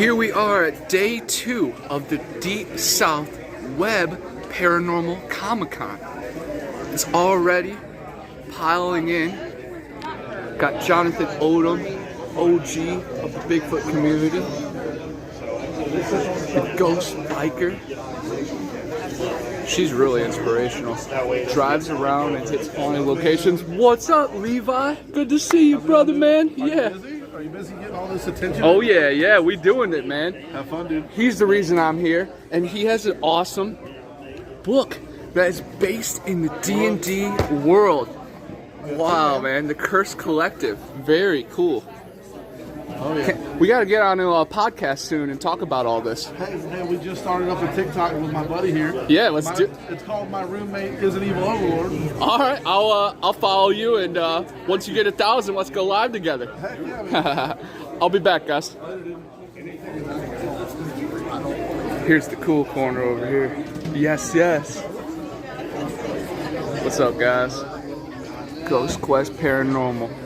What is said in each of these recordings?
Here we are at day 2 of the DeepSouth Webb Paranormal Comic-Con. It's already piling in. Got Jonathan Odom, OG of the Bigfoot community. The Ghost Biker. She's really inspirational. Drives around and hits funny locations. What's up, Levi? Good to see you, brother, man. Yeah. Are you busy getting all this attention? Oh yeah, we doing it, man. Have fun, dude. He's the reason I'm here, and he has an awesome book that is based in the D&D world. Wow, man, the Cursed Collective. Very cool. Oh yeah. We gotta get on a podcast soon and talk about all this. Hey, we just started up a TikTok with my buddy here. Yeah, let's do. It's called My Roommate is an Evil Overlord. All right, I'll follow you, and once you get 1,000, let's go live together. Heck yeah, man. I'll be back, guys. Here's the cool corner over here. Yes. What's up, guys? Ghost Quest Paranormal.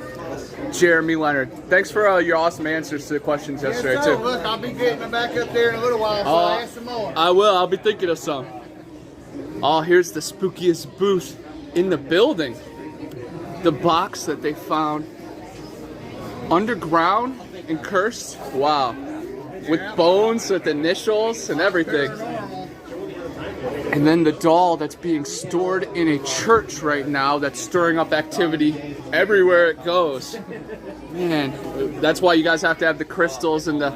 Jeremy Leonard. Thanks for your awesome answers to the questions yesterday, too. Look, I'll be getting them back up there in a little while, so I'll ask some more. I will. I'll be thinking of some. Oh, here's the spookiest booth in the building. The box that they found underground and cursed. Wow. With bones, with initials and everything. And then the doll that's being stored in a church right now that's stirring up activity everywhere it goes. Man, that's why you guys have to have the crystals and the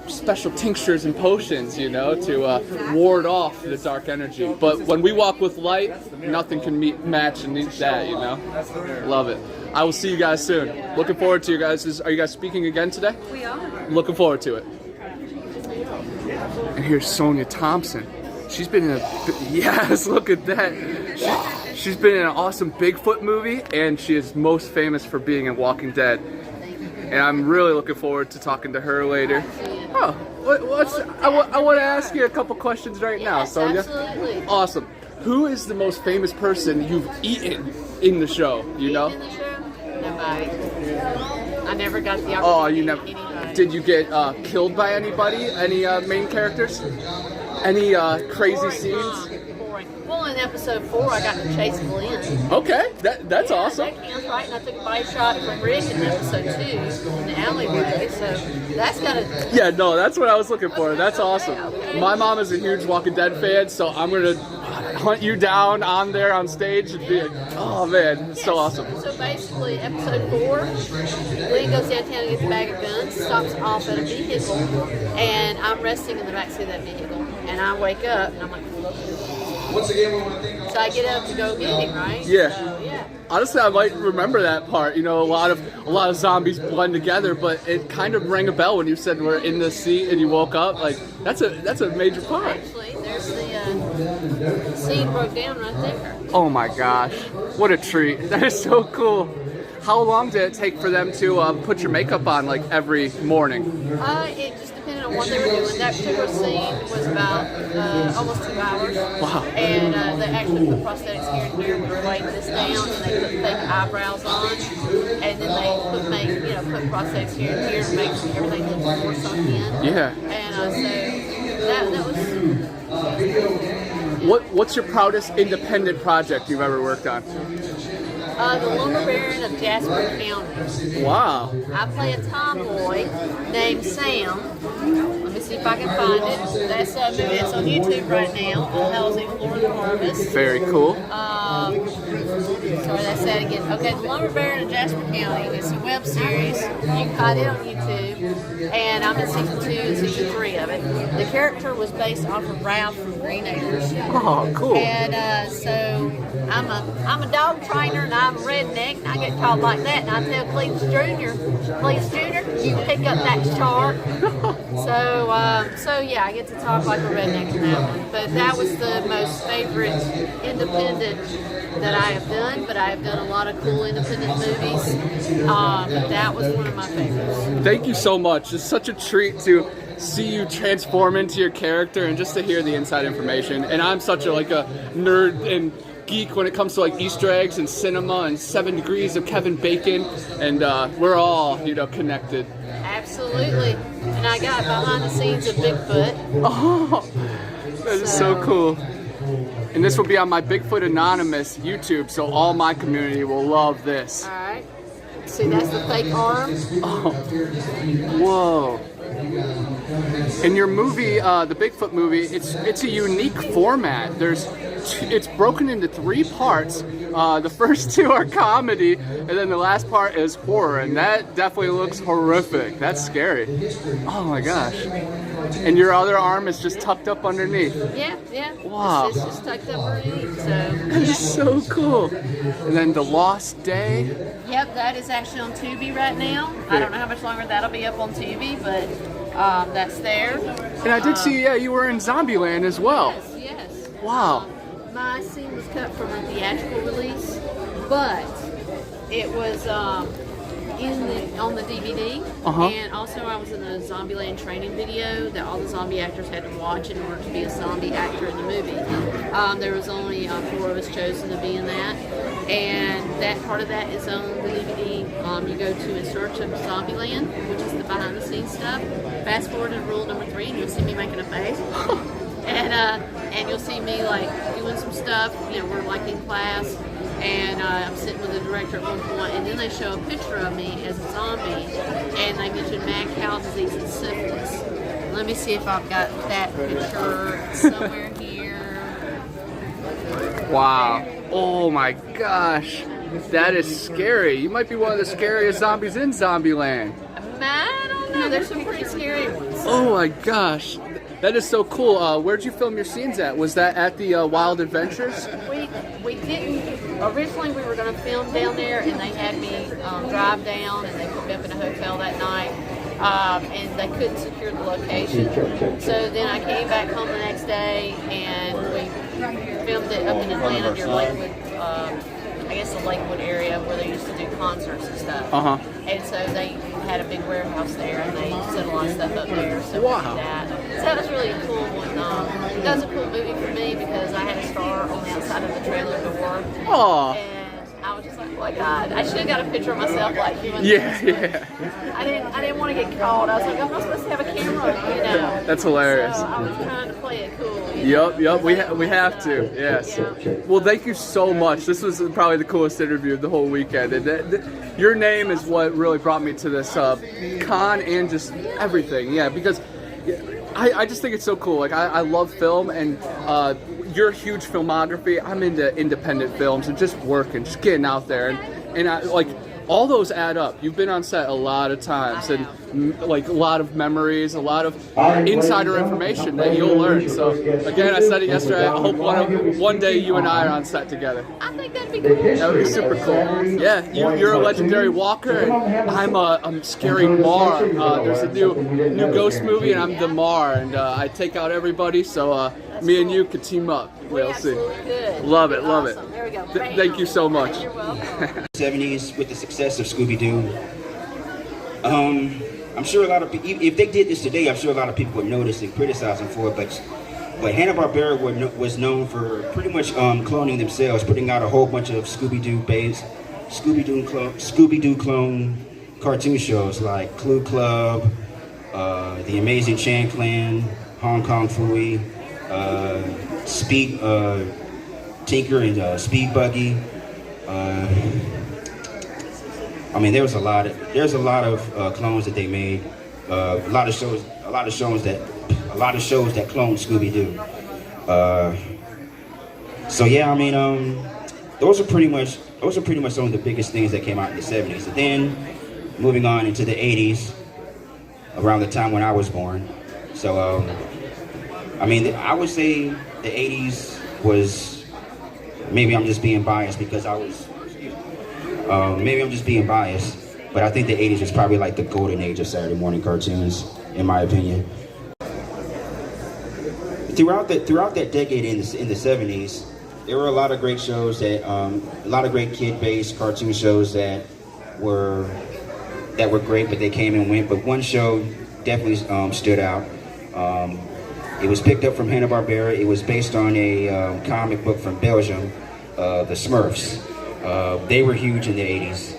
special tinctures and potions, you know, to ward off the dark energy. But when we walk with light, nothing can match and meet that, you know. Love it. I will see you guys soon. Looking forward to you guys. Are you guys speaking again today? We are. Looking forward to it. And here's Sonia Thompson. She's been in a, yes, look at that. She's been in an awesome Bigfoot movie, and she is most famous for being in Walking Dead. And I'm really looking forward to talking to her later. Oh, I want to ask you a couple questions right now, Sonia. Absolutely. Awesome. Who is the most famous person you've eaten in the show, you know? In the show? Nobody. I never got the opportunity. Oh, you never. to eat anybody. Did you get killed by anybody? Any main characters? Any crazy scenes? Boring. Well, in episode 4, I got to chase Glenn. Okay, that's awesome. That counts, right? And I took a bite shot from Rick in episode 2 in the alleyway. So that's got to. Yeah, no, that's what I was looking for. That's awesome. Okay. My mom is a huge Walking Dead fan, so I'm gonna hunt you down on there on stage and be like, oh man, it's so awesome. So basically, episode 4, Glenn goes downtown and gets a bag of guns, stops off at a vehicle, and I'm resting in the backseat of that vehicle. And I wake up and I'm like, look. So I get up to go get him, right? Yeah. So, yeah. Honestly, I might remember that part. You know, a lot of zombies blend together, but it kind of rang a bell when you said we're in the seat and you woke up. Like that's a major part. Actually, there's the scene broke down right there. Oh my gosh, what a treat! That is so cool. How long did it take for them to put your makeup on, like every morning? It just depended on what they were doing. That particular scene was about almost 2 hours. Wow. And they actually put prosthetics here and there. We were writing this down, and they put fake eyebrows on, and then they put prosthetics here and here to make everything look more sunk in. Yeah. And that was. What's your proudest independent project you've ever worked on? The Lumber Baron of Jasper County. Wow. I play a tomboy named Sam. Let me see if I can find it. That's a movie that's on YouTube right now. Housing Florida Harvest. Very cool. Sorry, that's that again. Okay, The Lumber Baron of Jasper County. It's a web series. You can find it on YouTube. And I'm in season 2 and season 3 of it. The character was based off of Ralph from Green Acres. Oh, cool. And so I'm a dog trainer and I'm a redneck and I get called like that and I tell Cletus Jr., you pick up that chart. So yeah, I get to talk like a redneck in that one. But that was the most favorite independent that I have done, but I have done a lot of cool independent movies. But that was one of my favorites. Thank you so much. It's such a treat to see you transform into your character and just to hear the inside information. And I'm such a nerd and geek when it comes to Easter eggs and cinema and 7 Degrees of Kevin Bacon, and we're all connected. Absolutely. And I I got behind the scenes of Bigfoot. Oh, that is so cool. And this will be on my Bigfoot Anonymous YouTube, so all my community will love this. All right. See, that's the fake arm. Oh. Whoa. In your movie, the Bigfoot movie, it's a unique format. It's broken into 3 parts. The first 2 are comedy, and then the last part is horror, and that definitely looks horrific. That's scary. Oh my gosh. And your other arm is just tucked up underneath. Yeah. Wow. It's just tucked up underneath, so. That is so cool. And then The Lost Day. Yep, that is actually on Tubi right now. I don't know how much longer that'll be up on Tubi, but that's there. And I did see, you were in Zombieland as well. Yes. Wow. My scene was cut from a theatrical release, but it was on the DVD. And also I was in a Zombieland training video that all the zombie actors had to watch in order to be a zombie actor in the movie. There was only 4 of us chosen to be in that, and that part of that is on the DVD. You go to In Search of Zombieland, which is the behind the scenes stuff. Fast forward to rule number 3 and you'll see me making a face. And you'll see me like doing some stuff. You know, we're like in class, and I'm sitting with the director at one point, and then they show a picture of me as a zombie, and they mention mad cow disease and syphilis. Let me see if I've got that picture somewhere here. Wow. Oh my gosh. That is scary. You might be one of the scariest zombies in Zombieland. I don't know. There's some pretty scary ones. Oh my gosh. That is so cool. Where'd you film your scenes at? Was that at the Wild Adventures? We didn't. Originally, we were going to film down there, and they had me drive down, and they put me up in a hotel that night, and they couldn't secure the location. So then I came back home the next day, and we filmed it up in Atlanta near Lakewood. I guess the Lakewood area where they used to do concerts and stuff. And so they had a big warehouse there, and they set a lot of stuff up there. So we did that. So that was really a cool one. That was a cool movie for me because I had a star on the outside of the trailer door. And I was just like, oh my God, I should have got a picture of myself like doing this. I didn't want to get caught. I was like, I'm not supposed to have a camera, you know. That's hilarious. So I was trying to play it cool. Yep, we have to, yes. Well, thank you so much. This was probably the coolest interview of the whole weekend. And your name is what really brought me to this con and just everything, because I just think it's so cool. Like, I love film, and you're a huge filmography. I'm into independent films and just working, just getting out there. And I, like, all those add up. You've been on set a lot of times, and like a lot of memories, a lot of insider information that you'll learn. So again, I said it yesterday, I hope one day you and I are on set together. I think that'd be cool. That would be super cool. Yeah, you're a legendary walker, and I'm a scary Mar. There's a new Ghost movie, and I'm the Mar, and I take out everybody, so me and you could team up. We'll see. Love it, love it. There we go. Thank you so much. You're welcome. 70s with the success of Scooby-Doo. I'm sure a lot of people, if they did this today, I'm sure a lot of people would notice and criticize them for it, but Hanna-Barbera was known for pretty much cloning themselves, putting out a whole bunch of Scooby-Doo clone cartoon shows like Clue Club, The Amazing Chan Clan, Hong Kong Phooey, Speed, Tinker and Speed Buggy. I mean, there's a lot of clones that they made. A lot of shows that clone Scooby-Doo. So yeah, I mean, those are pretty much some of the biggest things that came out in the 70s. And then moving on into the 80s, around the time when I was born. So I mean, I would say the 80s was, maybe I'm just being biased because maybe I'm just being biased, but I think the 80s was probably like the golden age of Saturday morning cartoons, in my opinion. Throughout that decade in the 70s, there were a lot of great shows that, a lot of great kid-based cartoon shows that were great, but they came and went. But one show definitely stood out. It was picked up from Hanna-Barbera. It was based on a comic book from Belgium, the Smurfs. They were huge in the 80s.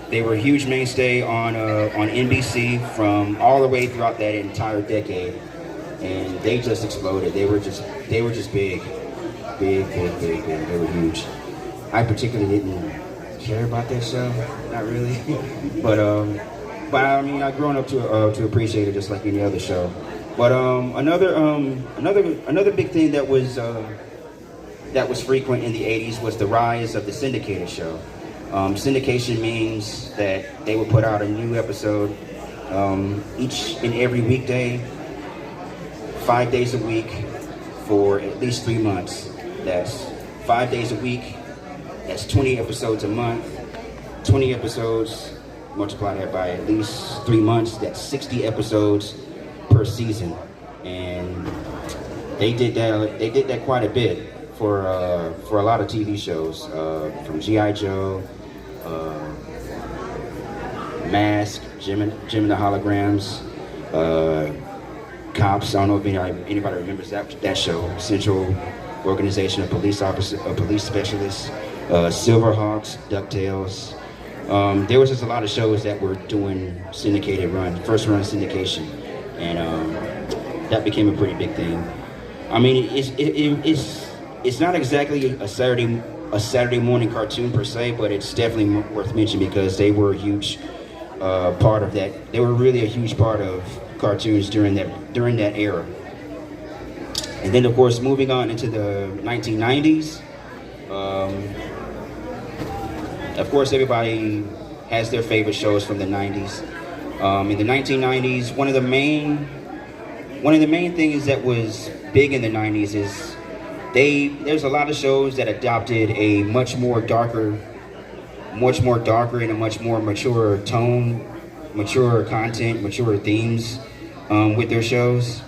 They were a huge mainstay on NBC from all the way throughout that entire decade, and they just exploded. They were just big. They were huge. I particularly didn't care about that show, not really, but I mean, I've grown up to appreciate it just like any other show. But another big thing that was frequent in the 80s was the rise of the syndicated show. Syndication means that they would put out a new episode each and every weekday, 5 days a week for at least 3 months. That's 5 days a week. That's 20 episodes a month. 20 episodes, multiply that by at least 3 months. That's 60 episodes per season, and they did that quite a bit for a lot of TV shows, from G.I. Joe, Mask, Jim and the Holograms, Cops. I don't know if anybody remembers that show. Central Organization of Police Specialists, Silverhawks, DuckTales. There was just a lot of shows that were doing syndicated first run syndication, and that became a pretty big thing. I mean, it's not exactly a Saturday morning cartoon per se, but it's definitely worth mentioning because they were a huge part of that. They were really a huge part of cartoons during that era. And then, of course, moving on into the 1990s. Of course, everybody has their favorite shows from the 90s. In the 1990s, one of the main things that was big in the 90s is there's a lot of shows that adopted a much more darker and a much more mature tone, mature content, mature themes with their shows.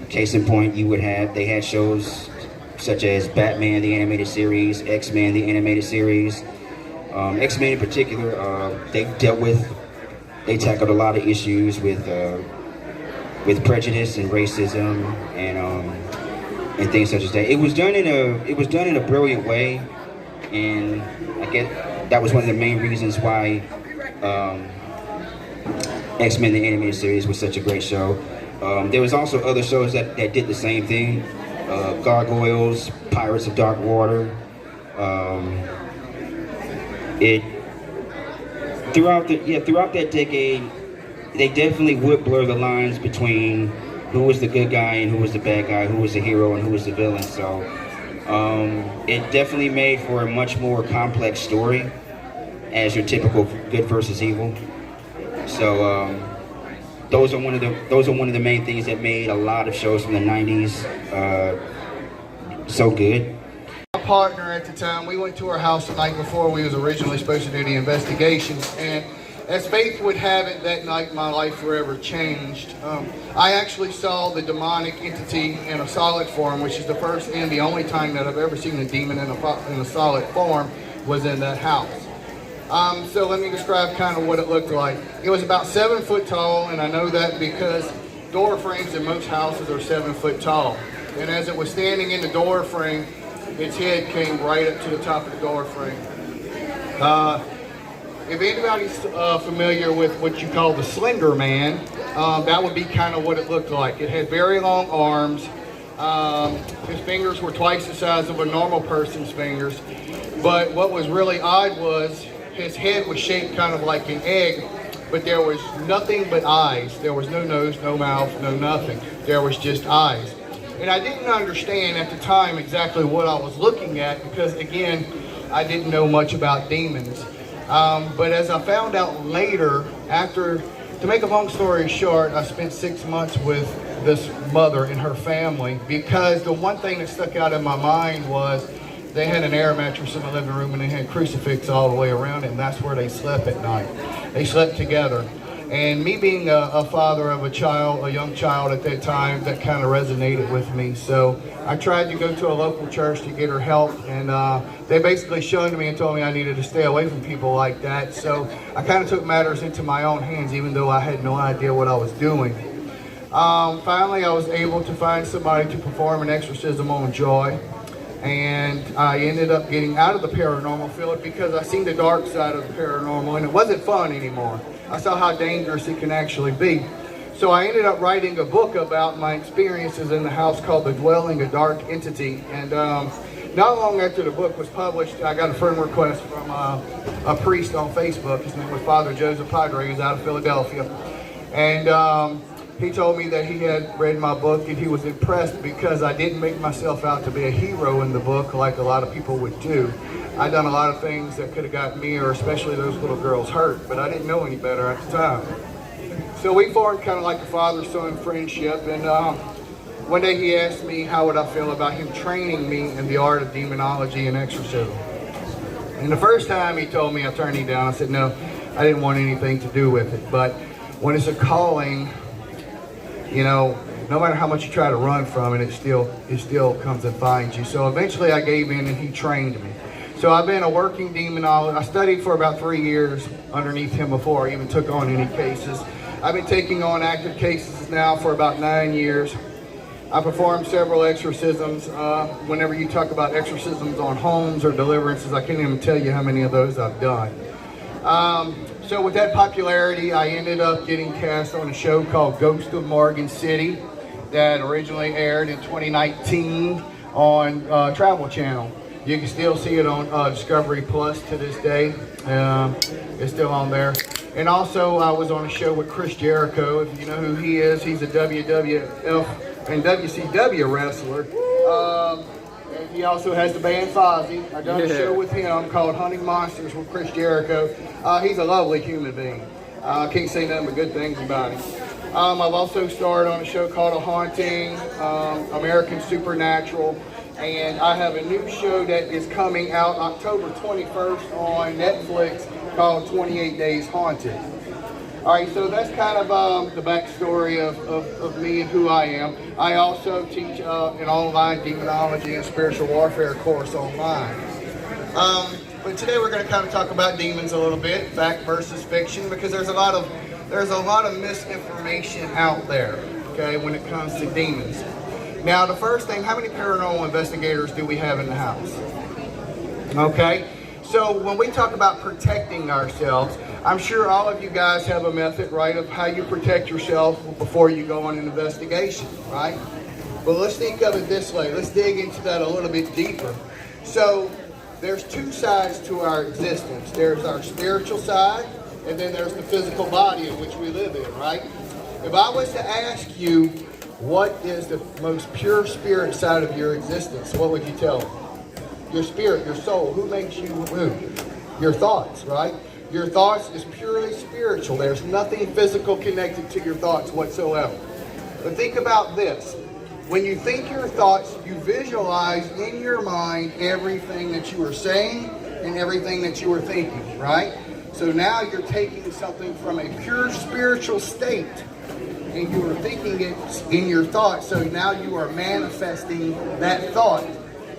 Case in point, they had shows such as Batman the Animated Series, X-Men the Animated Series. X-Men in particular, they tackled a lot of issues with prejudice and racism and things such as that. It was done in a brilliant way, and I guess that was one of the main reasons why X-Men the Animated Series was such a great show. There was also other shows that did the same thing. Gargoyles, Pirates of Dark Water. Throughout that decade, they definitely would blur the lines between who was the good guy and who was the bad guy, who was the hero and who was the villain. So it definitely made for a much more complex story as your typical good versus evil. So those are one of the main things that made a lot of shows from the 90s so good. My partner at the time, we went to her house the night before we was originally supposed to do the investigations, and as fate would have it, that night my life forever changed. I actually saw the demonic entity in a solid form, which is the first and the only time that I've ever seen a demon in a solid form was in that house. So let me describe kind of what it looked like. It was about 7 foot tall, and I know that because door frames in most houses are 7 foot tall. And as it was standing in the door frame, its head came right up to the top of the door frame. If anybody's familiar with what you call the Slender Man, that would be kind of what it looked like. It had very long arms. His fingers were twice the size of a normal person's fingers. But what was really odd was his head was shaped kind of like an egg, but there was nothing but eyes. There was no nose, no mouth, no nothing. There was just eyes. And I didn't understand at the time exactly what I was looking at because, again, I didn't know much about demons. But as I found out later, to make a long story short, I spent 6 months with this mother and her family because the one thing that stuck out in my mind was they had an air mattress in the living room and they had crucifix all the way around it, and that's where they slept at night. They slept together. And me being a father of a young child at that time, that kind of resonated with me. So I tried to go to a local church to get her help, and they basically shunned me and told me I needed to stay away from people like that. So I kind of took matters into my own hands, even though I had no idea what I was doing. Finally, I was able to find somebody to perform an exorcism on Joy. And I ended up getting out of the paranormal field because I seen the dark side of the paranormal, and it wasn't fun anymore. I saw how dangerous it can actually be. So I ended up writing a book about my experiences in the house called The Dwelling, a Dark Entity. And not long after the book was published, I got a friend request from a priest on Facebook. His name was Father Joseph Padre. He's out of Philadelphia. And he told me that he had read my book and he was impressed because I didn't make myself out to be a hero in the book like a lot of people would do. I'd done a lot of things that could have got me, or especially those little girls, hurt, but I didn't know any better at the time. So we formed kind of like a father-son friendship, and one day he asked me how would I feel about him training me in the art of demonology and exorcism. And the first time he told me, I turned him down. I said, no, I didn't want anything to do with it. But when it's a calling, you know, no matter how much you try to run from it, it still comes and finds you. So eventually I gave in and he trained me. So I've been a working demonologist. I studied for about 3 years underneath him before I even took on any cases. I've been taking on active cases now for about 9 years. I performed several exorcisms. Whenever you talk about exorcisms on homes or deliverances, I can't even tell you how many of those I've done. So with that popularity, I ended up getting cast on a show called Ghost of Morgan City that originally aired in 2019 on Travel Channel. You can still see it on Discovery Plus to this day. It's still on there. And also I was on a show with Chris Jericho. If you know who he is, he's a WWF and WCW wrestler. And he also has the band Fozzy. I done a show with him called Hunting Monsters with Chris Jericho. He's a lovely human being. I can't say nothing but good things about him. I've also starred on a show called A Haunting, American Supernatural, and I have a new show that is coming out October 21st on Netflix called 28 Days Haunted. All right, so that's kind of the backstory of me and who I am. I also teach an online demonology and spiritual warfare course online. But today we're going to kind of talk about demons a little bit, fact versus fiction, because there's a lot of misinformation out there, okay, when it comes to demons. Now, the first thing, how many paranormal investigators do we have in the house? Okay, so when we talk about protecting ourselves, I'm sure all of you guys have a method, right, of how you protect yourself before you go on an investigation, right? But let's think of it this way. Let's dig into that a little bit deeper. So there's two sides to our existence. There's our spiritual side, and then there's the physical body in which we live in, right? If I was to ask you, what is the most pure spirit side of your existence, what would you tell me? Your spirit, your soul. Who makes you move? Your thoughts, right? Your thoughts is purely spiritual. There's nothing physical connected to your thoughts whatsoever. But think about this. When you think your thoughts, you visualize in your mind everything that you are saying and everything that you are thinking, right? So now you're taking something from a pure spiritual state and you are thinking it in your thoughts. So now you are manifesting that thought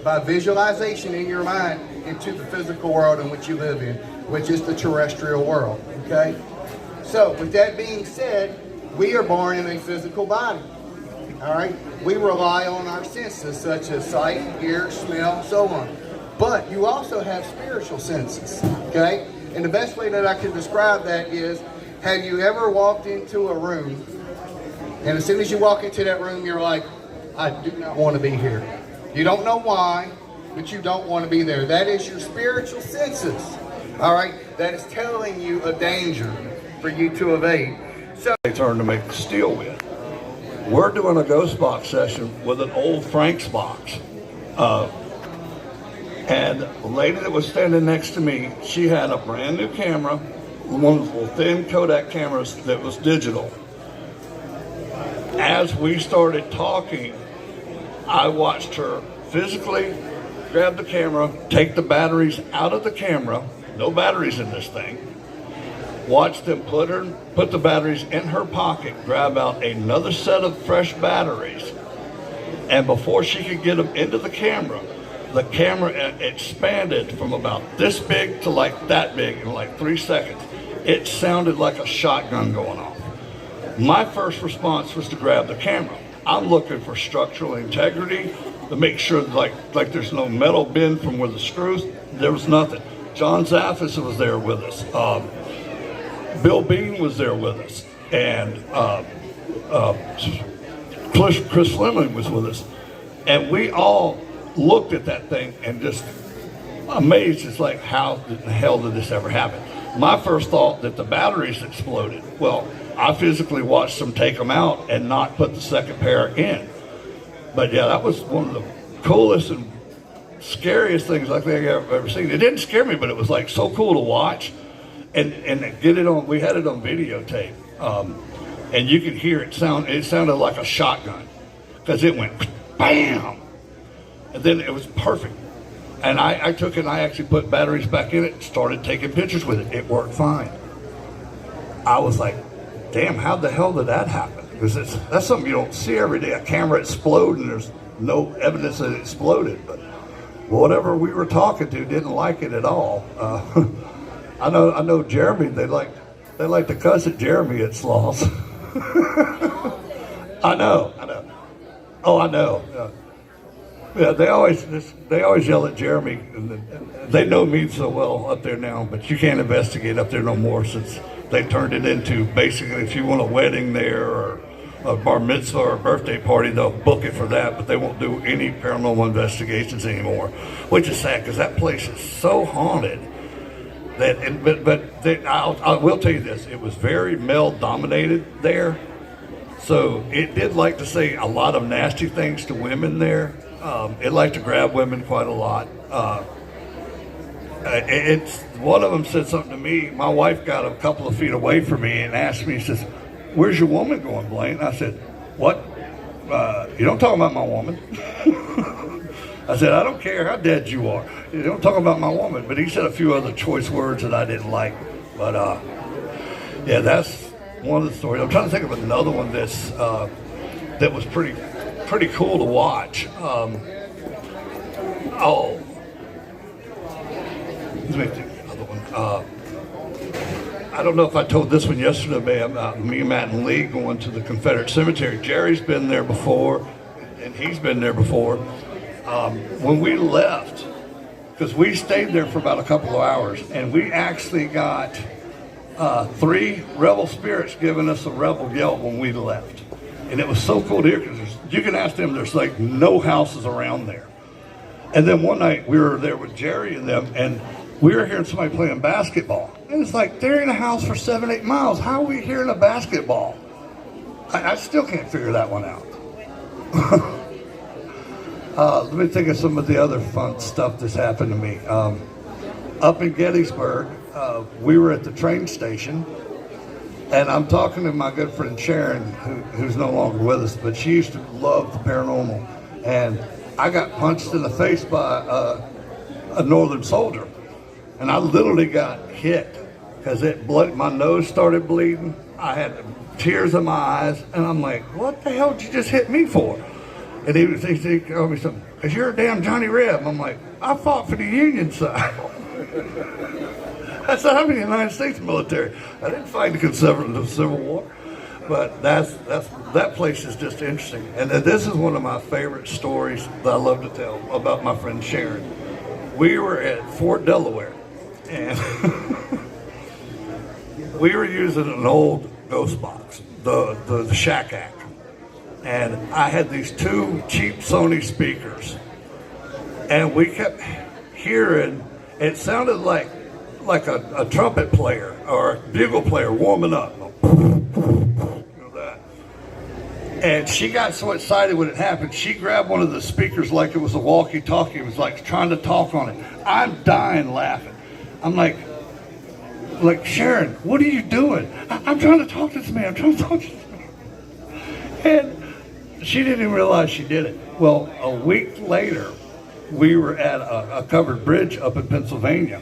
by visualization in your mind into the physical world in which you live in, which is the terrestrial world, okay? So with that being said, we are born in a physical body, all right? We rely on our senses such as sight, hear, smell, so on. But you also have spiritual senses, okay? And the best way that I can describe that is, have you ever walked into a room and as soon as you walk into that room, you're like, I do not want to be here. You don't know why, but you don't want to be there. That is your spiritual senses, all right? That is telling you a danger for you to evade. So they turn to make steel with. We're doing a ghost box session with an old Frank's box. And the lady that was standing next to me, she had a brand new camera, one of those thin Kodak cameras that was digital. As we started talking, I watched her physically grab the camera, take the batteries out of the camera, no batteries in this thing, watch them put the batteries in her pocket, grab out another set of fresh batteries, and before she could get them into the camera expanded from about this big to like that big in like 3 seconds. It sounded like a shotgun going off. My first response was to grab the camera. I'm looking for structural integrity. to make sure like there's no metal bend from where the screws. There was nothing. John Zaffis was there with us. Bill Bean was there with us, and Chris Fleming was with us, and we all looked at that thing and just amazed. It's like, how in the hell did this ever happen? My first thought that the batteries exploded. Well, I physically watched them take them out and not put the second pair in. But yeah, that was one of the coolest and scariest things I think I've ever seen. It didn't scare me, but it was like so cool to watch and get it on. We had it on videotape, and you could hear it sound. It sounded like a shotgun because it went bam, and then it was perfect. And I took it and I actually put batteries back in it and started taking pictures with it. It worked fine. I was like, damn, how the hell did that happen? Because that's something you don't see every day. A camera explode and there's no evidence that it exploded. But whatever we were talking to didn't like it at all. I know Jeremy, they like to cuss at Jeremy at Sloss. I know. Oh, I know. Yeah, they always yell at Jeremy. And they know me so well up there now, but you can't investigate up there no more since they turned it into basically if you want a wedding there or a bar mitzvah or a birthday party, they'll book it for that, but they won't do any paranormal investigations anymore, which is sad because that place is so haunted. I will tell you this: it was very male dominated there, so it did like to say a lot of nasty things to women there. It liked to grab women quite a lot. It's one of them said something to me. My wife got a couple of feet away from me and asked me, says, "Where's your woman going, Blaine?" I said, "What? You don't talk about my woman." I said, "I don't care how dead you are. You don't talk about my woman." But he said a few other choice words that I didn't like. But yeah, that's one of the stories. I'm trying to think of another one that was pretty cool to watch. Let me think of another one. I don't know if I told this one yesterday about me, Matt, and Lee going to the Confederate Cemetery. Jerry's been there before, and he's been there before. When we left, because we stayed there for about a couple of hours, and we actually got 3 rebel spirits giving us a rebel yell when we left. And it was so cool to hear because you can ask them, there's like no houses around there. And then one night we were there with Jerry and them, and we were hearing somebody playing basketball. And it's like, they're in a house for 7-8 miles. How are we hearing a basketball? I still can't figure that one out. Let me think of some of the other fun stuff that's happened to me. Up in Gettysburg, we were at the train station, and I'm talking to my good friend Sharon, who's no longer with us, but she used to love the paranormal. And I got punched in the face by a northern soldier, and I literally got hit because my nose started bleeding. I had tears in my eyes, and I'm like, "What the hell did you just hit me for?" And he told me something, "Because you're a damn Johnny Reb." I'm like, "I fought for the Union side." I said, "I'm in the United States military. I didn't fight the Civil War." But that place is just interesting. And this is one of my favorite stories that I love to tell about my friend Sharon. We were at Fort Delaware, and we were using an old ghost box, the Shack Act. And I had these 2 cheap Sony speakers, and we kept hearing, it sounded like a trumpet player or a bugle player warming up. And she got so excited when it happened, she grabbed one of the speakers like it was a walkie-talkie. It was like trying to talk on it. I'm dying laughing. I'm like, "Sharon, what are you doing?" I'm trying to talk to this man. I'm trying to talk to this man. And she didn't even realize she did it. Well, a week later, we were at a covered bridge up in Pennsylvania.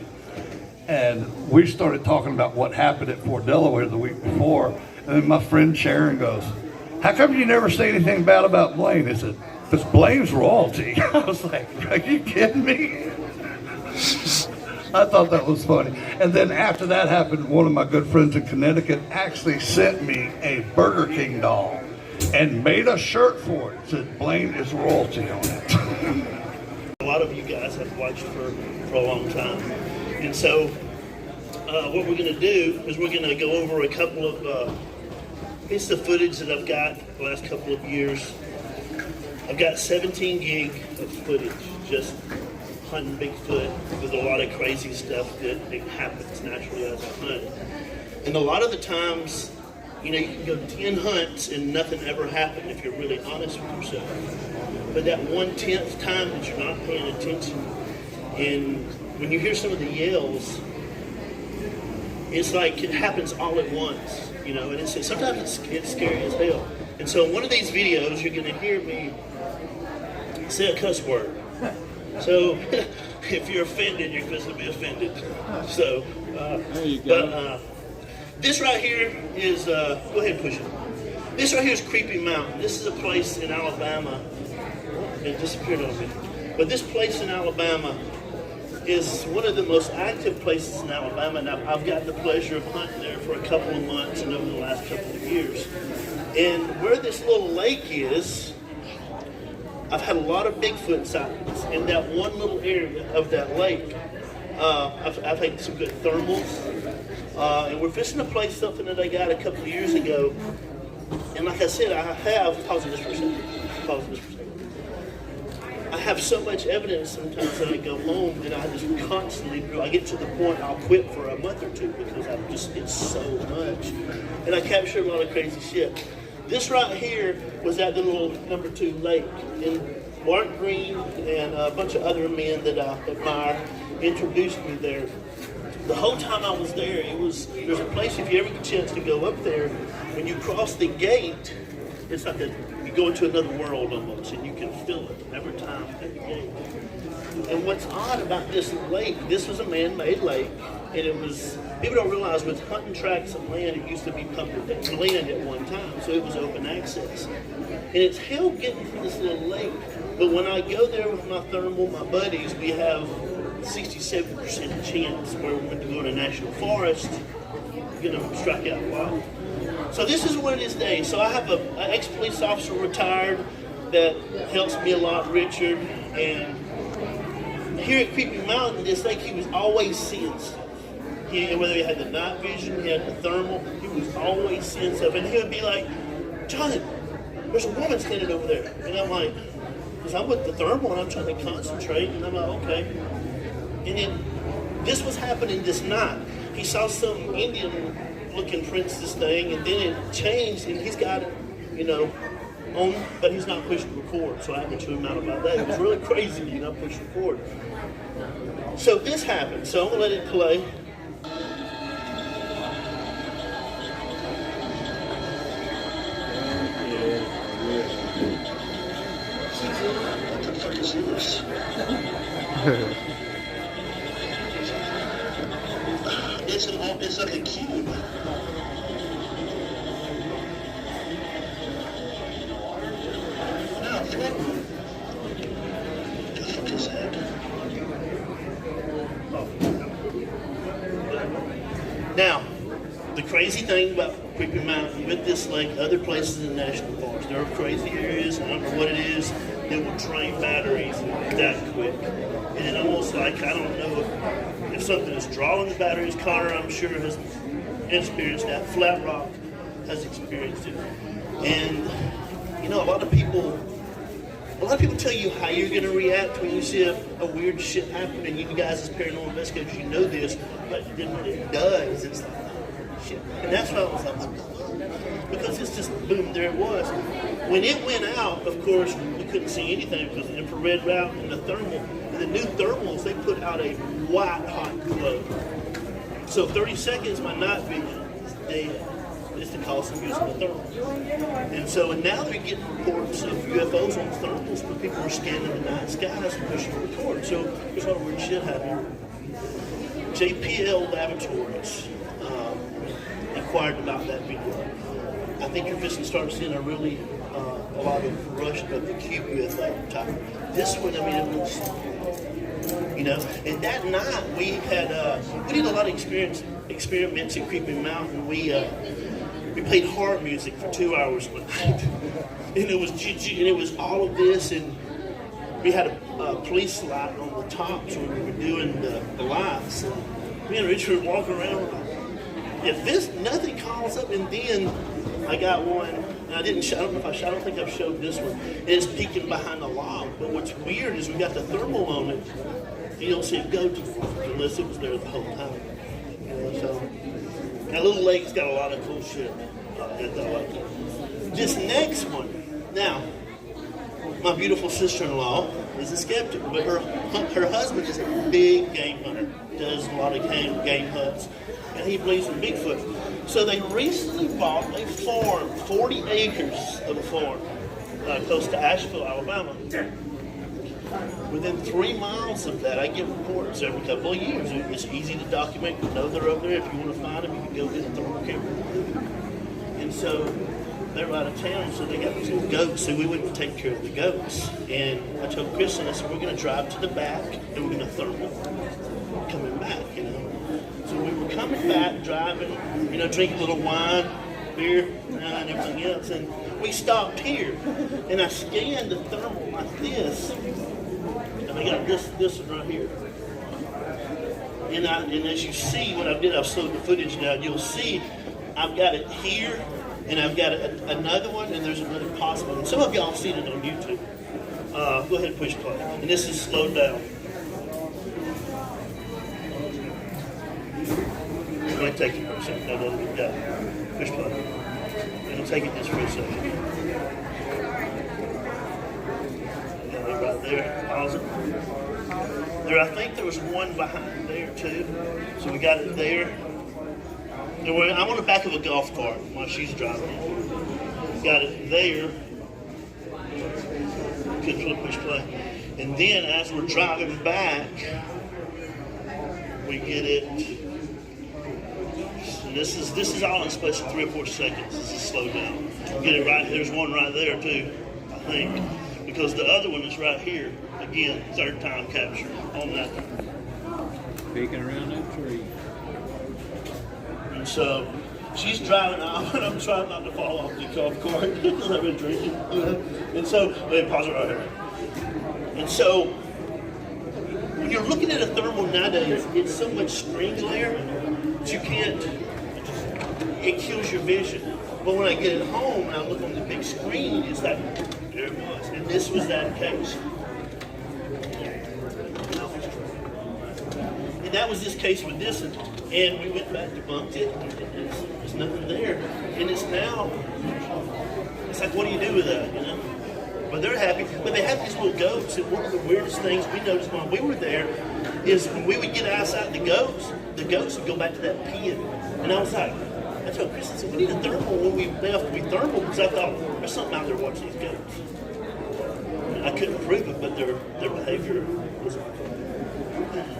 And we started talking about what happened at Fort Delaware the week before. And then my friend Sharon goes, "How come you never say anything bad about Blaine?" I said, "Because Blaine's royalty." I was like, "Are you kidding me?" I thought that was funny. And then after that happened, one of my good friends in Connecticut actually sent me a Burger King doll and made a shirt for it. It said, "Blaine is royalty" on it. A lot of you guys have watched for a long time. And so what we're going to do is we're going to go over a couple of pieces of footage that I've got the last couple of years. I've got 17 gig of footage, just hunting Bigfoot with a lot of crazy stuff that happens naturally as I hunt. And a lot of the times, you know, you can go 10 hunts and nothing ever happened if you're really honest with yourself. But that 1/10th time that you're not paying attention, and when you hear some of the yells, it's like it happens all at once, you know, and sometimes it's scary as hell. And so in one of these videos, you're going to hear me say a cuss word. So if you're offended, you're supposed to be offended. So, there you go. But this right here is, go ahead and push it. This right here is Creepy Mountain. This is a place in Alabama. It disappeared on me. But this place in Alabama is one of the most active places in Alabama. And I've got the pleasure of hunting there for a couple of months and over the last couple of years. And where this little lake is, I've had a lot of Bigfoot sightings in that one little area of that lake. I've had some good thermals. And we're fishing to play something that I got a couple of years ago. And like I said, pause this for a second. I have so much evidence sometimes that I go home and I just constantly, I get to the point I'll quit for a month or two because it's so much. And I capture a lot of crazy shit. This right here was at the little number 2 lake. And Mark Green and a bunch of other men that I admire introduced me there. The whole time I was there, there's a place, if you ever get a chance to go up there, when you cross the gate, it's like you go into another world almost, and you can feel it every time at the gate. And what's odd about this lake, this was a man-made lake, and it was, people don't realize with hunting tracts of land, it used to be public land at one time, so it was open access. And it's hell getting to this little lake, but when I go there with my thermal, my buddies, we have 67% chance where we're going to go to a national forest, you're going to strike out wild. So this is what it is today. So I have an ex-police officer retired that helps me a lot, Richard, and here at Creepy Mountain, it's like he was always seeing stuff. Whether he had the night vision, he had the thermal, he was always seeing stuff. And he would be like, Jonathan, there's a woman standing over there. And I'm like, because I'm with the thermal and I'm trying to concentrate. And I'm like, okay. And then this was happening this night. He saw some Indian-looking princess thing, and then it changed, and he's got it, you know, on, but he's not pushing record. So I haven't chew him out about that. It was really crazy that he not pushed record. So this happened. So I'm gonna let it play. It's like a cube. Now, flip. The fuck is that? Now, the crazy thing about Creepy Mountain, with this lake, other places in the national forest, there are crazy areas, I don't know what it is, that will drain batteries that quick. And almost like, I don't know if something is drawing the batteries. Connor, I'm sure, has experienced that. Flat Rock has experienced it. And, you know, a lot of people tell you how you're going to react when you see a weird shit happen. And you guys as paranormal investigators, you know this, but then when it does, it's like, oh, shit. And that's why I was like, because it's just, boom, there it was. When it went out, of course, we couldn't see anything because the infrared route and the thermal. And the new thermals, they put out a white hot glow. So 30 seconds, my night vision is dead. It's the cost of using the thermal. And so, and now they're getting reports of UFOs on thermals, but people are scanning the night skies and pushing record. So there's a lot of weird shit happening. JPL Laboratories inquired about that video. I think you're just going to start seeing a really a lot of rush of the cube UFO type. This one, I mean, it was, you know, and that night we did a lot of experiments at Creepy Mountain. We played horror music for 2 hours one night, and it was and it was all of this, and we had a police light on the tops when we were doing the lights. And me and Richard walking around. If this, nothing calls up, and then I got one, and I didn't, I don't know if I don't think I've showed this one. It's peeking behind the log, but what's weird is we got the thermal on it. You don't see it go to the log unless it was there the whole time. You know, so that little lake's got a lot of cool shit. This next one, now, my beautiful sister-in-law is a skeptic, but her husband is a big game hunter, does a lot of game hunts, and he believes in Bigfoot. So they recently bought a farm, 40 acres of a farm, close to Asheville, Alabama. Within 3 miles of that, I get reports every couple of years. It's easy to document. You know they're over there. If you want to find them, you can go get a thermal camera. And so they're out of town, so they got these little goats. So we went to take care of the goats. And I told Kristen, I said, we're going to drive to the back, and we're going to thermal coming back, you know. So we were coming back, driving, you know, drinking a little wine, beer, and everything else. And we stopped here, and I scanned the thermal like this. And I got this one right here. And as you see, what I did, I've slowed the footage down. You'll see I've got it here, and I've got another one, and there's another possible one. Some of y'all have seen it on YouTube. Go ahead and push play. And this is slowed down. I'm going to take it for a second. No, push play. It'll take it just for a second. Right there, pause it. There, I think there was one behind there too. So we got it there. I'm on the back of a golf cart while she's driving. Got it there. Good push play. And then as we're driving back, we get it. And this is all in space of 3 or 4 seconds. This is slowed down. Get it right. There's one right there too, I think. Because the other one is right here. Again, third time capture on that. Peeking around that tree. And so she's driving off, and I'm trying not to fall off the golf cart because I've been drinking. You know? And so, pause it right here. And so, when you're looking at a thermal nowadays, it's so much screen glare that you can't. It kills your vision. But when I get it home and I look on the big screen, it's like. There it was, and this was that case. And that was this case with this one. And we went back, debunked it, and there's nothing there. And it's now, it's like, what do you do with that, you know? But they're happy. But they have these little goats, and one of the weirdest things we noticed when we were there is when we would get outside the goats would go back to that pen. And I was like, I told Chris, I said, we need a thermal when we left. We thermal because I thought there's something out there watching these goats. And I couldn't prove it, but their behavior was.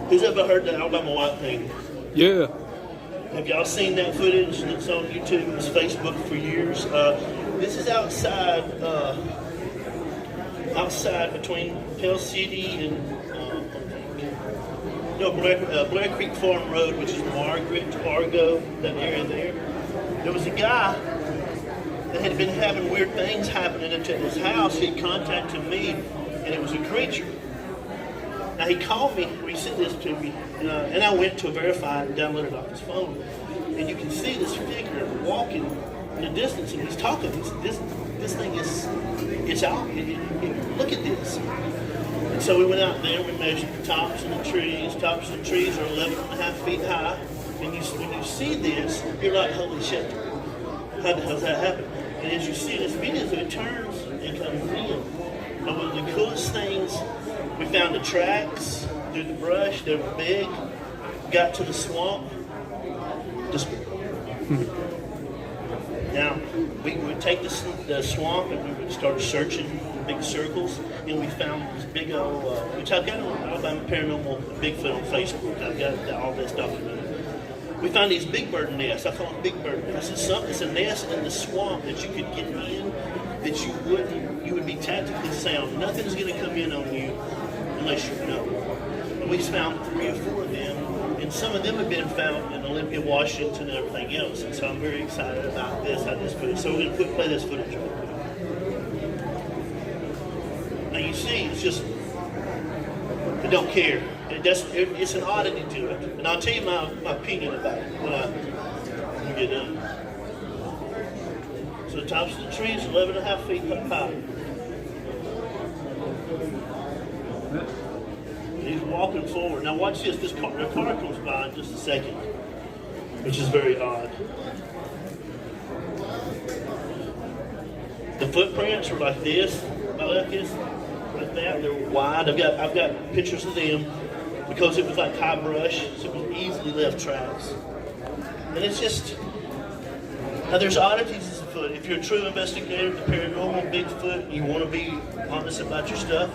Who's ever heard the Alabama White thing? Yeah. Have y'all seen that footage that's on YouTube? It was Facebook for years. This is outside between Pell City and Blair Creek Farm Road, which is Margaret, Argo, that area there. There was a guy that had been having weird things happening at his house. He contacted me, and it was a creature. Now he called me, he sent this to me, and I went to verify and downloaded it off his phone. And you can see this figure walking in the distance, and he's talking. This thing is, it's out. Look at this. And so we went out there and we measured the tops of the trees. Tops of the trees are 11.5 feet high. And when you see this, you're like, holy shit, how the hell does that happen? And as you see this video, it turns and comes in. And one of the coolest things, we found the tracks through the brush. They were big. Got to the swamp. Disappeared. Now, we would take the swamp and we would start searching big circles, and we found this big old, which I've got on Alabama Paranormal Bigfoot on Facebook. I've got all this documented. We found these big bird nests. I call them big bird nests. It's a nest in the swamp that you could get in, that you would be tactically sound. Nothing's going to come in on you unless you know. And we found 3 or 4 of them, and some of them have been found in Olympia, Washington, and everything else. And so I'm very excited about this, how this footage. So we're going to play this footage real quick. Now you see, it's just I don't care. It's an oddity to it. And I'll tell you my opinion about it when we get done. So the tops of the tree is 11.5 feet high. And he's walking forward. Now watch this. The car comes by in just a second, which is very odd. The footprints are like this, like that. They're wide. I've got pictures of them because it was like high brush, so it was easily left tracks. And it's just, now there's oddities of the foot. If you're a true investigator of the paranormal, Bigfoot, you want to be honest about your stuff,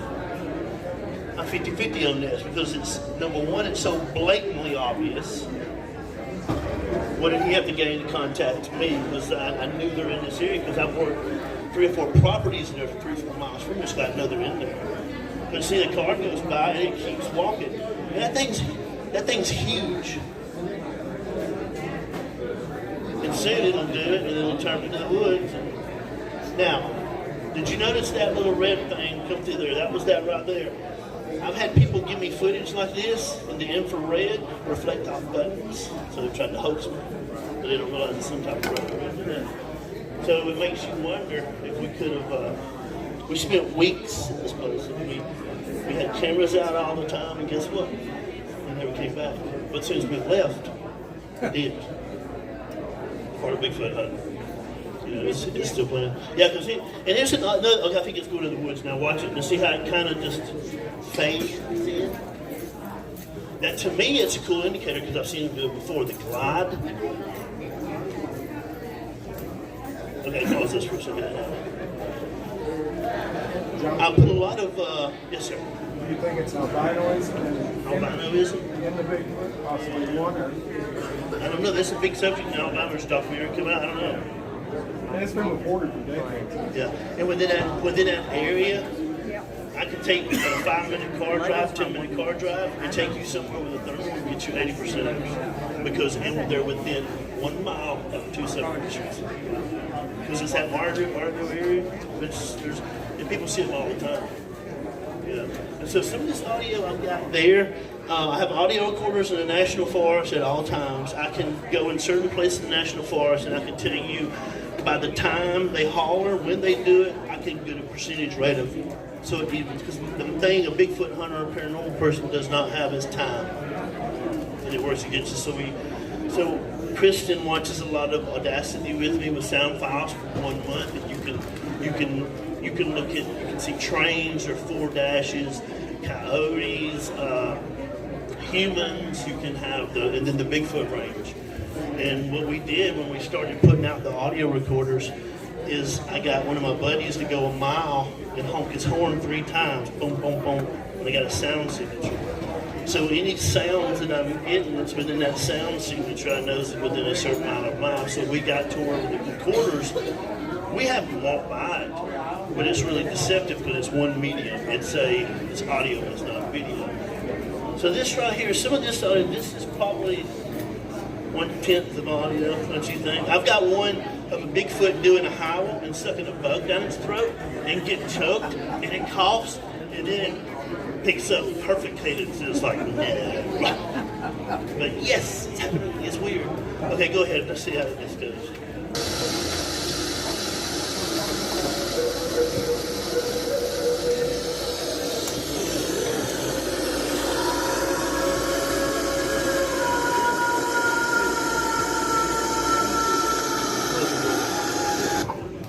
I'm 50-50 on this because it's, number one, it's so blatantly obvious. What did he have to gain to contact me? Because I knew they're in this area because I've worked 3 or 4 properties there for 3 or 4 miles from this guy. I know they're in there. But see, the car goes by and it keeps walking. And that thing's huge. And soon it'll do it and it'll turn into the woods. Now, did you notice that little red thing come through there? That was that right there. I've had people give me footage like this in the infrared reflect off buttons. So they're trying to hoax me. But they don't realize it's some type of reference. So it makes you wonder if we could have, we spent weeks in this place. And we had cameras out all the time, and guess what? We never came back. But as soon as we left, we did. Part of Bigfoot hunting. You know, it's still playing. Yeah, because and there's another, okay, I think it's going to the woods now. Watch it and see how it kind of just fades in. Now, to me, it's a cool indicator because I've seen it do it before. The glide. Okay, pause this for a second. I put a lot of, yes, sir. Do you think it's albinoism? Albinoism? In the Bigfoot, possibly one or? I don't know. That's a big subject now. Albino's documentary come out. I don't know. And it's been reported for decades. Yeah, and within that area, I could take a 5-minute car drive, 10-minute car drive, and take you somewhere with a thermal and get you 80% because they're within 1 mile of 2 subdivisions. Because it's that larger area, and people see them all the time. Yeah. And so some of this audio I've got there, I have audio recorders in the National Forest at all times. I can go in certain places in the National Forest and I can tell you by the time they holler, when they do it, I can get a percentage rate of it. So it evens. Because the thing a Bigfoot hunter or paranormal person does not have is time. And it works against us. So Kristen watches a lot of Audacity with me with sound files for 1 month, and you can look at, you can see trains or 4 dashes, coyotes, humans. You can have and then the Bigfoot range. And what we did when we started putting out the audio recorders is I got one of my buddies to go a mile and honk his horn 3 times, boom, boom, boom, and I got a sound signature. So any sounds that I'm getting that's within that sound signature, I know is within a certain amount of miles. So we got to where with the recorders, we have to walk by it, but it's really deceptive because it's one medium. It's audio, it's not video. So this right here, some of this audio, this is probably 1/10 of audio, don't you think? I've got one of a Bigfoot doing a howl and sucking a bug down its throat and getting choked, and it coughs, and then it picks up perfect cadence. It's like, nah. But yes, it's happening. It's weird. Okay, go ahead. Let's see how this goes.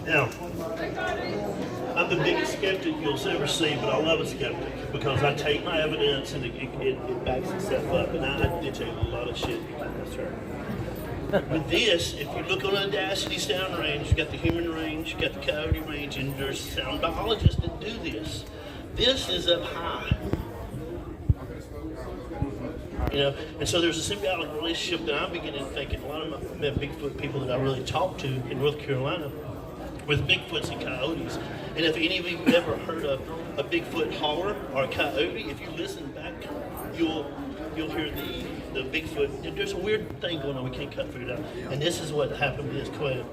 Now, I'm the biggest skeptic you'll ever see, but I love a skeptic because I take my evidence and it backs itself up. And I did take a lot of shit behind this turn. With this, if you look on Audacity sound range, you got the human range, you got the coyote range, and there's sound biologists that do this. This is up high. You know, and so there's a symbiotic relationship that I'm beginning to think, and a lot of my Bigfoot people that I really talk to in North Carolina, with Bigfoots and coyotes. And if any of you have ever heard a Bigfoot holler or a coyote, if you listen back, you'll hear the Bigfoot. There's a weird thing going on we can't figure it out. And this is what happened with this coyote.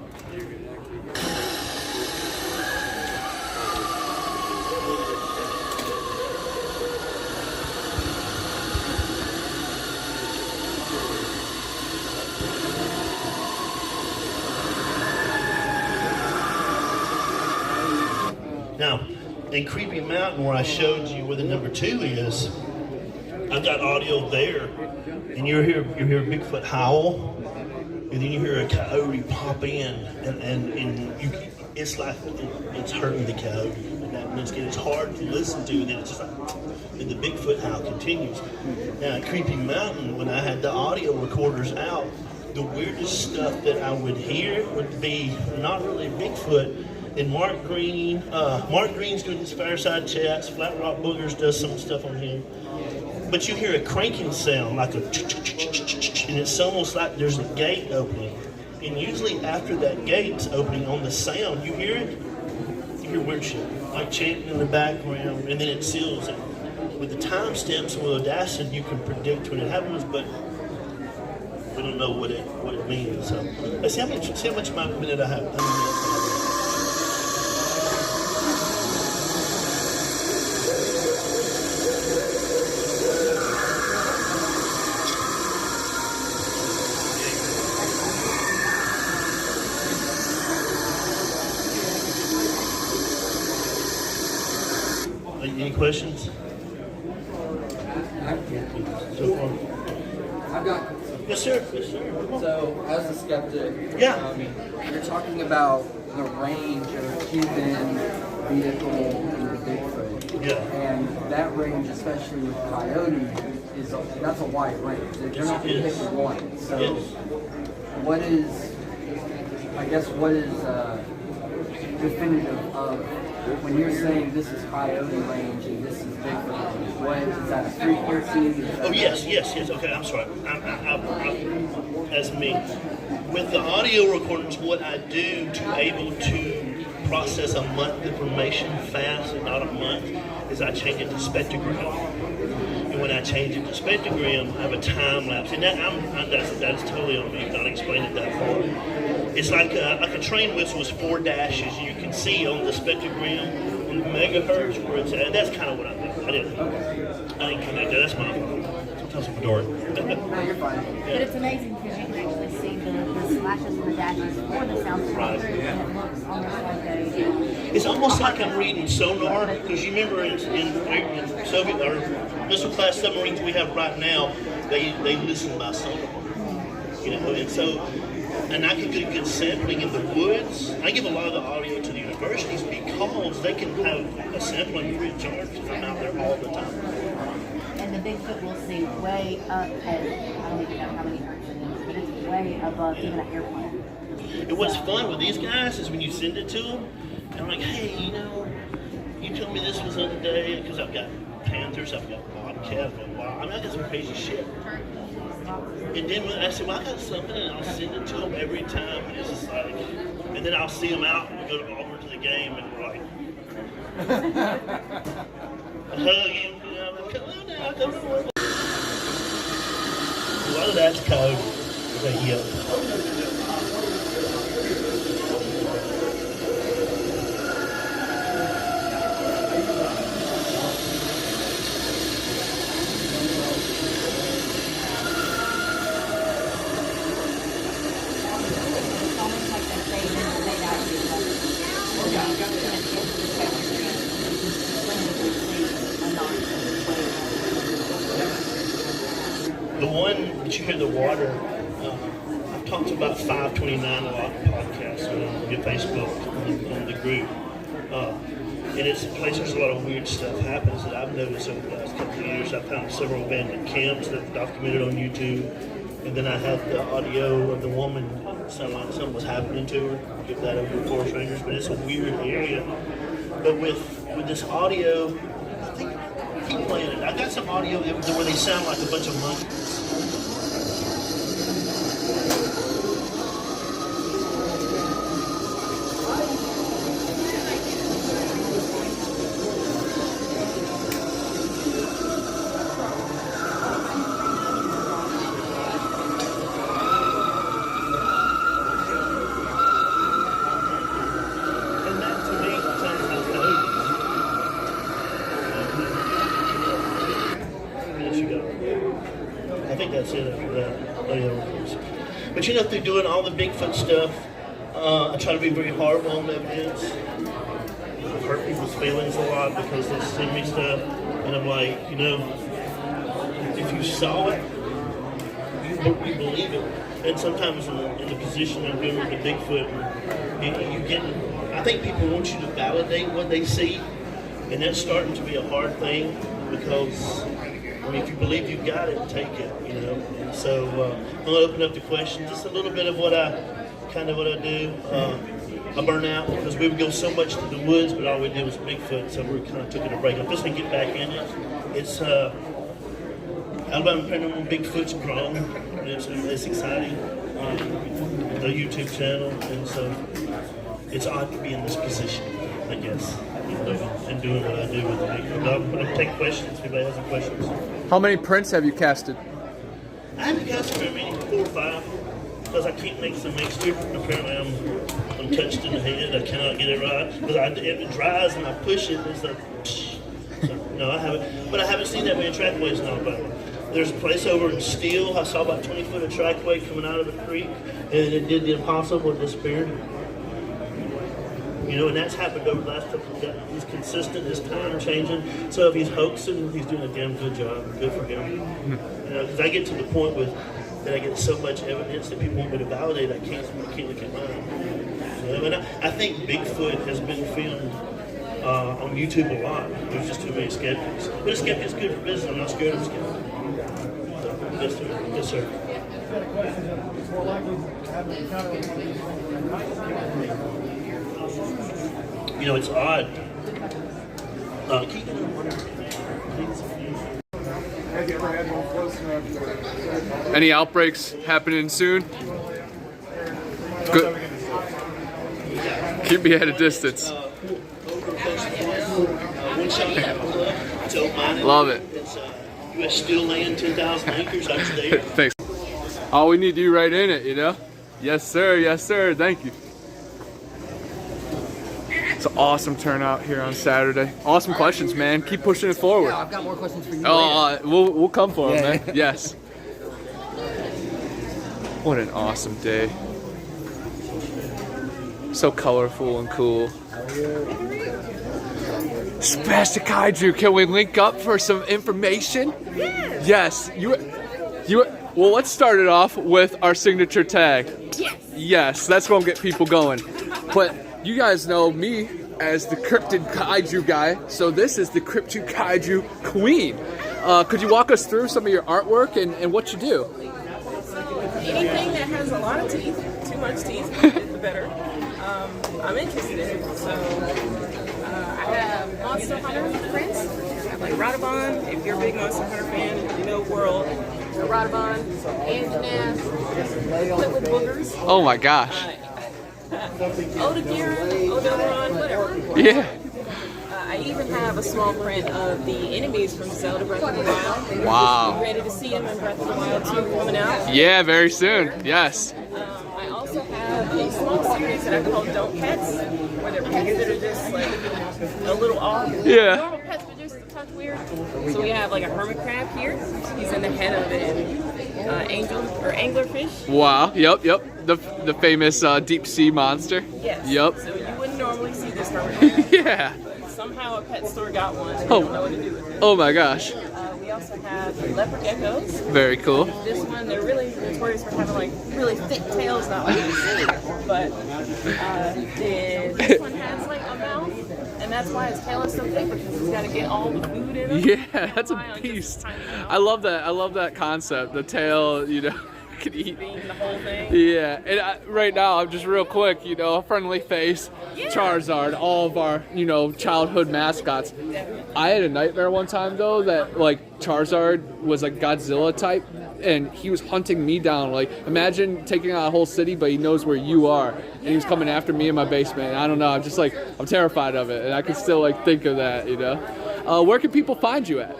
Now, in Creepy Mountain, where I showed you where the number 2 is, I've got audio there, and you hear Bigfoot howl, and then you hear a coyote pop in, and it's like it's hurting the coyote, and it's hard to listen to, and then it's just like, and the Bigfoot howl continues. Now, at Creepy Mountain, when I had the audio recorders out, the weirdest stuff that I would hear would be not really Bigfoot. And Mark Green's doing his fireside chats. Flat Rock Boogers does some stuff on him. But you hear a cranking sound, like a and it's almost like there's a gate opening. And usually after that gate's opening on the sound, you hear it, you hear weird shit, like chanting in the background, and then it seals it. With the timestamps with Audacity, you can predict when it happens, but we don't know what it means. So let's see how much minute I have. Any questions? So far? I've got. Yes, sir. Yes, sir. So, as a skeptic, Yeah. You're talking about the range of a human vehicle and the Bigfoot. Yeah. And that range, especially with coyote, that's a wide range. They're not going to pick one. So, what is definitive of when you're saying this is coyote range and this is Bigfoot range? What is that, a frequency? Oh, yes. Okay, I'm sorry. That's me. With the audio recordings, what I do to able to process a month information fast and not a month is I change it to spectrogram. And when I change it to spectrogram, I have a time lapse. And that's totally on me. I've not explained it that far. It's like a train whistle is 4 dashes. You can see on the spectrogram, on the megahertz where it's at. That's kind of what I did. I didn't connect that. That's my fault. Sometimes I'm dark. No, you're fine. But it's amazing because you can actually see the slashes and the dashes for the sound Right. and it looks almost like a... It's almost like I'm reading sonar, because you remember in Soviet or missile class submarines we have right now, they listen by sonar. And I can get good sampling in the woods. I give a lot of the audio to the universities because they can have a sampling free of charge, and I'm out there all the time. And the Bigfoot will see way up at, I don't even know how many hertz it is, but it's way above even an airplane. And what's fun with these guys is when you send it to them, and I'm like, hey, you told me this was the other day, because I've got panthers, I've got bobcats, I've got wild. I got some crazy shit. And then I said, well, I got something, and I'll send it to them every time. And it's just like, and then I'll see them out, and we go over to the game, and we're like, hugging, come on now, come on. A lot of that's code. They yell. The one that you hear the water, I've talked about 529 a lot of podcasts on your Facebook, on the group. And it's a place there's a lot of weird stuff happens that I've noticed over the last couple of years. I found several abandoned camps that are documented on YouTube. And then I had the audio of the woman sounded like something was happening to her. Give that over to Forest Rangers, but it's a weird area. But with this audio, I think, keep playing it. I got some audio where they sound like a bunch of monkeys. But through doing all the Bigfoot stuff, I try to be very horrible on evidence. hurt people's feelings a lot because they send me stuff, and I'm like, you know, if you saw it, you believe it. And sometimes in the position I'm doing with the Bigfoot, you get. I think people want you to validate what they see, and that's starting to be a hard thing because, I mean, if you believe you've got it, take it, you know. And so I'm gonna open up the questions. Just a little bit of what I do. I burn out because we would go so much to the woods, but all we did was Bigfoot, so we kind of took it a break. I'm just gonna get back in it. It's Alabama Paranormal Bigfoot's grown. It's exciting. The YouTube channel, and so it's odd to be in this position, I guess, you know, and doing what I do with the Bigfoot. I'm going to take questions if anybody has any questions. How many prints have you casted? I haven't casted very many, 4 or 5, because I can't make some mixture. Apparently I'm touched in the head. I cannot get it right because if it dries and I push it, it's like, so, no, I haven't. But I haven't seen that many trackways in Alabama. There's a place over in Steele. I saw about 20 foot of trackway coming out of a creek, and it did the impossible. It disappeared. You know, and that's happened over the last couple of days. He's consistent. His time changing. So if he's hoaxing, he's doing a damn good job. Good for him. You know, because I get to the point that I get so much evidence that people want me to validate. I can't look at mine. You know, and I think Bigfoot has been filmed on YouTube a lot. There's just too many skeptics. But a skeptic's good for business. I'm not scared of skeptics. Yes, sir. Yes, sir. You know, it's odd. Keep it Any outbreaks happening soon? Good. Keep me at a distance. Love it. U.S. Steel land, 10,000 acres. I was there. Thanks. All we need you right in it, you know? Yes, sir. Yes, sir. Thank you. It's an awesome turnout here on Saturday. Awesome questions, man. Keep pushing it forward. Yeah, I've got more questions for you. We'll come for them, man. Yes. What an awesome day. So colorful and cool. Spastic Kaiju, can we link up for some information? Yes. Well, let's start it off with our signature tag. Yes, that's gonna get people going. But you guys know me as the Cryptid Kaiju guy, so this is the Cryptid Kaiju Queen. Could you walk us through some of your artwork and what you do? Anything that has a lot of teeth, too much teeth, the better. I'm interested in it, so I have Monster Hunter prints. I have like Rodabon, if you're a big Monster Hunter fan, you know World. Rodabon, Anjaneth, Liquid Boogers. Oh my gosh. Odoron, whatever. Yeah. I even have a small print of the enemies from Zelda Breath of the Wild. Wow. You ready to see them in Breath of the Wild 2 coming out? Yeah, very soon. Yes. I also have a small series that I call Don't Pets, where they're pets that are just like a little off. Yeah. Normal pets, but just a touch weird. So we have like a hermit crab here. He's in the head of an angel or anglerfish. Wow. Yep. The famous deep sea monster. Yes. Yep. So you wouldn't normally see this hermit crab. Yeah. Somehow a pet store got one and they don't know what to do with it. Oh my gosh. We also have leopard geckos. Very cool. This one, they're really notorious for having like really thick tails, not like this. But this one has like a mouth, and that's why its tail is so thick, because it's got to get all the food in it. Yeah, that's a beast. I love that. I love that concept. The tail, you know. Could eat the whole thing. Yeah, and right now I'm just real quick, you know, a friendly face, Charizard, all of our, you know, childhood mascots. I had a nightmare one time though that like Charizard was like Godzilla type, and he was hunting me down. Like imagine taking out a whole city, but he knows where you are, and he was coming after me in my basement. And I don't know, I'm just like I'm terrified of it, and I can still like think of that, you know. Where can people find you at?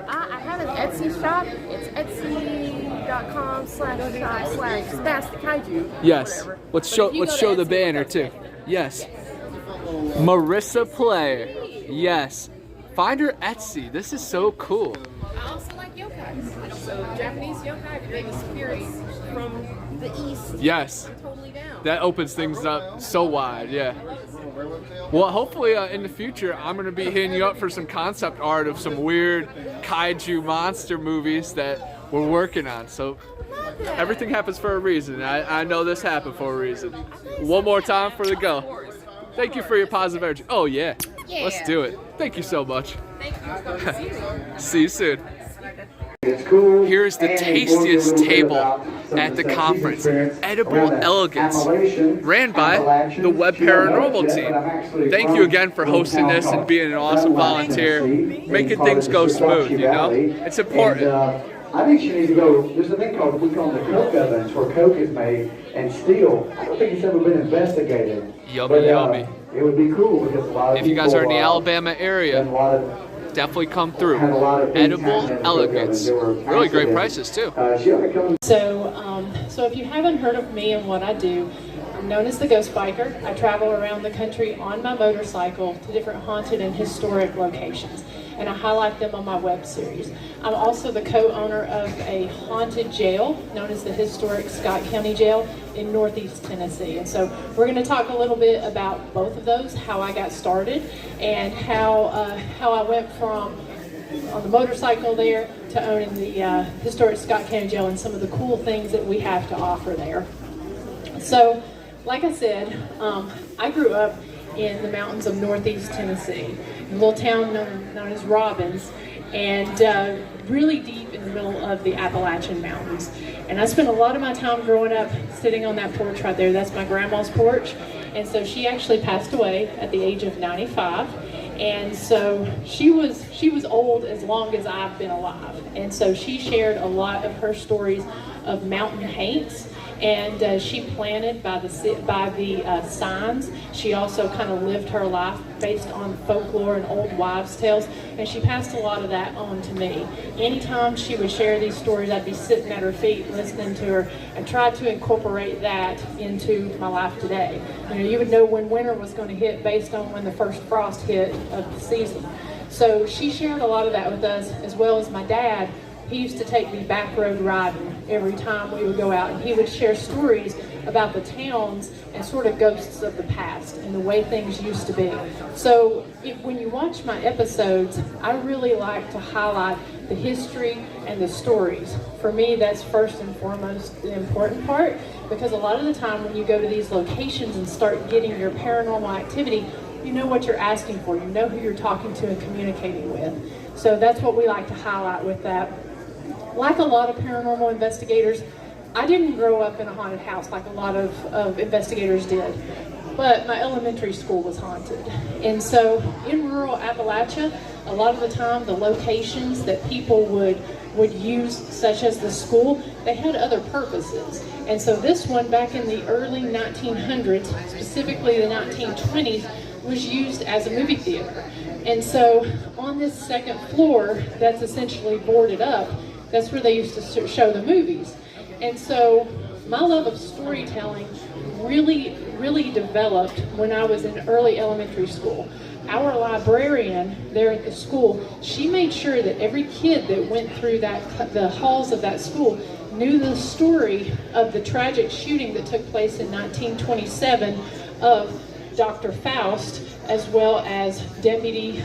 I have an Etsy shop. It's etsy.com/shop/spastickaiju. Yes. Let's show the banner too. Yes. Marissa Player. Yes. Find her Etsy. This is so cool. I also like yokai. So Japanese yokai, if you're into spirits from the east. Yes. I'm totally down. that opens things up so wide. Yeah. Well, hopefully in the future, I'm going to be hitting you up for some concept art of some weird kaiju monster movies that we're working on. So everything happens for a reason. I know this happened for a reason. One more time for the go. Thank you for your positive energy. Oh, yeah. Let's do it. Thank you so much. Thank you for coming. See you soon. Here's the tastiest table at the conference, Edible Elegance, ran by the Webb Paranormal team. Thank you again for hosting this and being an awesome volunteer, making things go smooth, you know? It's important. I think you need to go. There's a thing called, we call them the coke ovens, where coke is made, and steel, I don't think it's ever been investigated. Yummy, yummy. It would be cool because a lot of if you guys are in the Alabama area, definitely come through. Edible Elegance. Really great prices too. So if you haven't heard of me and what I do, I'm known as the Ghost Biker. I travel around the country on my motorcycle to different haunted and historic locations, and I highlight them on my web series. I'm also the co-owner of a haunted jail known as the Historic Scott County Jail in Northeast Tennessee. And so we're going to talk a little bit about both of those, how I got started, and how I went from on the motorcycle there to owning the Historic Scott County Jail and some of the cool things that we have to offer there. So, like I said, I grew up in the mountains of Northeast Tennessee, a little town known as Robbins, and really deep in the middle of the Appalachian Mountains. And I spent a lot of my time growing up sitting on that porch right there. That's my grandma's porch. And so she actually passed away at the age of 95. And so she was old as long as I've been alive. And so she shared a lot of her stories of mountain haints. And she planted by the signs. She also kind of lived her life based on folklore and old wives' tales, and she passed a lot of that on to me. Anytime she would share these stories, I'd be sitting at her feet listening to her and try to incorporate that into my life today. You know, you would know when winter was going to hit based on when the first frost hit of the season. So she shared a lot of that with us, as well as my dad. He used to take me back road riding every time we would go out, and he would share stories about the towns and sort of ghosts of the past and the way things used to be. So when you watch my episodes, I really like to highlight the history and the stories. For me, that's first and foremost the important part, because a lot of the time when you go to these locations and start getting your paranormal activity, you know what you're asking for, you know who you're talking to and communicating with. So that's what we like to highlight with that. Like a lot of paranormal investigators, I didn't grow up in a haunted house like a lot of investigators did, but my elementary school was haunted. And so in rural Appalachia, a lot of the time the locations that people would use, such as the school, they had other purposes. And so this one back in the early 1900s, specifically the 1920s, was used as a movie theater. And so on this second floor that's essentially boarded up, that's where they used to show the movies. And so my love of storytelling really developed when I was in early elementary school. Our librarian there at the school, she made sure that every kid that went through the halls of that school knew the story of the tragic shooting that took place in 1927 of Dr. Faust, as well as Deputy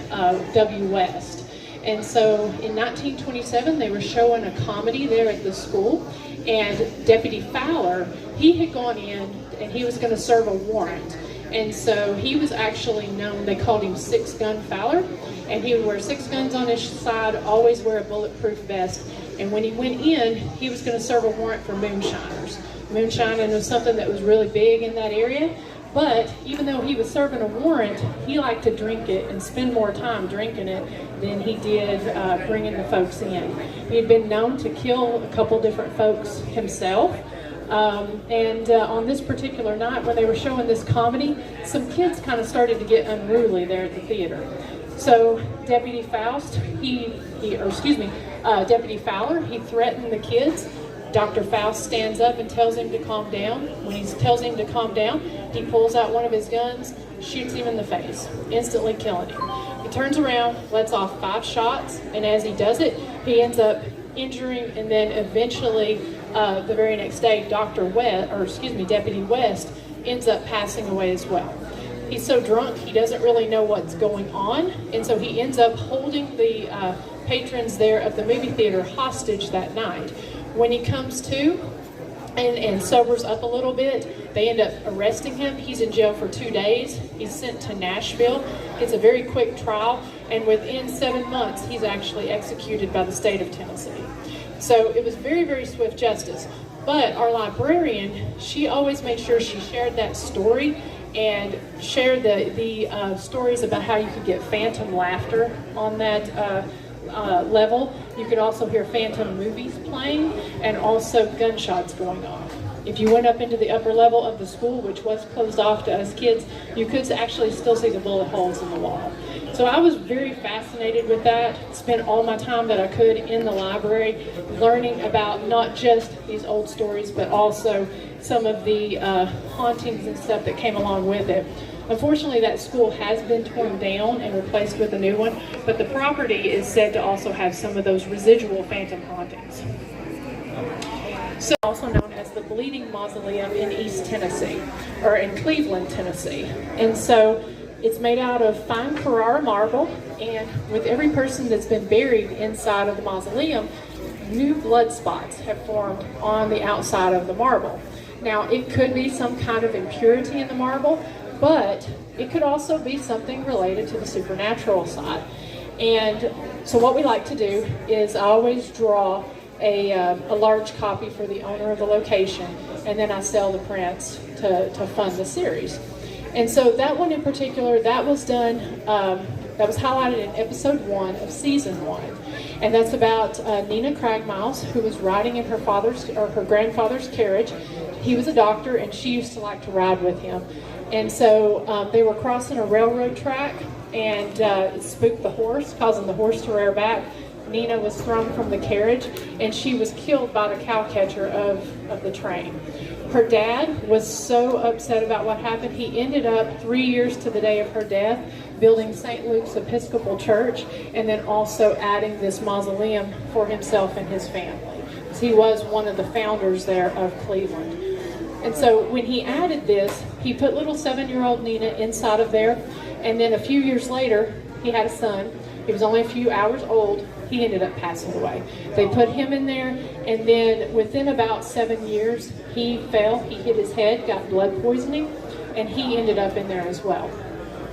W. West. And so in 1927, they were showing a comedy there at the school, and Deputy Fowler, he had gone in and he was going to serve a warrant. And so he was actually known, they called him Six Gun Fowler, and he would wear 6 guns on his side, always wear a bulletproof vest. And when he went in, he was going to serve a warrant for moonshiners. Moonshining was something that was really big in that area. But even though he was serving a warrant, he liked to drink it and spend more time drinking it than he did bringing the folks in. He had been known to kill a couple different folks himself. And on this particular night when they were showing this comedy, some kids kind of started to get unruly there at the theater. So Deputy Deputy Fowler, he threatened the kids. Dr. Faust stands up and tells him to calm down. When he tells him to calm down, he pulls out one of his guns, shoots him in the face, instantly killing him. He turns around, lets off 5 shots, and as he does it, he ends up injuring, and then eventually, the very next day, Deputy West ends up passing away as well. He's so drunk, he doesn't really know what's going on, and so he ends up holding the patrons there of the movie theater hostage that night. When he comes to and sobers up a little bit, they end up arresting him. He's in jail for 2 days. He's sent to Nashville. It's a very quick trial, and within 7 months, he's actually executed by the state of Tennessee. So it was very, very swift justice. But our librarian, she always made sure she shared that story and shared the stories about how you could get phantom laughter on that level. You could also hear phantom movies playing and also gunshots going off. If you went up into the upper level of the school, which was closed off to us kids, you could actually still see the bullet holes in the wall. So I was very fascinated with that, spent all my time that I could in the library learning about not just these old stories, but also some of the hauntings and stuff that came along with it. Unfortunately, that school has been torn down and replaced with a new one, but the property is said to also have some of those residual phantom hauntings. So, also known as the Bleeding Mausoleum in East Tennessee, or in Cleveland, Tennessee. And so it's made out of fine Carrara marble, and with every person that's been buried inside of the mausoleum, new blood spots have formed on the outside of the marble. Now, it could be some kind of impurity in the marble, but it could also be something related to the supernatural side. And so what we like to do is I always draw a large copy for the owner of the location, and then I sell the prints to fund the series. And so that one in particular, that was done, that was highlighted in episode 1 of season 1. And that's about Nina Cragmiles, who was riding in her grandfather's carriage. He was a doctor, and she used to like to ride with him. And so they were crossing a railroad track, and it spooked the horse, causing the horse to rear back. Nina was thrown from the carriage, and she was killed by the cowcatcher of the train. Her dad was so upset about what happened, he ended up 3 years to the day of her death building St. Luke's Episcopal Church, and then also adding this mausoleum for himself and his family. He was one of the founders there of Cleveland. And so when he added this, he put little 7-year-old Nina inside of there, and then a few years later, he had a son. He was only a few hours old. He ended up passing away. They put him in there, and then within about 7 years, he fell, he hit his head, got blood poisoning, and he ended up in there as well.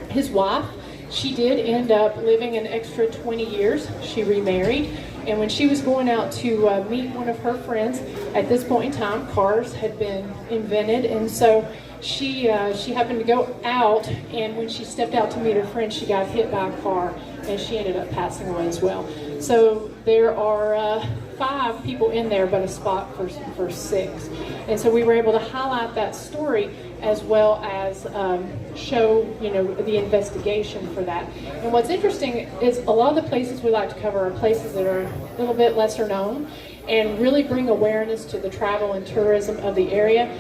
His wife, she did end up living an extra 20 years. She remarried, and when she was going out to meet one of her friends, at this point in time, cars had been invented, and so she happened to go out, and when she stepped out to meet her friend, she got hit by a car, and she ended up passing away as well. So there are 5 people in there, but a spot for 6. And so we were able to highlight that story as well as show, the investigation for that. And what's interesting is a lot of the places we like to cover are places that are a little bit lesser known and really bring awareness to the travel and tourism of the area.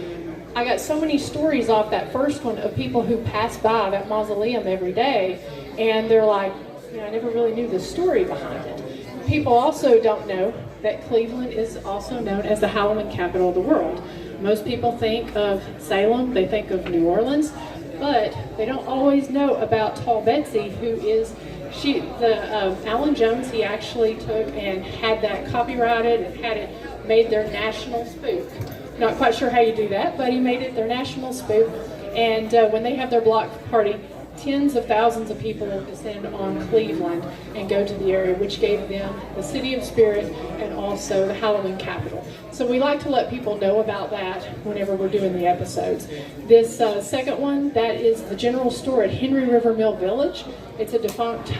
I got so many stories off that first one of people who pass by that mausoleum every day, and they're like, I never really knew the story behind it. People also don't know that Cleveland is also known as the Halloween capital of the world. Most people think of Salem, they think of New Orleans, but they don't always know about Tall Betsy, who is Alan Jones. He actually took and had that copyrighted and had it made their national spook. Not quite sure how you do that, but he made it their national spook. And when they have their block party, tens of thousands of people will descend on Cleveland and go to the area, which gave them the City of Spirit and also the Halloween capital. So we like to let people know about that whenever we're doing the episodes. This second one, that is the general store at Henry River Mill Village. It's a defunct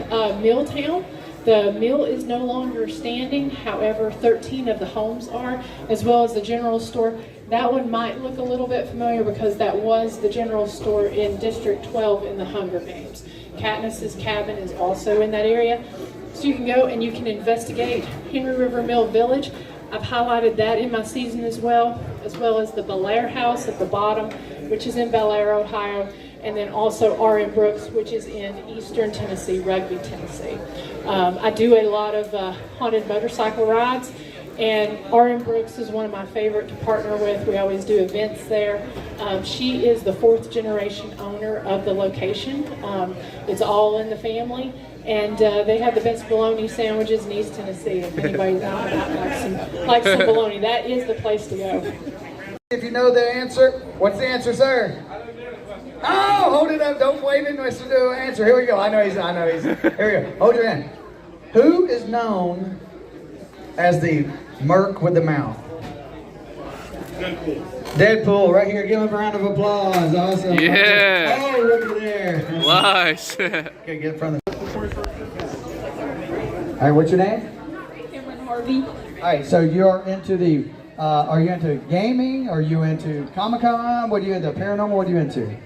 mill town. The mill is no longer standing, however 13 of the homes are, as well as the general store. That one might look a little bit familiar because that was the general store in District 12 in the Hunger Games. Katniss's cabin is also in that area. So you can go and you can investigate Henry River Mill Village. I've highlighted that in my season as well as the Belair House at the bottom, which is in Belair, Ohio, and then also R.M. Brooks, which is in eastern Tennessee, Rugby, Tennessee. I do a lot of haunted motorcycle rides, And R.M. Brooks is one of my favorite to partner with. We always do events there. She is the 4th generation owner of the location. It's all in the family. And they have the best bologna sandwiches in East Tennessee. If anybody's out and about likes some bologna, that is the place to go. If you know the answer, what's the answer, sir? Oh, hold it up. Don't wave it. Let's do an answer. Here we go. I know he's. Here we go. Hold your hand. Who is known as the Merc with the mouth? Deadpool, right here. Give him a round of applause. Awesome. Yeah. Oh, look at there. Nice. Okay, get in front of the... All right, what's your name? Cameron Harvey. All right, so you're into the, are you into gaming? Are you into Comic-Con? What are you into? Paranormal? What are you into?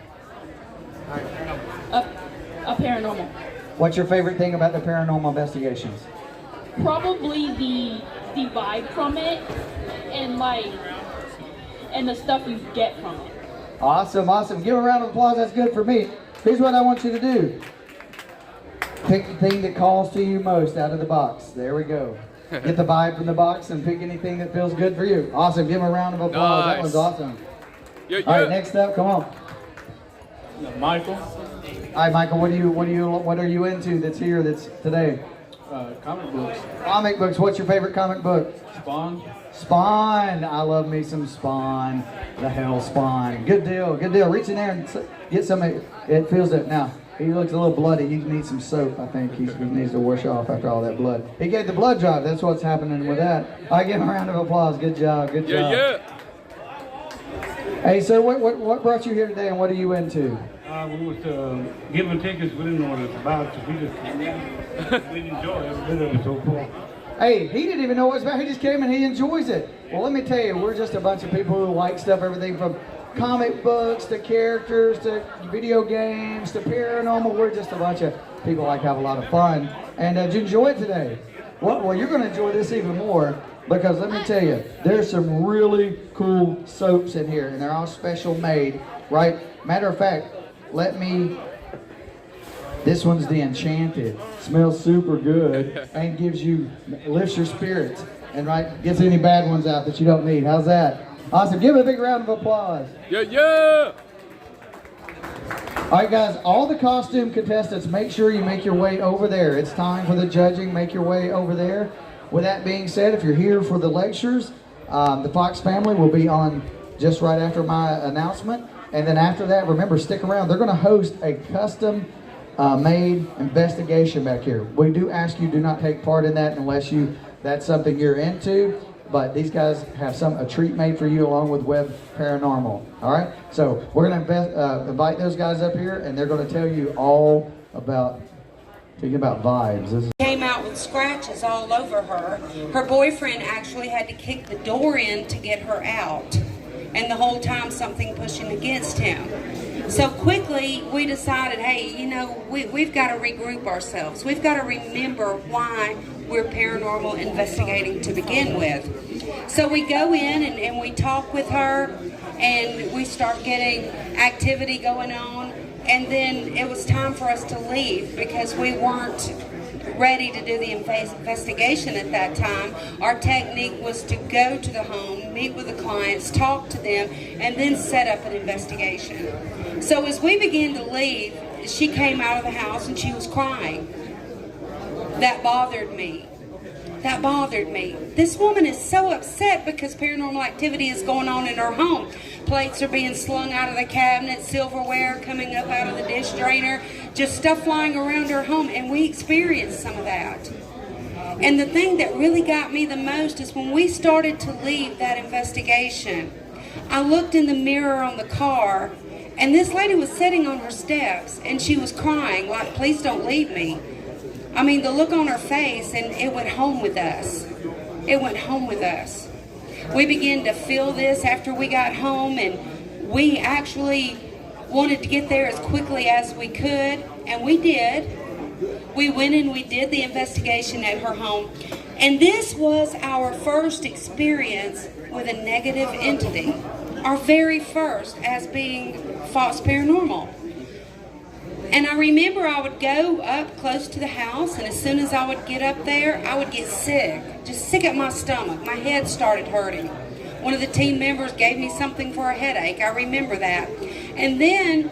A paranormal. What's your favorite thing about the paranormal investigations? Probably the vibe from it and the stuff you get from it. Awesome, awesome. Give a round of applause. That's good for me. Here's what I want you to do. Pick the thing that calls to you most out of the box. There we go. Get the vibe from the box and pick anything that feels good for you. Awesome. Give him a round of applause. Nice. That was awesome. Yeah. All right, next up, come on. Michael. All right, Michael. What are you into that's here that's today? Comic books. Comic books. What's your favorite comic book? Spawn. Spawn. I love me some Spawn. The hell Spawn. Good deal. Good deal. Reach in there and get some. It feels it now. He looks a little bloody. He needs some soap, I think. He needs to wash off after all that blood. He gave the blood drive. That's what's happening with that. I give him a round of applause. Good job. Good job. Yeah. Hey, so what brought you here today, and what are you into? We was giving tickets. We didn't know what it's about, so we enjoy every bit of it so far. Hey, he didn't even know what it's about. He just came and he enjoys it. Well, let me tell you, we're just a bunch of people who like stuff, everything from comic books to characters to video games to paranormal. We're just a bunch of people like have a lot of fun. And did you enjoy it today? Well, you're going to enjoy this even more because let me tell you, there's some really cool soaps in here, and they're all special made, right? Matter of fact, this one's the Enchanted. Smells super good and lifts your spirits and gets any bad ones out that you don't need. How's that? Awesome. Give it a big round of applause. Yeah. All right, guys, all the costume contestants, make sure you make your way over there. It's time for the judging. Make your way over there. With that being said, if you're here for the lectures, the Fox family will be on just right after my announcement. And then after that, remember, stick around. They're going to host a custom made investigation back here. We do ask you do not take part in that unless that's something you're into. But these guys have a treat made for you along with Webb Paranormal. All right? So we're going to invite those guys up here, and they're going to tell you all about vibes. Came out with scratches all over her. Her boyfriend actually had to kick the door in to get her out. And the whole time something pushing against him. So quickly we decided, hey, we've got to regroup ourselves. We've got to remember why we're paranormal investigating to begin with. So we go in and we talk with her and we start getting activity going on. And then it was time for us to leave because we weren't ready to do the investigation at that time. Our technique was to go to the home, meet with the clients, talk to them, and then set up an investigation. So as we began to leave, she came out of the house and she was crying. That bothered me. That bothered me. This woman is so upset because paranormal activity is going on in her home. Plates are being slung out of the cabinet, silverware coming up out of the dish drainer, just stuff flying around her home, and we experienced some of that. And the thing that really got me the most is when we started to leave that investigation, I looked in the mirror on the car, and this lady was sitting on her steps, and she was crying like, please don't leave me. I mean, the look on her face, and it went home with us. It went home with us. We began to feel this after we got home, and we actually wanted to get there as quickly as we could, and we did. We went and we did the investigation at her home, and this was our first experience with a negative entity. Our very first as being Fox Paranormal. And I remember I would go up close to the house, and as soon as I would get up there, I would get sick, just sick at my stomach. My head started hurting. One of the team members gave me something for a headache. I remember that. And then,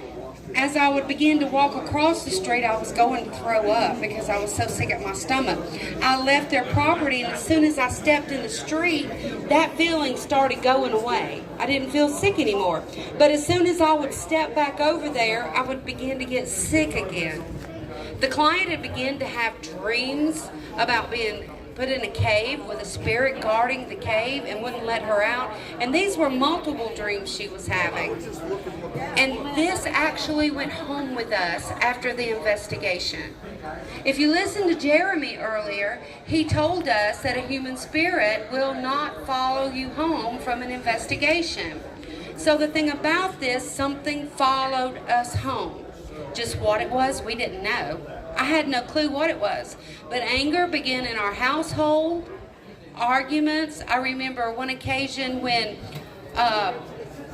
as I would begin to walk across the street, I was going to throw up because I was so sick at my stomach. I left their property, and as soon as I stepped in the street, that feeling started going away. I didn't feel sick anymore. But as soon as I would step back over there, I would begin to get sick again. The client had begun to have dreams about being put in a cave with a spirit guarding the cave and wouldn't let her out. And these were multiple dreams she was having. And this actually went home with us after the investigation. If you listened to Jeremy earlier, he told us that a human spirit will not follow you home from an investigation. So the thing about this, something followed us home. Just what it was, we didn't know. I had no clue what it was. But anger began in our household, arguments. I remember one occasion when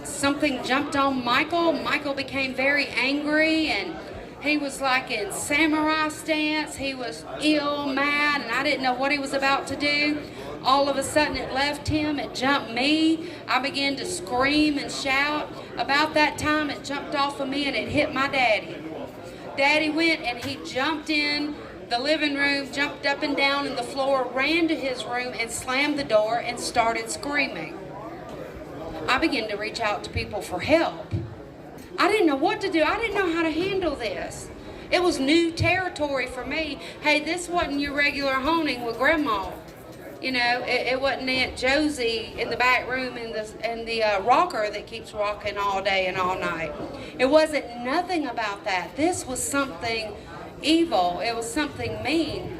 something jumped on Michael. Michael became very angry, and he was like in samurai stance. He was ill, mad, and I didn't know what he was about to do. All of a sudden it left him, it jumped me. I began to scream and shout. About that time it jumped off of me and it hit my daddy. Daddy went and he jumped in the living room, jumped up and down on the floor, ran to his room and slammed the door and started screaming. I began to reach out to people for help. I didn't know what to do. I didn't know how to handle this. It was new territory for me. Hey, this wasn't your regular honing with Grandma. You know, it wasn't Aunt Josie in the back room in the rocker that keeps rocking all day and all night. It wasn't nothing about that. This was something evil. It was something mean.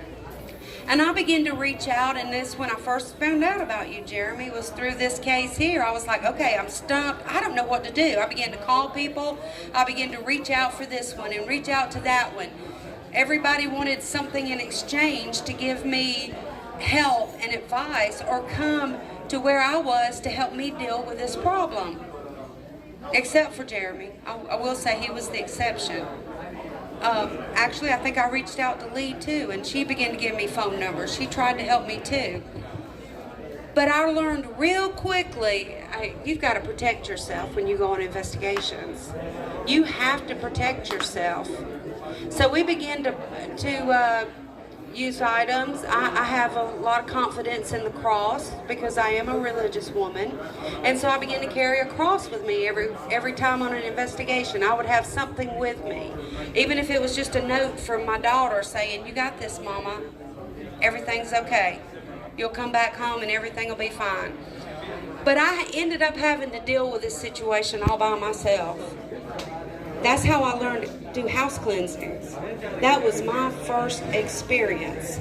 And I began to reach out, and this, when I first found out about you, Jeremy, was through this case here. I was like, okay, I'm stumped. I don't know what to do. I began to call people. I began to reach out for this one and reach out to that one. Everybody wanted something in exchange to give me help and advice or come to where I was to help me deal with this problem. Except for Jeremy. I will say he was the exception. Actually, I think I reached out to Lee too, and she began to give me phone numbers. She tried to help me too. But I learned real quickly, you've got to protect yourself when you go on investigations. You have to protect yourself. So we began to use items. I have a lot of confidence in the cross because I am a religious woman, and so I began to carry a cross with me every time on an investigation. I would have something with me, even if it was just a note from my daughter saying, "You got this, Mama. Everything's okay. You'll come back home and everything will be fine." But I ended up having to deal with this situation all by myself. That's how I learned to do house cleansings. That was my first experience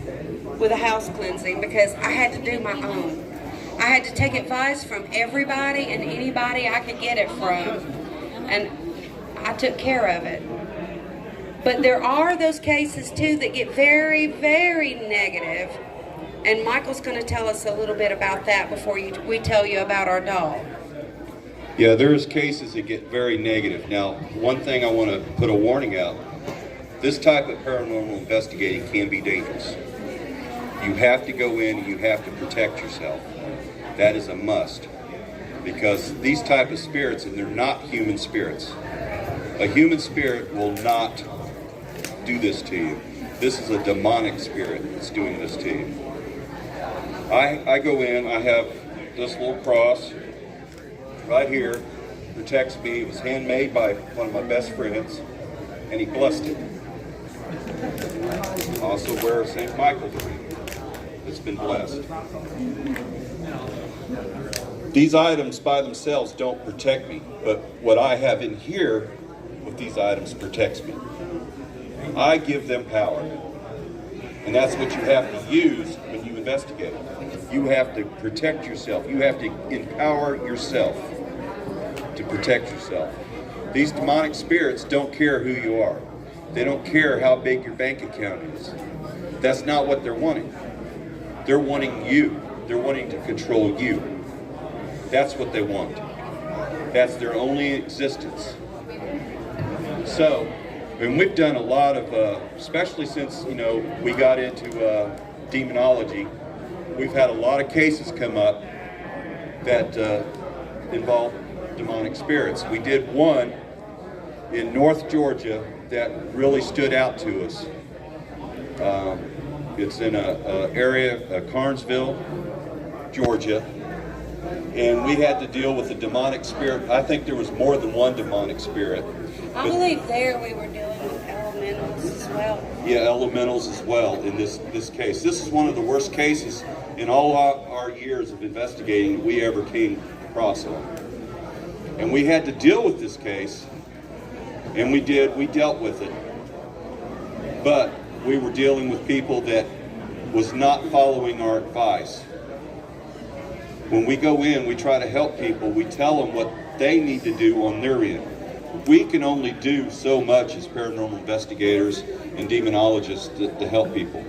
with a house cleansing because I had to do my own. I had to take advice from everybody and anybody I could get it from, and I took care of it. But there are those cases too that get very, very negative, and Michael's going to tell us a little bit about that before we tell you about our dog. Yeah, there's cases that get very negative. Now, one thing I want to put a warning out. This type of paranormal investigating can be dangerous. You have to go in and you have to protect yourself. That is a must. Because these type of spirits, and they're not human spirits. A human spirit will not do this to you. This is a demonic spirit that's doing this to you. I go in, I have this little cross right here, protects me. It was handmade by one of my best friends, and he blessed it. I also wear a St. Michael's ring. It's been blessed. These items by themselves don't protect me, but what I have in here with these items protects me. I give them power. And that's what you have to use when you investigate. You have to protect yourself. You have to empower yourself to protect yourself. These demonic spirits don't care who you are. They don't care how big your bank account is. That's not what they're wanting. They're wanting you. They're wanting to control you. That's what they want. That's their only existence. So, And we've done a lot of, especially since, you know, we got into demonology, we've had a lot of cases come up that involve demonic spirits. We did one in North Georgia that really stood out to us. It's in a area, Carnesville, Georgia, and we had to deal with a demonic spirit. I think there was more than one demonic spirit. I believe there we were dealing with elementals as well. Yeah, elementals as well in this case. This is one of the worst cases in all our years of investigating that we ever came across on. And we had to deal with this case, and we dealt with it. But we were dealing with people that was not following our advice. When we go in, we try to help people. We tell them what they need to do on their end. We can only do so much as paranormal investigators and demonologists to help people.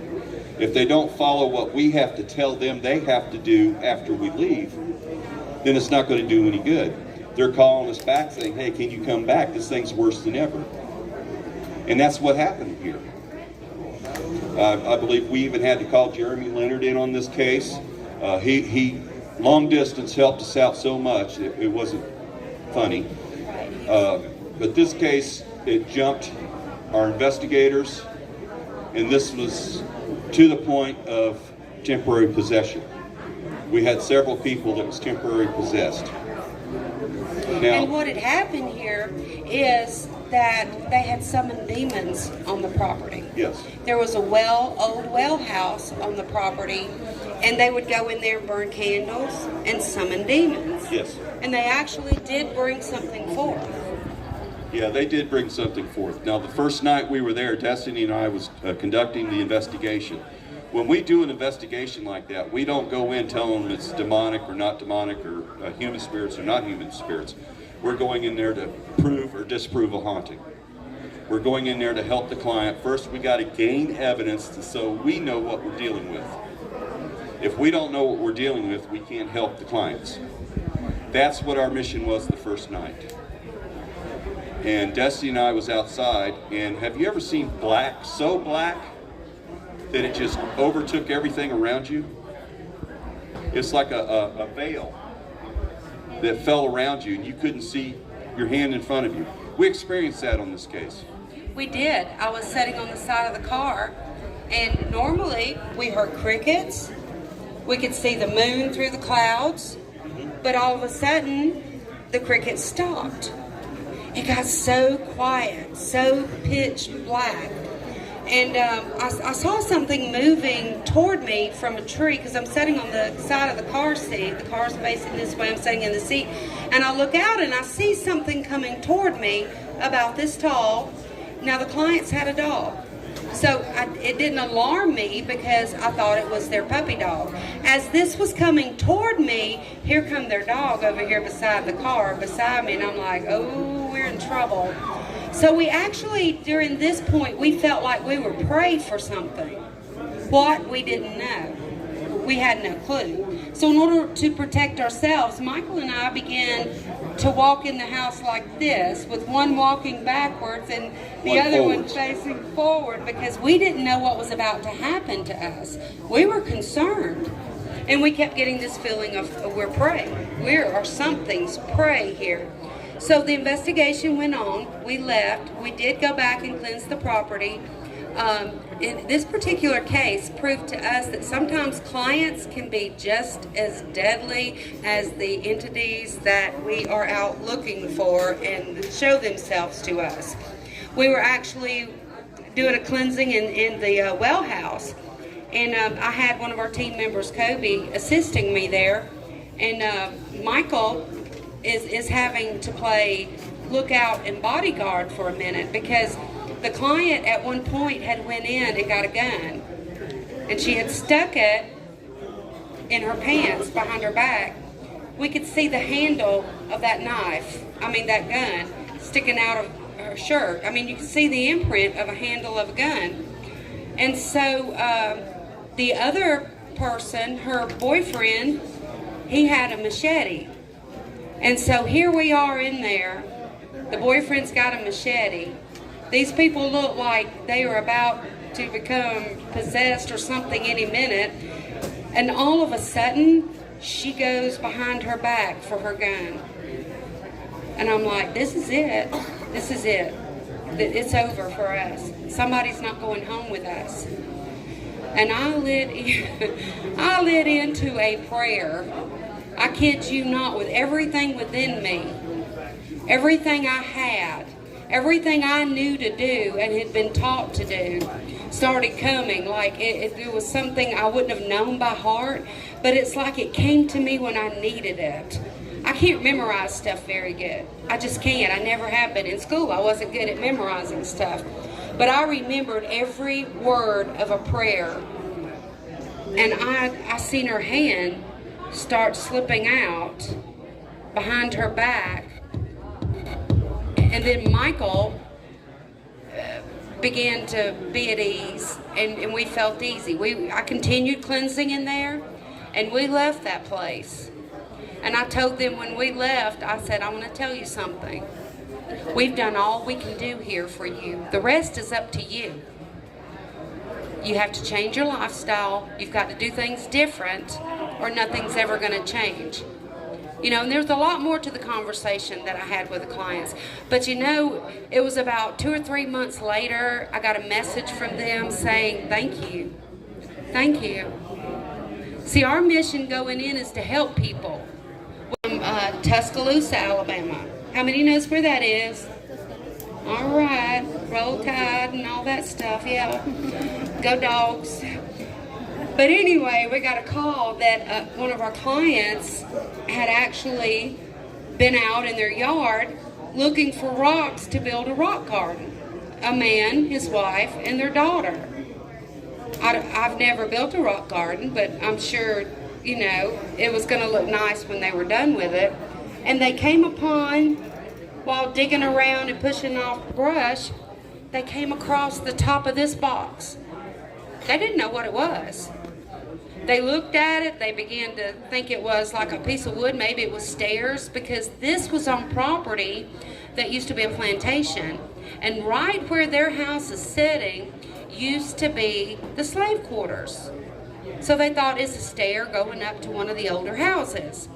If they don't follow what we have to tell them they have to do after we leave, then it's not going to do any good. They're calling us back saying, hey, can you come back? This thing's worse than ever. And that's what happened here. I believe we even had to call Jeremy Leonard in on this case. He long distance helped us out so much that it wasn't funny. But this case, it jumped our investigators, and this was to the point of temporary possession. We had several people that was temporarily possessed. Now, And what had happened here is that they had summoned demons on the property. yes. There was a old well house on the property, and they would go in there and burn candles and summon demons. Yes. And they actually did bring something forth. Yeah, they did bring something forth. Now, the first night we were there, Destiny and I was conducting the investigation. When we do an investigation like that, we don't go in telling them it's demonic or not demonic, or human spirits or not human spirits. We're going in there to prove or disprove a haunting. We're going in there to help the client. First, we got to gain evidence so we know what we're dealing with. If we don't know what we're dealing with, we can't help the clients. That's what our mission was the first night. And Destiny and I was outside, and have you ever seen black, so black that it just overtook everything around you? It's like a veil that fell around you, and you couldn't see your hand in front of you. We experienced that on this case. We did. I was sitting on the side of the car, and normally we heard crickets. We could see the moon through the clouds, but all of a sudden, the crickets stopped. It got so quiet, so pitch black. And I saw something moving toward me from a tree, because I'm sitting on the side of the car seat. The car's facing this way, I'm sitting in the seat. And I look out and I see something coming toward me about this tall. Now the clients had a dog. So it didn't alarm me because I thought it was their puppy dog. As this was coming toward me, here come their dog over here beside the car, beside me, and I'm like, oh, we're in trouble. So we actually, during this point, we felt like we were prey for something. What, we didn't know. We had no clue. So in order to protect ourselves, Michael and I began to walk in the house like this, with one walking backwards and the other one facing forward, because we didn't know what was about to happen to us. We were concerned. And we kept getting this feeling of we're prey. We are something's prey here. So the investigation went on. We left. We did go back and cleanse the property. In this particular case proved to us that sometimes clients can be just as deadly as the entities that we are out looking for and show themselves to us. We were actually doing a cleansing in the well house, and I had one of our team members, Kobe, assisting me there, and Michael is having to play lookout and bodyguard for a minute, because the client at one point had went in and got a gun, and she had stuck it in her pants behind her back. We could see the handle of that that gun, sticking out of her shirt. I mean, you could see the imprint of a handle of a gun. And so the other person, her boyfriend, he had a machete. And so here we are in there. The boyfriend's got a machete. These people look like they are about to become possessed or something any minute. And all of a sudden, she goes behind her back for her gun. And I'm like, this is it. This is it. It's over for us. Somebody's not going home with us. And I lit into a prayer. I kid you not, with everything within me, everything I had, everything I knew to do and had been taught to do started coming. Like it was something I wouldn't have known by heart, but it's like it came to me when I needed it. I can't memorize stuff very good. I just can't. I never have been. In school, I wasn't good at memorizing stuff. But I remembered every word of a prayer. And I seen her hand start slipping out behind her back. And then Michael began to be at ease, and we felt easy. I continued cleansing in there, and we left that place. And I told them when we left, I said, I want to tell you something. We've done all we can do here for you. The rest is up to you. You have to change your lifestyle. You've got to do things different, or nothing's ever going to change. You know, and there's a lot more to the conversation that I had with the clients. But you know, it was about 2 or 3 months later, I got a message from them saying, thank you. Thank you. See, our mission going in is to help people. From Tuscaloosa, Alabama. How many knows where that is? All right. Roll Tide and all that stuff, yeah. Go Dogs. But anyway, we got a call that one of our clients had actually been out in their yard looking for rocks to build a rock garden. A man, his wife, and their daughter. I've never built a rock garden, but I'm sure, you know, it was going to look nice when they were done with it. And they came upon, while digging around and pushing off brush, they came across the top of this box. They didn't know what it was. They looked at it, they began to think it was like a piece of wood, maybe it was stairs, because this was on property that used to be a plantation. And right where their house is sitting used to be the slave quarters. So they thought it's a stair going up to one of the older houses.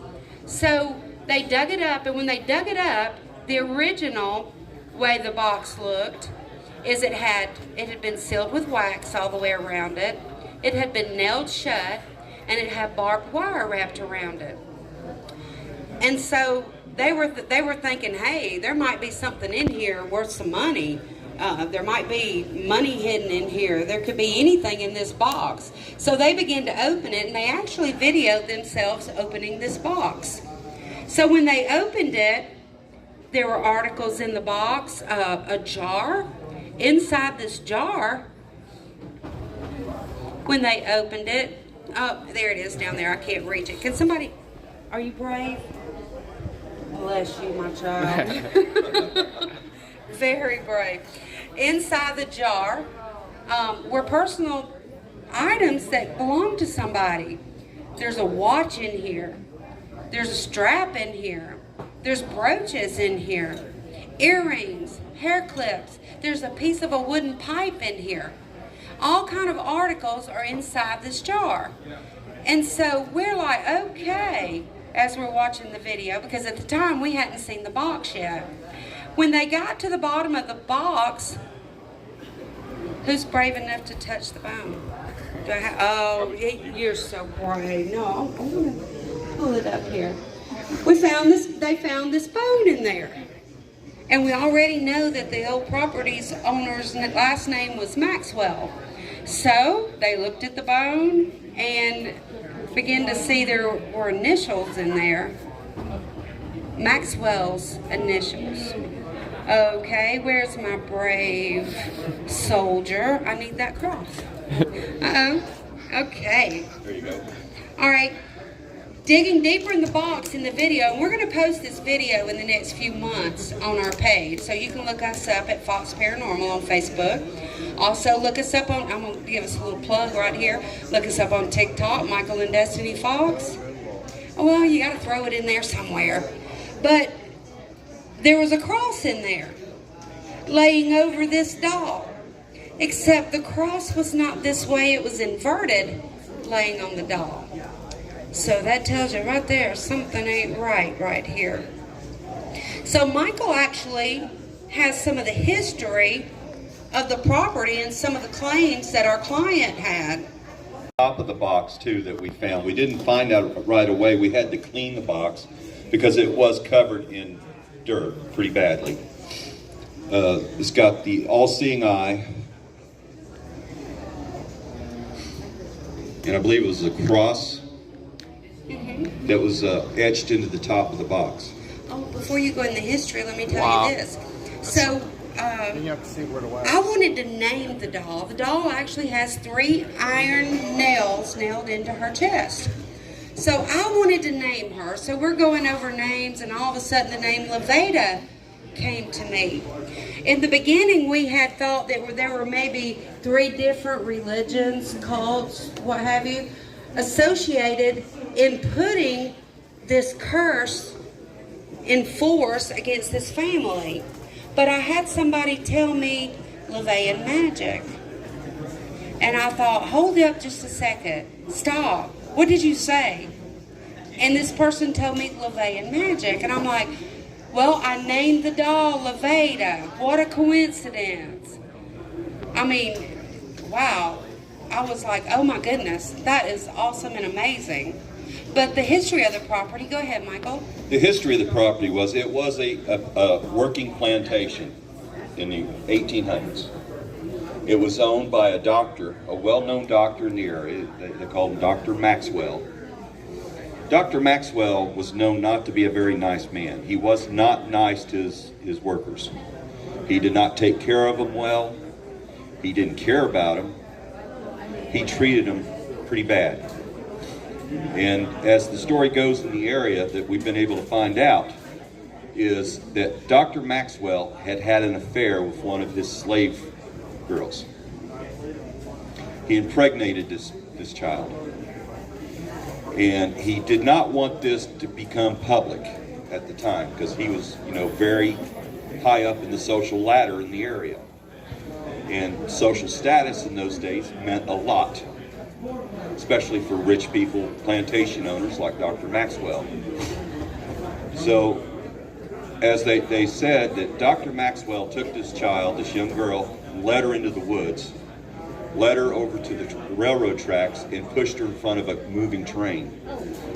So they dug it up, and when they dug it up, the original way the box looked is it had been sealed with wax all the way around it. It had been nailed shut, and it had barbed wire wrapped around it. And so they were thinking, hey, there might be something in here worth some money. There might be money hidden in here. There could be anything in this box. So they began to open it, and they actually videoed themselves opening this box. So when they opened it, there were articles in the box, a jar. Inside this jar, when they opened it, oh, there it is down there. I can't reach it. Can somebody, are you brave? Bless you, my child. Very brave. Inside the jar were personal items that belonged to somebody. There's a watch in here. There's a strap in here. There's brooches in here. Earrings, hair clips. There's a piece of a wooden pipe in here. All kind of articles are inside this jar. And so we're like, okay, as we're watching the video, because at the time we hadn't seen the box yet. When they got to the bottom of the box, who's brave enough to touch the bone? Do I oh, you're so brave. No, I'm going to pull it up here. They found this bone in there. And we already know that the old property's owner's last name was Maxwell. So they looked at the bone and began to see there were initials in there. Maxwell's initials. Okay, where's my brave soldier? I need that cross. Uh-oh. Okay. There you go. All right. Digging deeper in the box in the video, and we're going to post this video in the next few months on our page, so you can look us up at Fox Paranormal on Facebook. Also, look us up on, I'm going to give us a little plug right here, look us up on TikTok, Michael and Destiny Fox. Oh, well, you got to throw it in there somewhere. But there was a cross in there. laying over this doll. Except the cross was not this way, it was inverted, laying on the doll. So that tells you right there, something ain't right here. So Michael actually has some of the history of the property and some of the claims that our client had. Top of the box too that we found. We didn't find out right away. We had to clean the box because it was covered in dirt pretty badly. It's got the all-seeing eye, and I believe it was a cross that was etched into the top of the box. Oh, before you go in the history, let me tell you this. So, I wanted to name the doll. The doll actually has 3 iron nails nailed into her chest. So I wanted to name her. So we're going over names, and all of a sudden the name Levada came to me. In the beginning, we had thought that there were maybe 3 different religions, cults, what have you, associated in putting this curse in force against this family. But I had somebody tell me Levian magic. And I thought, hold up just a second. Stop. What did you say? And this person told me Levian magic. And I'm like, well, I named the doll Levada. What a coincidence. I mean, wow. I was like, oh my goodness, that is awesome and amazing. But the history of the property, go ahead, Michael. The history of the property was it was a working plantation in the 1800s. It was owned by a doctor, a well-known doctor in the area. They called him Dr. Maxwell. Dr. Maxwell was known not to be a very nice man. He was not nice to his workers. He did not take care of them well. He didn't care about them. He treated them pretty bad. And as the story goes in the area that we've been able to find out is that Dr. Maxwell had had an affair with one of his slave girls. He impregnated this child. And he did not want this to become public at the time because he was, very high up in the social ladder in the area. And social status in those days meant a lot, especially for rich people, plantation owners like Dr. Maxwell. So, as they said that Dr. Maxwell took this child, this young girl, led her into the woods, led her over to the railroad tracks, and pushed her in front of a moving train.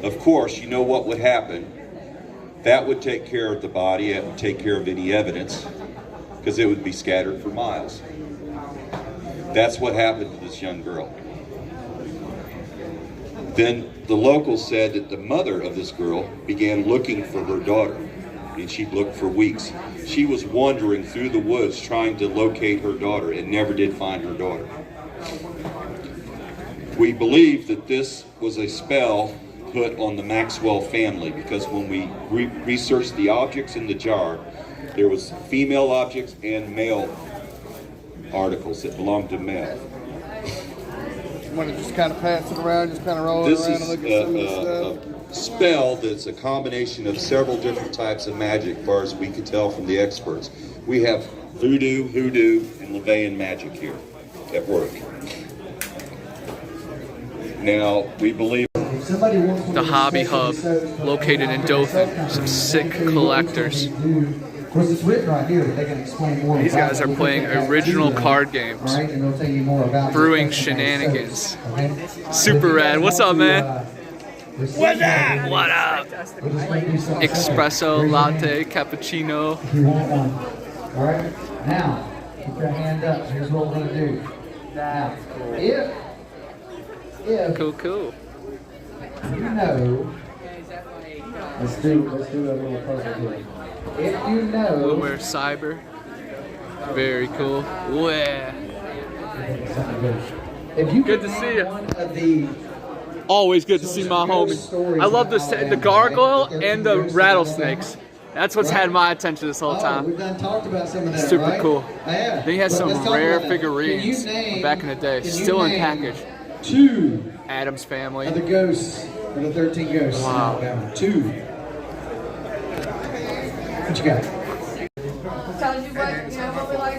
Of course, you know what would happen. That would take care of the body, it would take care of any evidence, because it would be scattered for miles. That's what happened to this young girl. Then the locals said that the mother of this girl began looking for her daughter, and she looked for weeks. She was wandering through the woods trying to locate her daughter and never did find her daughter. We believe that this was a spell put on the Maxwell family because when we researched the objects in the jar, there was female objects and male articles that belonged to male. You want to just kind of pass it around, just kind of roll it around and look at some of the stuff? A spell that's a combination of several different types of magic, as far as we could tell from the experts. We have voodoo, hoodoo, and Levian magic here at work. Now, we believe the Hobby Hub, located in Dothan. Some sick collectors. Of course, it's written right here that they can explain more. These guys are playing original card games. Right? And they'll tell you more about brewing shenanigans. Super rad. What's up, man? What's up? What up? Espresso, latte, cappuccino. If you want one. All right? Now, keep your hand up. Here's what we're going to do. Now, if cool. You know, let's do a little puzzle here. If you know, We'll wear cyber. Very cool. Yeah. If you good to see you. One of the Always good to see my homie. I love the gargoyle and the rattlesnakes. That's what's had my attention this whole time. We've done talked about some of that, Super right? cool. Yeah. They had But some let's talk rare about that. figurines back in the day, still in package. 2 Adam's Family. of the ghosts, or the 13 ghosts. Wow. In Alabama. 2. What you got? Tells you what we like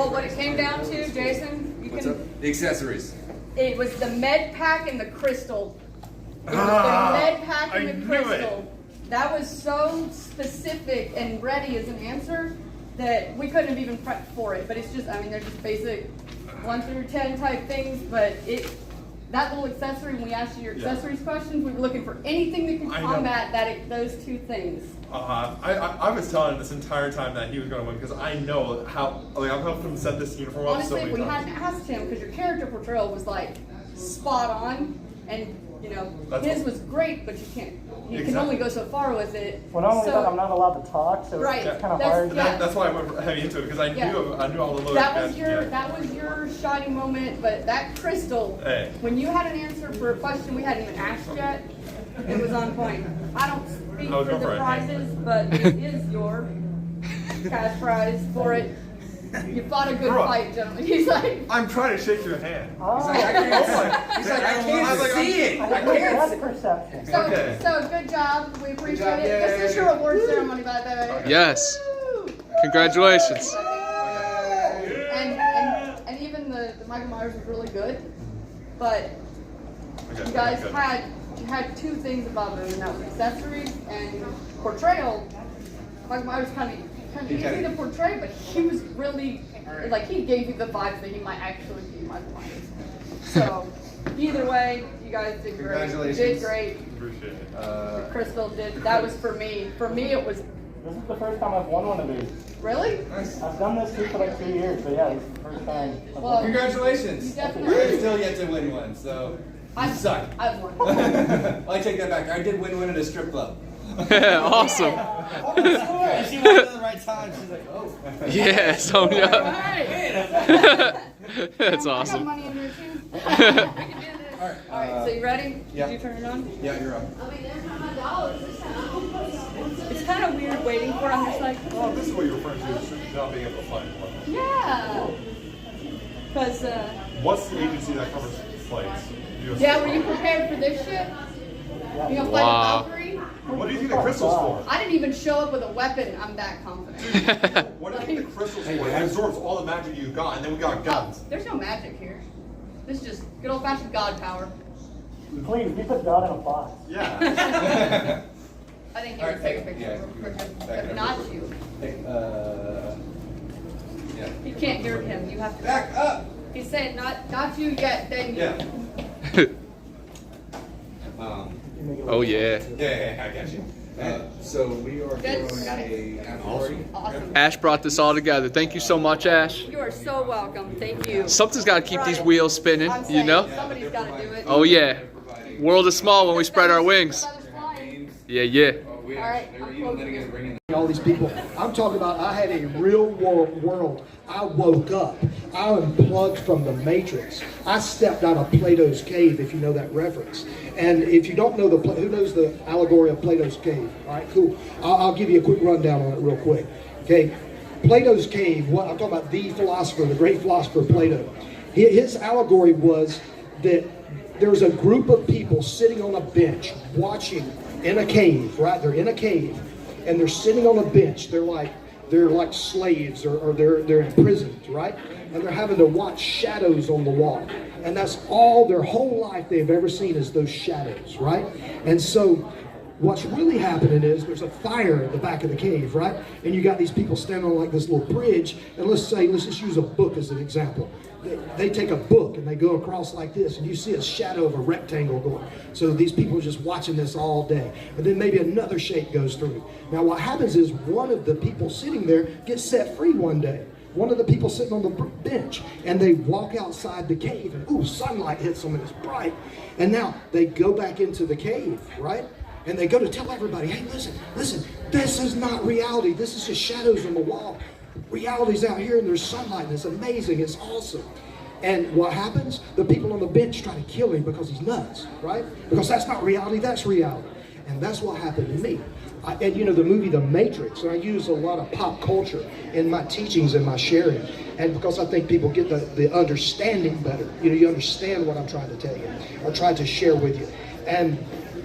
Well, what it came down to, Jason, you What's can. up? The accessories. It was the med pack and the crystal. It was Ah, the med pack and I the knew crystal. That was so specific and ready as an answer that we couldn't have even prepped for it. But it's just, I mean, they're just basic 1 through 10 type things. But that little accessory, when we asked you your accessories questions, we were looking for anything that can combat those two things. I was telling him this entire time that he was going to win because I know how, like, I've helped him set this uniform up so Honestly, many if we times. hadn't asked him, because your character portrayal was like spot on, and you know, his was great, but you can't. You can only go so far with it. Well, not only that, I'm not allowed to talk, so Right. it's kind of That's- hard. yeah. That's why I went heavy into it because I knew all the low. That was your shining moment, but that crystal, Hey. when you had an answer for a question we hadn't even asked yet, it was on point. I don't speak I was for going for the it. prizes, but it is your cash prize for it. You fought a good fight, gentlemen. He's like, I'm trying to shake your hand. Oh. He's like, I can't, He's like, I can't see it. I can't That's see it. perception. so good job. We appreciate job. it. This is your award ceremony, by the way. Yes. Congratulations. And even the Michael Myers was really good, but you guys had two things above it, and that was accessories and portrayal. Michael Myers kind of easy to portray, but he was really like he gave you the vibes that he might actually be Michael Myers. So either way, you guys did great. Congratulations. You did great. Appreciate it. Crystal did. That was for me. For me, it was. This is the first time I've won one of these. Really? I've done this too for like 2 years, but yeah, this is the first time. Well, Congratulations. you definitely- I'm still yet to win one, so you suck. I've won. Well, I take that back. I did win one at a strip club. Awesome. She walked in the right time. She's like, oh. Yeah, Sonia. That's I got awesome. money in there too. We can do this. All right, so you ready? Yeah. Did you turn it on? Yeah, you're on. I mean, there's my dollars. It's kind of weird waiting for it. I'm just like, Oh, this is what you're referring to, is not being able to find one. yeah. Because, What's the agency that covers flights? yeah, were you prepared for this shit? You gonna fly Wow. the Valkyrie? What do you think the crystal's for? I didn't even show up with a weapon. I'm that confident. What do you think the crystal's for? It absorbs all the magic you got, and then we got guns. There's no magic here. This is just good old-fashioned God power. Please, we put God in a box. Yeah. I think you would take a picture real quick, but not you. Yeah. You can't hear him. You have to Back up. He's saying not you yet. Then you. Yeah. Oh yeah. Yeah, I got you. So we are Good. doing a after party. Awesome. Ash brought this all together. Thank you so much, Ash. You are so welcome. Thank you. Something's got to keep these wheels spinning, I'm you saying, know? somebody's got to do it. Oh yeah. World is small when we spread our wings. Yeah, yeah. All right. I'm closing. All these people. I'm talking about I had a real world. I woke up. I unplugged from the Matrix. I stepped out of Plato's cave, if you know that reference. And if you don't know who knows the allegory of Plato's cave? All right, cool. I'll give you a quick rundown on it real quick. Okay, Plato's cave. What I'm talking about, the philosopher, the great philosopher Plato. His allegory was that there's a group of people sitting on a bench watching in a cave. Right, they're in a cave. And they're sitting on a bench. They're like slaves or they're imprisoned, right? And they're having to watch shadows on the wall. And that's all their whole life they've ever seen is those shadows, right? And so what's really happening is there's a fire at the back of the cave, right? And you got these people standing on like this little bridge. And let's just use a book as an example. They take a book and they go across like this, and you see a shadow of a rectangle going. So these people are just watching this all day. And then maybe another shape goes through. Now what happens is one of the people sitting there gets set free one day. One of the people sitting on the bench, and they walk outside the cave, and ooh, sunlight hits them and it's bright. And now they go back into the cave, right? And they go to tell everybody, hey, listen, this is not reality. This is just shadows on the wall. Reality's out here and there's sunlight and it's amazing, it's awesome. And what happens? The people on the bench try to kill him because he's nuts, right? Because that's not reality, that's reality. And that's what happened to me. And you know the movie The Matrix, and I use a lot of pop culture in my teachings and my sharing. And because I think people get the understanding better. You know, you understand what I'm trying to tell you or try to share with you. And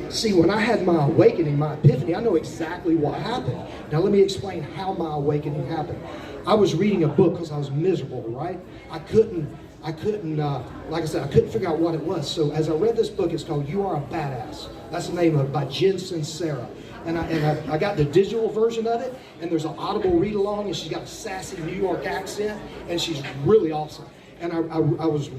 see, when I had my awakening, my epiphany, I know exactly what happened. Now let me explain how my awakening happened. I was reading a book because I was miserable, right? I couldn't, like I said, I couldn't figure out what it was. So as I read this book, it's called You Are a Badass. That's the name of it, by Jen Sincera. And I got the digital version of it, and there's an audible read along, and she's got a sassy New York accent, and she's really awesome. And I was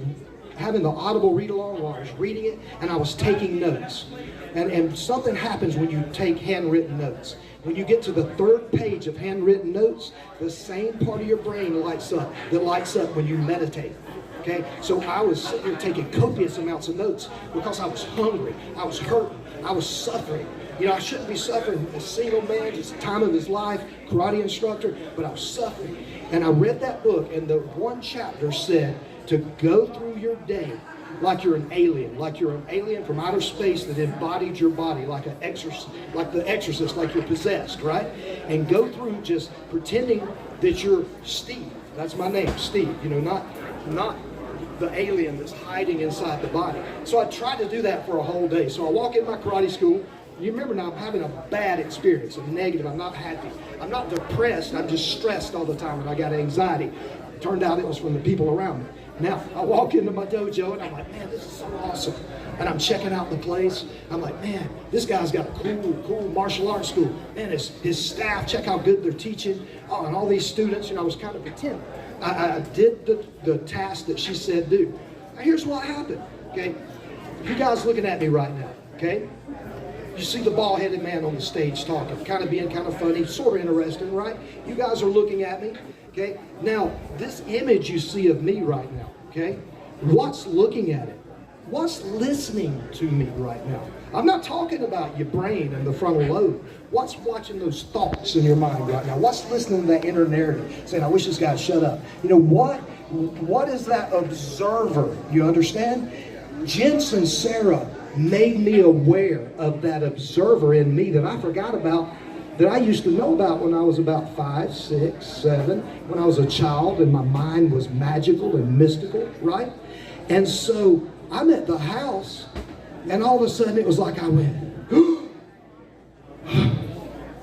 having the audible read along while I was reading it, and I was taking notes. And something happens when you take handwritten notes. When you get to the 3rd page of handwritten notes, the same part of your brain lights up that lights up when you meditate. Okay, so I was sitting here taking copious amounts of notes because I was hungry, I was hurting, I was suffering. You know, I shouldn't be suffering. A single man, just the time of his life, karate instructor, but I was suffering. And I read that book, and the one chapter said to go through your day like you're an alien from outer space that embodied your body, like the exorcist, like you're possessed, right? And go through just pretending that you're Steve. That's my name, Steve. You know, not the alien that's hiding inside the body. So I tried to do that for a whole day. So I walk in my karate school. You remember now, I'm having a bad experience, a negative. I'm not happy. I'm not depressed. I'm just stressed all the time, and I got anxiety. Turned out it was from the people around me. Now, I walk into my dojo, and I'm like, man, this is so awesome. And I'm checking out the place. I'm like, man, this guy's got a cool martial arts school. Man, his staff, check how good they're teaching. Oh, and all these students, you know, I was kind of pretending. I did the task that she said do. Now, here's what happened, okay? You guys looking at me right now, okay? You see the bald-headed man on the stage talking, being kind of funny, sort of interesting, right? You guys are looking at me, okay? Now, this image you see of me right now, okay? What's looking at it? What's listening to me right now? I'm not talking about your brain and the frontal lobe. What's watching those thoughts in your mind right now? What's listening to that inner narrative, saying, I wish this guy would shut up? You know, what is that observer? You understand? Jen Sincera made me aware of that observer in me that I forgot about, that I used to know about when I was about 5, 6, 7, when I was a child and my mind was magical and mystical, right? And so I'm at the house, and all of a sudden it was like I went,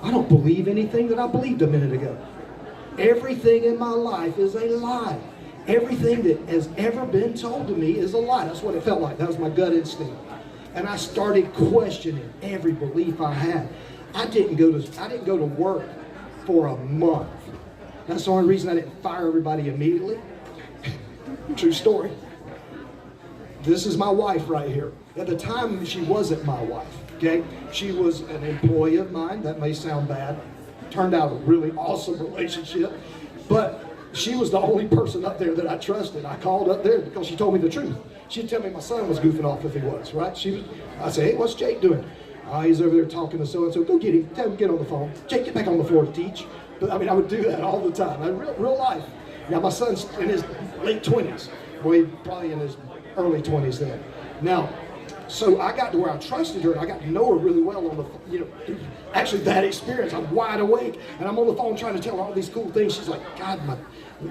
I don't believe anything that I believed a minute ago. Everything in my life is a lie. Everything that has ever been told to me is a lie. That's what it felt like. That was my gut instinct. And I started questioning every belief I had. I didn't go to work for a month. That's the only reason I didn't fire everybody immediately. True story. This is my wife right here. At the time, she wasn't my wife, okay? She was an employee of mine. That may sound bad. Turned out a really awesome relationship. But she was the only person up there that I trusted. I called up there because she told me the truth. She'd tell me my son was goofing off if he was, right? I'd say, hey, what's Jake doing? He's over there talking to so-and-so. Go get him. Tell him to get on the phone. Jake, get back on the floor to teach. But I mean, I would do that all the time. Real life. Now, my son's in his late 20s. Boy, probably in his early 20s then. Now, so I got to where I trusted her, and I got to know her really well on the, actually that experience. I'm wide awake, and I'm on the phone trying to tell her all these cool things. She's like, God,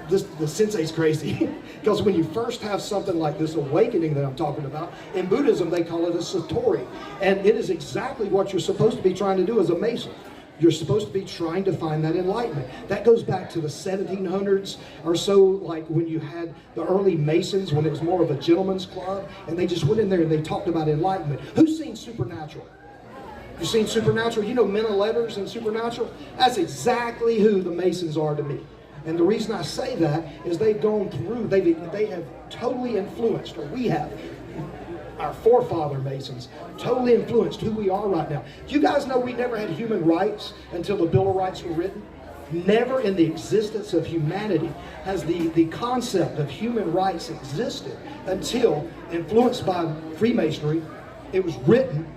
the sensei's crazy. Because when you first have something like this awakening that I'm talking about, in Buddhism they call it a satori. And it is exactly what you're supposed to be trying to do as a Mason. You're supposed to be trying to find that enlightenment. That goes back to the 1700s or so, like when you had the early Masons, when it was more of a gentleman's club, and they just went in there and they talked about enlightenment. Who's seen Supernatural? You've seen Supernatural? You know Men of Letters and Supernatural? That's exactly who the Masons are to me. And the reason I say that is they've gone through, they have totally influenced, or we have, our forefather Masons, totally influenced who we are right now. Do you guys know we never had human rights until the Bill of Rights were written? Never in the existence of humanity has the concept of human rights existed until, influenced by Freemasonry, it was written,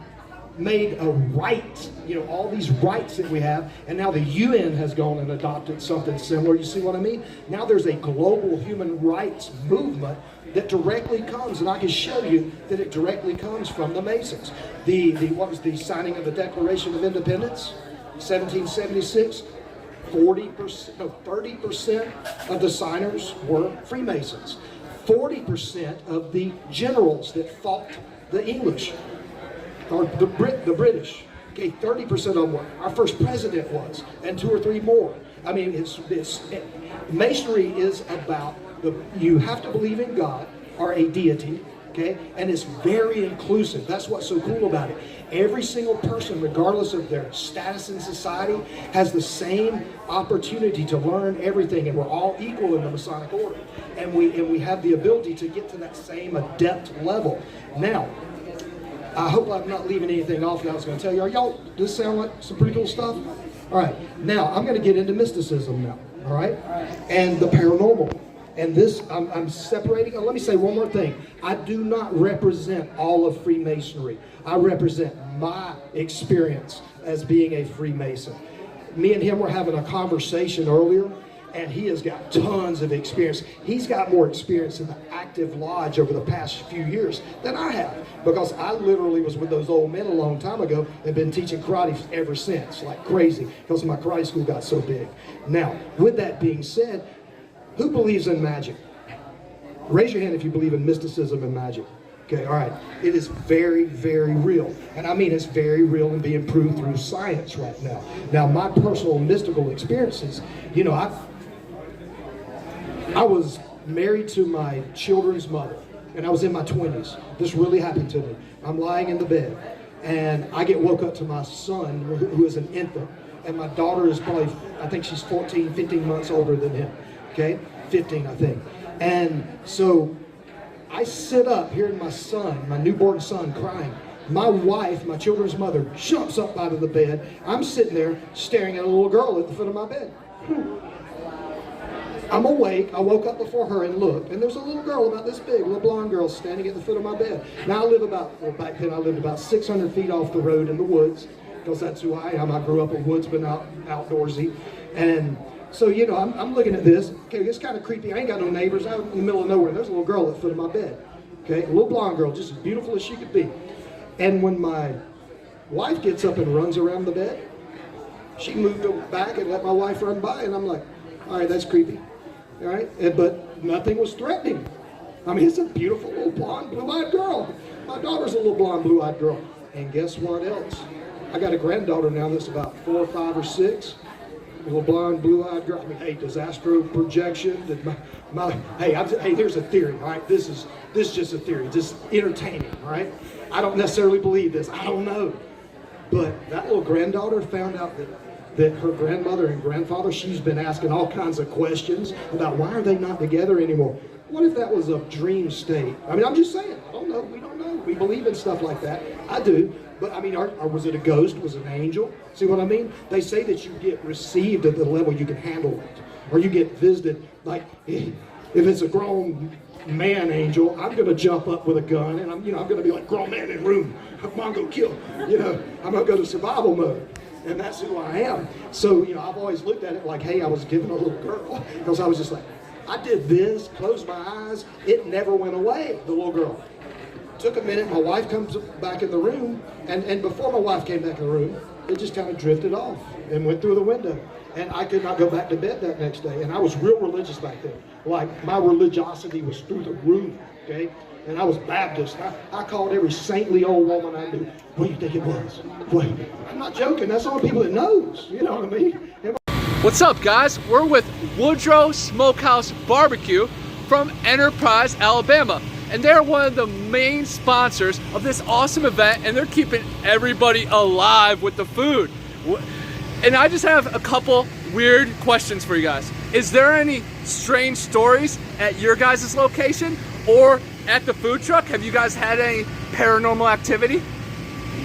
made a right, all these rights that we have, and now the UN has gone and adopted something similar. You see what I mean? Now there's a global human rights movement that directly comes, and I can show you that it directly comes from the Masons. What was the signing of the Declaration of Independence? 1776. 30% of the signers were Freemasons. 40% of the generals that fought the English, or the British, okay, 30% of them were. Our first president was, and 2 or 3 more. I mean, Masonry is about you have to believe in God or a deity, okay? And it's very inclusive. That's what's so cool about it. Every single person, regardless of their status in society, has the same opportunity to learn everything, and we're all equal in the Masonic order. And we have the ability to get to that same adept level. Now, I hope I'm not leaving anything off that I was going to tell you. Does this sound like some pretty cool stuff? All right, now I'm going to get into mysticism now, all right? And the paranormal. And this, I'm separating. Let me say one more thing. I do not represent all of Freemasonry. I represent my experience as being a Freemason. Me and him were having a conversation earlier, and he has got tons of experience. He's got more experience in the active lodge over the past few years than I have, because I literally was with those old men a long time ago and been teaching karate ever since, like crazy, because my karate school got so big. Now, with that being said, who believes in magic? Raise your hand if you believe in mysticism and magic. Okay, all right. It is very, very real. And I mean, it's very real and being proved through science right now. Now, my personal mystical experiences, you know, I was married to my children's mother, and I was in my 20s. This really happened to me. I'm lying in the bed, and I get woke up to my son, who is an infant, and my daughter is probably, I think she's 14, 15 months older than him. Okay, 15, I think. And so I sit up hearing my son, my newborn son, crying. My wife, my children's mother, jumps up out of the bed. I'm sitting there staring at a little girl at the foot of my bed. I'm awake. I woke up before her and looked, and there's a little girl about this big, a little blonde girl standing at the foot of my bed. Now back then I lived about 600 feet off the road in the woods, because that's who I am. I grew up a woodsman, outdoorsy. And so, you know, I'm looking at this. Okay, it's kind of creepy. I ain't got no neighbors. I'm in the middle of nowhere. There's a little girl at the foot of my bed. Okay, a little blonde girl, just as beautiful as she could be. And when my wife gets up and runs around the bed, she moved back and let my wife run by, and I'm like, all right, that's creepy. All right, but nothing was threatening. I mean, it's a beautiful little blonde, blue-eyed girl. My daughter's a little blonde, blue-eyed girl. And guess what else? I got a granddaughter now that's about 4 or 5 or 6. A little blonde, blue-eyed girl. I mean, hey, does astro projection? Did hey, here's a theory. All right, this is just a theory, just entertaining. All right, I don't necessarily believe this. I don't know, but that little granddaughter found out that her grandmother and grandfather, she's been asking all kinds of questions about why are they not together anymore. What if that was a dream state? I mean, I'm just saying. I don't know. We don't know. We believe in stuff like that. I do. But I mean, or was it a ghost? Was it an angel? See what I mean? They say that you get received at the level you can handle it, or you get visited. Like if it's a grown man angel, I'm gonna jump up with a gun, and I'm gonna be like, grown man in room. I'm gonna go kill. I'm gonna go to survival mode, and that's who I am. So I've always looked at it like, hey, I was given a little girl, because I was just like, I did this, closed my eyes, it never went away. The little girl. Took a minute, my wife comes back in the room, and before my wife came back in the room, it just kind of drifted off and went through the window. And I could not go back to bed that next day. And I was real religious back then. Like, my religiosity was through the roof, okay? And I was Baptist. I called every saintly old woman I knew. What do you think it was? Wait, I'm not joking. That's all the people that knows. You know what I mean? What's up, guys? We're with Woodrow Smokehouse Barbecue from Enterprise, Alabama. And they're one of the main sponsors of this awesome event, and they're keeping everybody alive with the food. And I just have a couple weird questions for you guys. Is there any strange stories at your guys' location or at the food truck? Have you guys had any paranormal activity?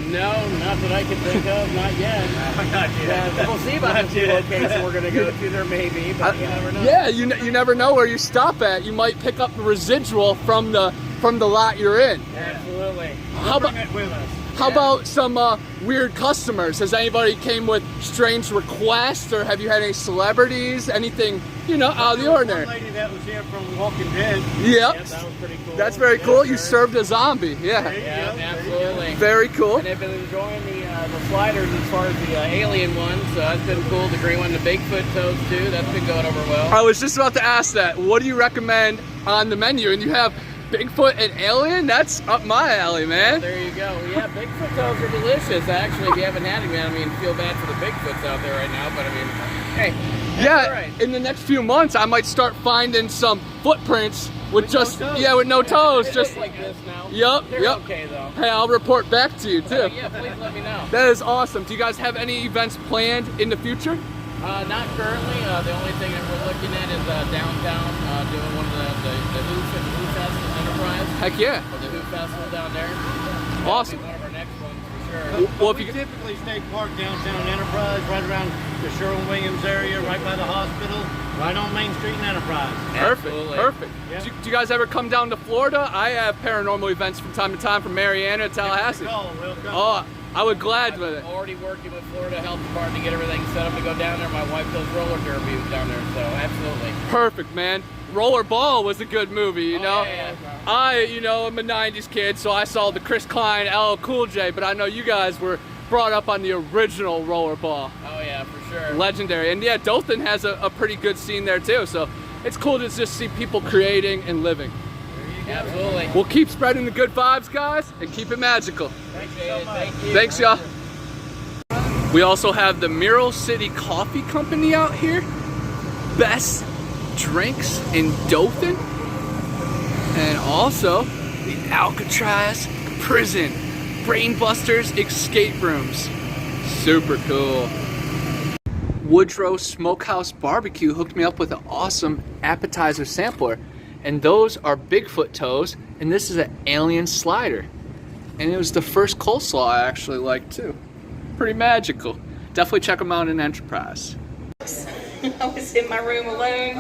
No, not that I can think of, not yet. Not yet. We'll see about the location we're going to go to. There may be, but you never know. Yeah, you never know where you stop at. You might pick up the residual from the lot you're in. Absolutely. Bring it with us. How about some weird customers? Has anybody came with strange requests, or have you had any celebrities? Anything, out of the ordinary? One lady that was here from Walking Dead. Yep. That was pretty cool. That's very cool. You served a zombie. Yeah. Yeah, absolutely. Very cool. And they've been enjoying the sliders as far as the alien ones. So that's been cool. The green one, the Bigfoot toes too. That's been going over well. I was just about to ask that. What do you recommend on the menu? And you have Bigfoot and alien? That's up my alley, man. There you go. Yeah, Bigfoot toes are delicious. Actually, if you haven't had them yet, feel bad for the Bigfoots out there right now. But hey, Yeah, in the next few months, I might start finding some footprints with just no toes. yeah, with no toes. They Just look like this now. Yep, They're yep. okay though. Hey, I'll report back to you too. Yeah, please let me know. That is awesome. Do you guys have any events planned in the future? Not currently. The only thing that we're looking at is downtown, doing one of the Who Festival Enterprise. Heck yeah. For the Who Festival down there. Awesome. That'll be one of our next ones for sure. Well, if we you typically stay parked downtown Enterprise, right around the Sherwin-Williams area, right by the hospital, right on Main Street in Enterprise. Perfect, Absolutely. perfect. Yeah. Do you guys ever come down to Florida? I have paranormal events from time to time from Mariana to Tallahassee. We'll come. Oh, I would glad with it. Already working with Florida Health Department to get everything set up to go down there. My wife does roller derby down there, so absolutely. Perfect, man. Rollerball was a good movie, you know? Yeah. I'm a 90s kid, so I saw the Chris Klein, LL Cool J, but I know you guys were brought up on the original Rollerball. Oh yeah, for sure. Legendary. And yeah, Dothan has a pretty good scene there too, so it's cool to just see people creating and living. Absolutely. We'll keep spreading the good vibes, guys, and keep it magical. Thank you. Thanks, y'all. We also have the Mural City Coffee Company out here. Best drinks in Dothan. And also the Alcatraz Prison Brainbusters Escape Rooms. Super cool. Woodrow Smokehouse Barbecue hooked me up with an awesome appetizer sampler. And those are Bigfoot toes, and this is an alien slider. And it was the first coleslaw I actually liked too. Pretty magical. Definitely check them out in Enterprise. I was in my room alone,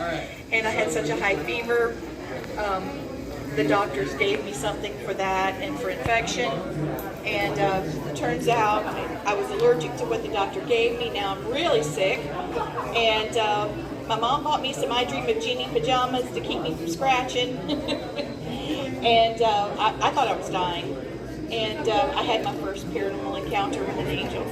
and I had such a high fever. The doctors gave me something for that and for infection. And it turns out I was allergic to what the doctor gave me. Now I'm really sick. And my mom bought me some I Dream of Jeannie pajamas to keep me from scratching. And I thought I was dying. And I had my first paranormal encounter with an angel.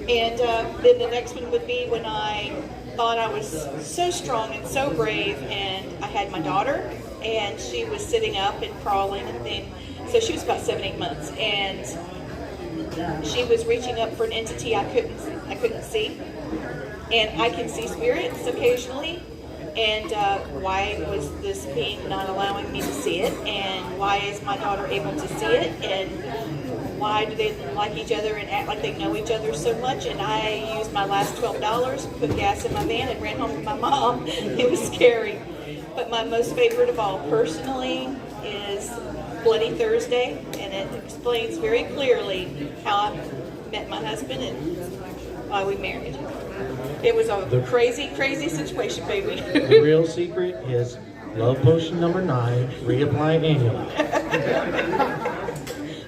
And then the next one would be when I thought I was so strong and so brave, and I had my daughter, and she was sitting up and crawling and things. So she was about 7-8 months, and she was reaching up for an entity I couldn't see. And I can see spirits occasionally. And why was this being not allowing me to see it? And why is my daughter able to see it? And why do they like each other and act like they know each other so much? And I used my last $12, put gas in my van, and ran home with my mom. It was scary. But my most favorite of all, personally, is Bloody Thursday. And it explains very clearly how I met my husband and why we married. It was a crazy, crazy situation, baby. The real secret is love potion number 9, reapply annually.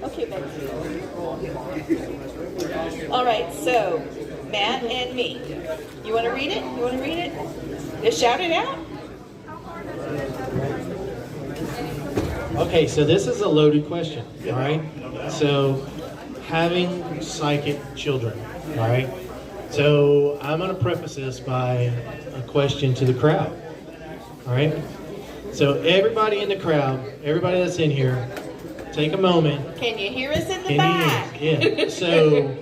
Okay, baby. All right, so Matt and me. You want to read it? You want to read it? Just shout it out. Okay, so this is a loaded question, all right? So, having psychic children, all right? So, I'm going to preface this by a question to the crowd, all right? So, everybody in the crowd, everybody that's in here, take a moment. Can you hear us in the Can back? you hear? Yeah. So,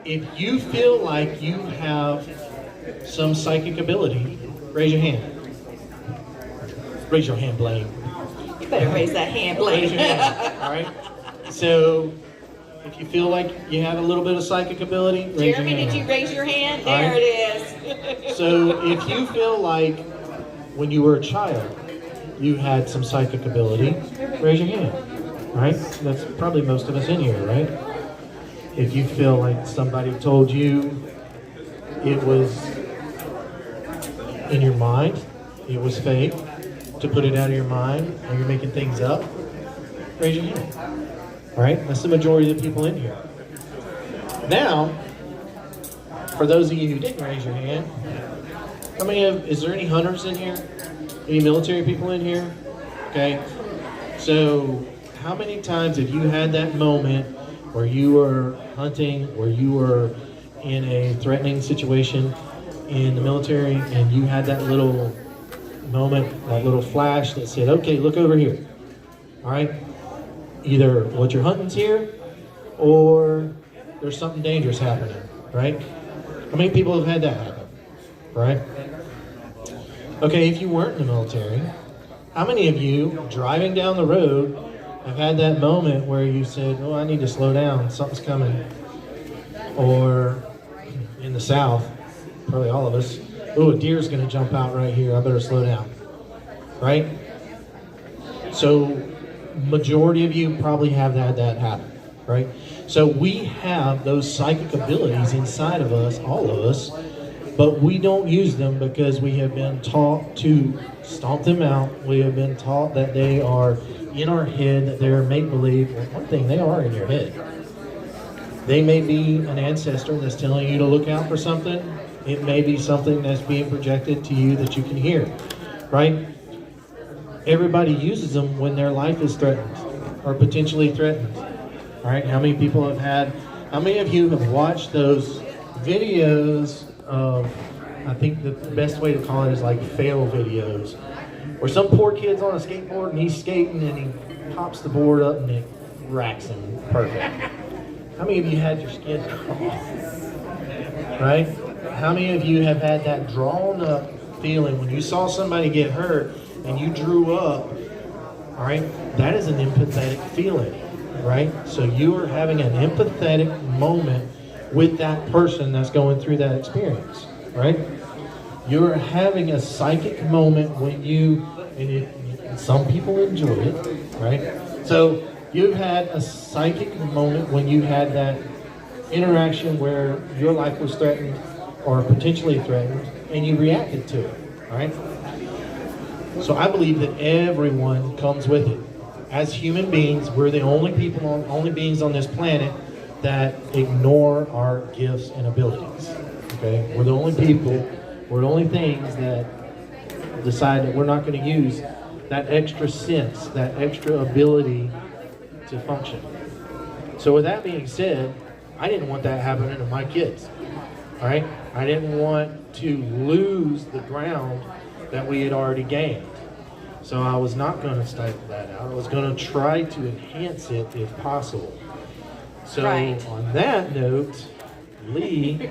if you feel like you have some psychic ability, raise your hand. Raise your hand, Blaine. You better raise that hand, Blaine. Raise your hand, all right? So, if you feel like you have a little bit of psychic ability, raise your Jeremy, hand. did you raise your hand? All There right. it is. So, if you feel like when you were a child, you had some psychic ability, raise your hand. All right? That's probably most of us in here, right? If you feel like somebody told you it was in your mind, it was fake, to put it out of your mind, and you're making things up, raise your hand. All right? That's the majority of the people in here. Now, for those of you who didn't raise your hand, is there any hunters in here? Any military people in here? Okay. So, how many times have you had that moment where you were hunting, or you were in a threatening situation in the military, and you had that little moment, that little flash that said, okay, look over here. All right? Either what you're hunting's here, or there's something dangerous happening, right? How many people have had that happen? right? Okay, if you weren't in the military, how many of you driving down the road have had that moment where you said, oh, I need to slow down, something's coming? Or in the South, probably all of us, oh, a deer's gonna jump out right here, I better slow down, right? So majority of you probably have had that happen, right? So we have those psychic abilities inside of us, all of us, but we don't use them because we have been taught to stomp them out. We have been taught that they are in our head, that they're make-believe. Well, one thing, they are in your head. They may be an ancestor that's telling you to look out for something. It may be something that's being projected to you that you can hear, right? Everybody uses them when their life is threatened or potentially threatened. All right, how many of you have watched those videos of, I think the best way to call it is like fail videos, where some poor kid's on a skateboard and he's skating and he pops the board up and it racks him perfect. How many of you had your skin crawl? Right? How many of you have had that drawn up feeling when you saw somebody get hurt and you drew up? All right, that is an empathetic feeling, right? So you are having an empathetic moment with that person that's going through that experience, right? You're having a psychic moment when you, and some people enjoy it, right? So you've had a psychic moment when you had that interaction where your life was threatened or potentially threatened, and you reacted to it, right? So I believe that everyone comes with it. As human beings, we're the only beings on this planet that ignore our gifts and abilities. Okay, we're the only things that decide that we're not going to use that extra sense, that extra ability to function. So with that being said, I didn't want that happening to my kids. All right, I didn't want to lose the ground that we had already gained. So I was not going to stifle that out. I was going to try to enhance it if possible. So on that note, Lee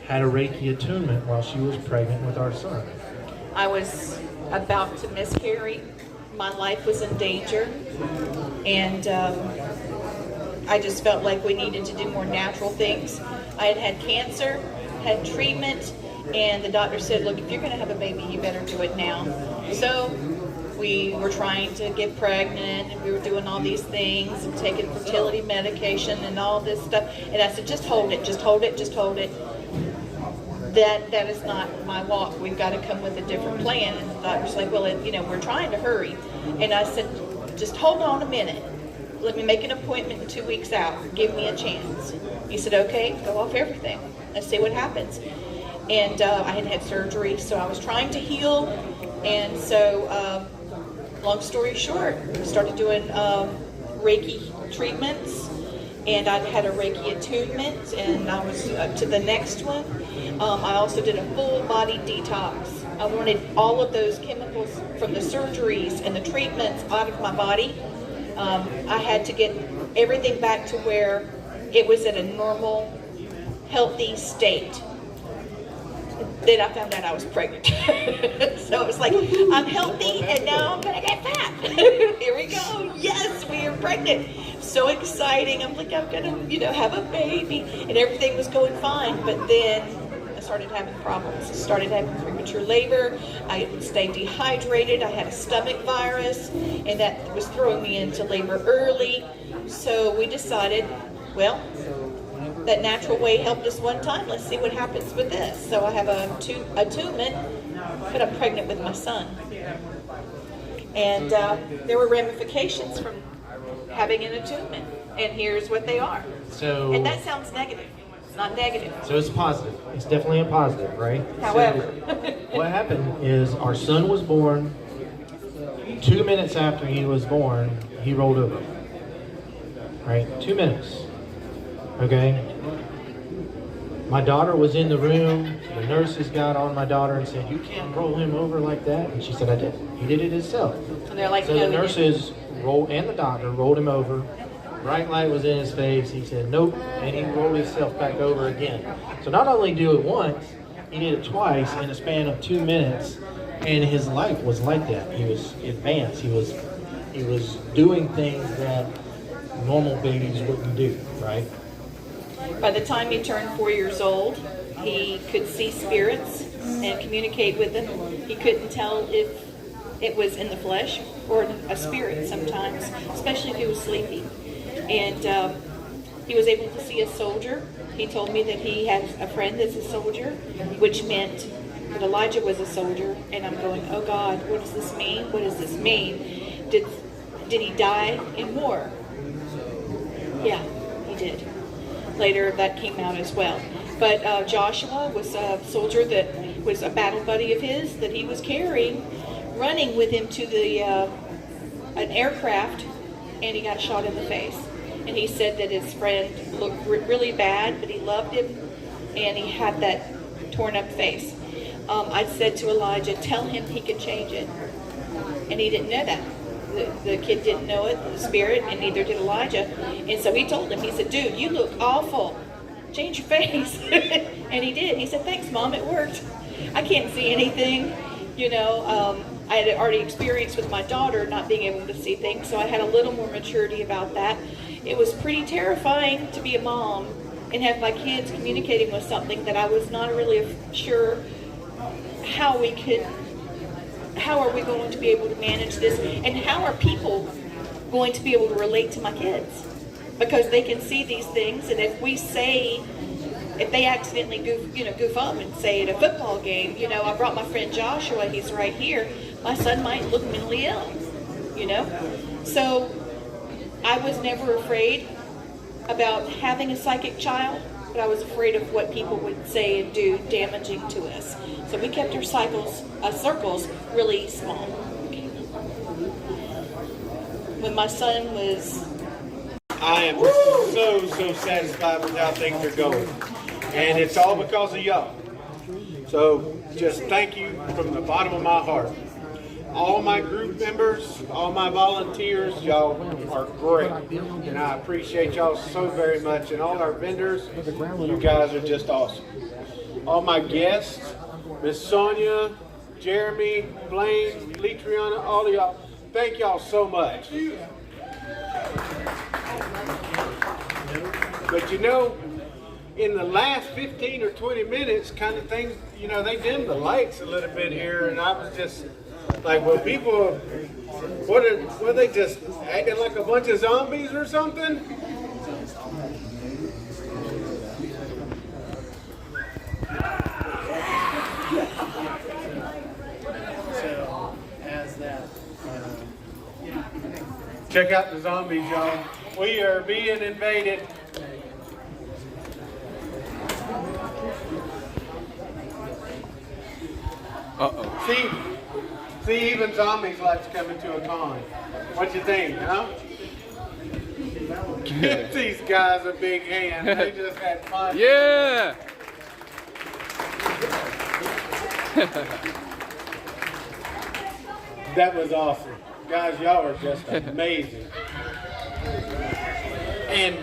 had a Reiki attunement while she was pregnant with our son. I was about to miscarry. My life was in danger. And I just felt like we needed to do more natural things. I had had cancer, had treatment, and the doctor said, look, if you're going to have a baby, you better do it now. So we were trying to get pregnant, and we were doing all these things and taking fertility medication and all this stuff. And I said, just hold it, just hold it, just hold it. That is not my walk. We've got to come with a different plan. And the doctor's like, well, we're trying to hurry. And I said, just hold on a minute. Let me make an appointment 2 weeks out. Give me a chance. He said, okay, go off everything. Let's see what happens. And I had had surgery, so I was trying to heal. And so, long story short, I started doing Reiki treatments. And I'd had a Reiki attunement, and I was up to the next one. I also did a full body detox. I wanted all of those chemicals from the surgeries and the treatments out of my body. I had to get everything back to where it was at a normal, healthy state. Then I found out I was pregnant. So it was like, I'm healthy and now I'm gonna get fat. Here we go. Yes, we are pregnant. So exciting. I'm like, I'm gonna, have a baby. And everything was going fine. But then I started having problems. I started having premature labor. I stayed dehydrated. I had a stomach virus, and that was throwing me into labor early. So we decided, well, that natural way helped us one time. Let's see what happens with this. So I have a attunement, but I'm pregnant with my son. And there were ramifications from having an attunement. And here's what they are. And that sounds negative. It's not negative. So it's positive. It's definitely a positive, right? However. So what happened is our son was born. 2 minutes after he was born, he rolled over. Right? 2 minutes. Okay? My daughter was in the room. The nurses got on my daughter and said, you can't roll him over like that. And she said, I did. He did it himself. And they're like, So the nurses and the doctor rolled him over. Bright light was in his face. He said, nope. And he rolled himself back over again. So not only do it once, He did it twice in a span of 2 minutes, and his life was like that. He was advanced. He was doing things that normal babies wouldn't do, right? By the time he turned 4 years old, he could see spirits and communicate with them. He couldn't tell if it was in the flesh or a spirit sometimes, especially if he was sleepy. And he was able to see a soldier. He told me that he had a friend that's a soldier, which meant that Elijah was a soldier. And I'm going, oh God, what does this mean? What does this mean? Did he die in war? Yeah, he did. Later that came out as well. But Joshua was a soldier that was a battle buddy of his that he was carrying, running with him to the an aircraft, and he got shot in the face. And he said that his friend looked really bad, but he loved him, and he had that torn up face. I said to Elijah, tell him he can change it. And he didn't know that. The kid didn't know it, the spirit, and neither did Elijah. And so he told him, he said, dude, you look awful. Change your face. And he did. He said, thanks, Mom, it worked. I can't see anything. You know, I had already experienced with my daughter not being able to see things, so I had a little more maturity about that. It was pretty terrifying to be a mom and have my kids communicating with something that I was not really sure how are we going to be able to manage this, and how are people going to be able to relate to my kids? Because they can see these things, and if they accidentally goof up and say at a football game, you know, I brought my friend Joshua, he's right here, my son might look mentally ill, you know? So I was never afraid about having a psychic child, but I was afraid of what people would say and do damaging to us. So we kept our circles really small. When my son was... I am so satisfied with how things are going. And it's all because of y'all. So just thank you from the bottom of my heart. All my group members, all my volunteers, y'all are great. And I appreciate y'all so very much. And all our vendors, you guys are just awesome. All my guests, Miss Sonia, Jeremy, Blaine, Letriana, all of y'all, thank y'all so much. But you know, in the last 15 or 20 minutes, kind of things, you know, they dimmed the lights a little bit here, and I was just like, well, people, were they just acting like a bunch of zombies or something? So, as that... Check out the zombies, y'all. We are being invaded. Uh-oh. See, even zombies like to come into a con. What you think, huh? Give these guys a big hand. They just had fun. Yeah! That was awesome. Guys, y'all are just amazing. And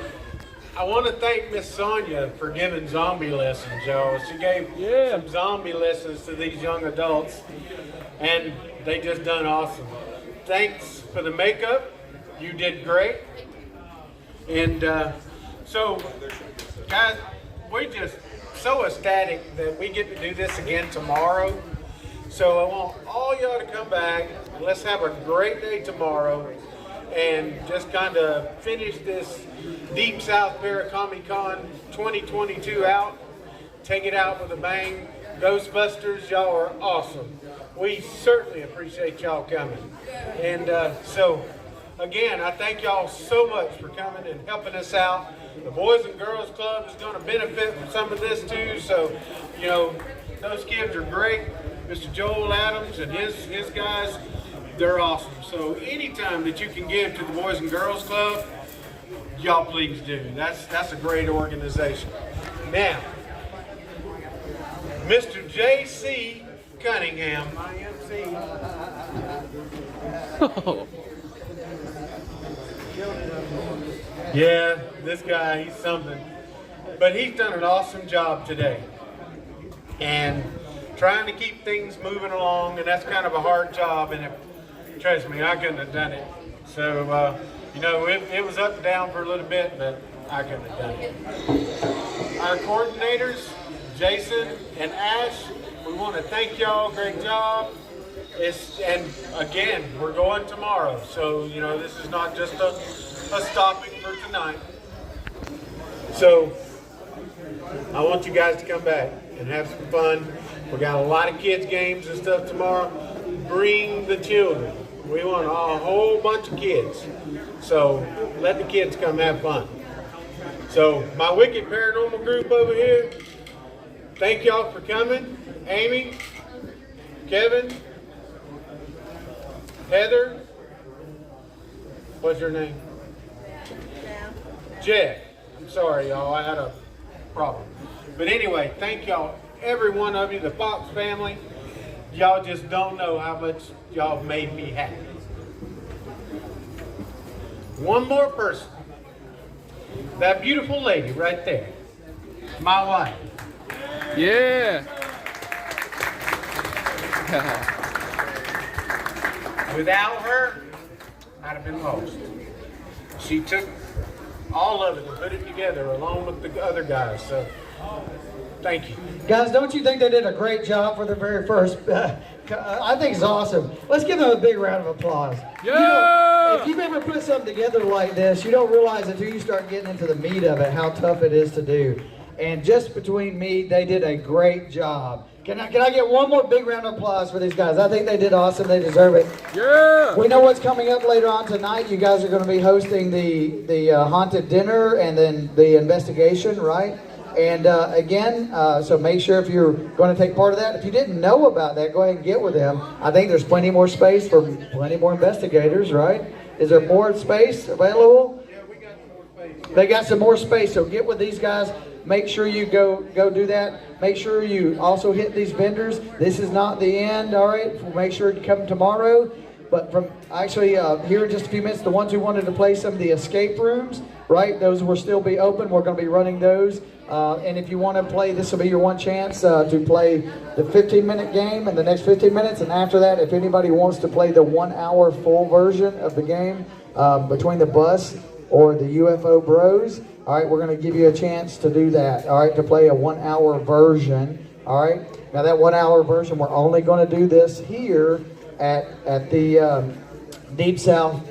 I want to thank Miss Sonia for giving zombie lessons, y'all. She gave some zombie lessons to these young adults, and they just done awesome. Thanks for the makeup. You did great. And so, guys, we're just so ecstatic that we get to do this again tomorrow. So I want all y'all to come back. Let's have a great day tomorrow and just kind of finish this Deep South Paracomic-Con 2022 out. Take it out with a bang. Ghostbusters, y'all are awesome. We certainly appreciate y'all coming. And so, again, I thank y'all so much for coming and helping us out. The Boys and Girls Club is going to benefit from some of this too. So, you know, those kids are great. Mr. Joel Adams and his guys, they're awesome. So anytime that you can give to the Boys and Girls Club, y'all please do. That's a great organization. Now, Mr. J.C. Cunningham, my MC. Yeah, this guy, he's something. But he's done an awesome job today. and trying to keep things moving along, and that's kind of a hard job, and trust me, I couldn't have done it. So, you know, it was up and down for a little bit, but I couldn't have done it. Our coordinators, Jason and Ash, we want to thank y'all. Great job. And again, we're going tomorrow, so you know this is not just a stopping for tonight. So I want you guys to come back and have some fun. We got a lot of kids games and stuff tomorrow. Bring the children. We want a whole bunch of kids. So let the kids come have fun. So my Wicked Paranormal group over here, thank y'all for coming. Amy, Kevin, Heather, what's your name? Jeff. I'm sorry, y'all, I had a problem. But anyway, thank y'all, every one of you, the Fox family. Y'all just don't know how much y'all made me happy. One more person. That beautiful lady right there. My wife. Yeah. Without her, I'd have been lost. She took all of it and put it together along with the other guys. So, thank you. Guys, don't you think they did a great job for the very first? I think it's awesome. Let's give them a big round of applause. Yeah! You know, if you've ever put something together like this, you don't realize until you start getting into the meat of it how tough it is to do. And just between me, they did a great job. Can I get one more big round of applause for these guys? I think they did awesome. They deserve it. Yeah. We know what's coming up later on tonight. You guys are going to be hosting the haunted dinner and then the investigation, right? And again, so make sure if you're going to take part of that. If you didn't know about that, go ahead and get with them. I think there's plenty more space for plenty more investigators, right? Is there more space available? Yeah, we got more space. They got some more space, so get with these guys. Make sure you go do that. Make sure you also hit these vendors. This is not the end, all right? Make sure you come tomorrow. But from actually here in just a few minutes, the ones who wanted to play some of the escape rooms, right? Those will still be open. We're going to be running those. And if you want to play, this will be your one chance to play the 15-minute game in the next 15 minutes. And after that, if anybody wants to play the 1 hour full version of the game between the bus or the UFO Bros, all right, we're going to give you a chance to do that, all right, to play a 1 hour version, all right? Now that 1 hour version, we're only going to do this here at the Deep South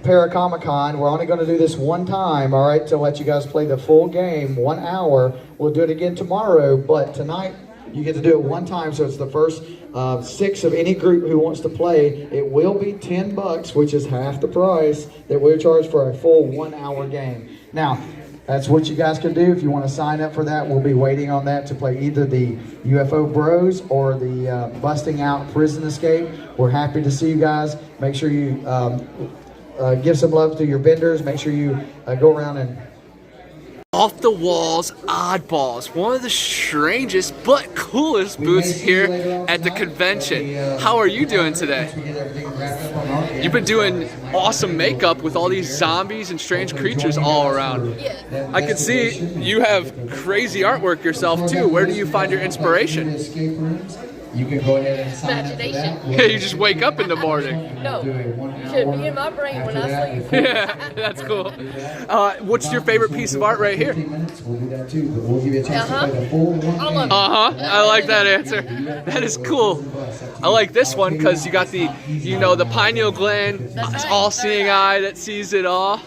Paracomic-Con. We're only going to do this one time, all right, to let you guys play the full game, 1 hour. We'll do it again tomorrow, but tonight you get to do it one time, so it's the first 6 of any group who wants to play. It will be $10, which is half the price that we'll charge for a full 1 hour game. Now, that's what you guys can do. If you want to sign up for that, we'll be waiting on that to play either the UFO Bros or the Busting Out Prison Escape. We're happy to see you guys. Make sure you give some love to your vendors. Make sure you go around and Off the walls oddballs, one of the strangest but coolest booths here at the convention. How are you doing today? You've been doing awesome makeup with all these zombies and strange creatures all around. I can see you have crazy artwork yourself too. Where do you find your inspiration? You can go ahead and sign up for that. Yeah, you just wake up in the morning. No, it should be in my brain when I sleep. Yeah, that's cool. What's your favorite piece of art right here? I like that answer. That is cool. I like this one because you got the, the pineal gland, all-seeing eye that sees it all.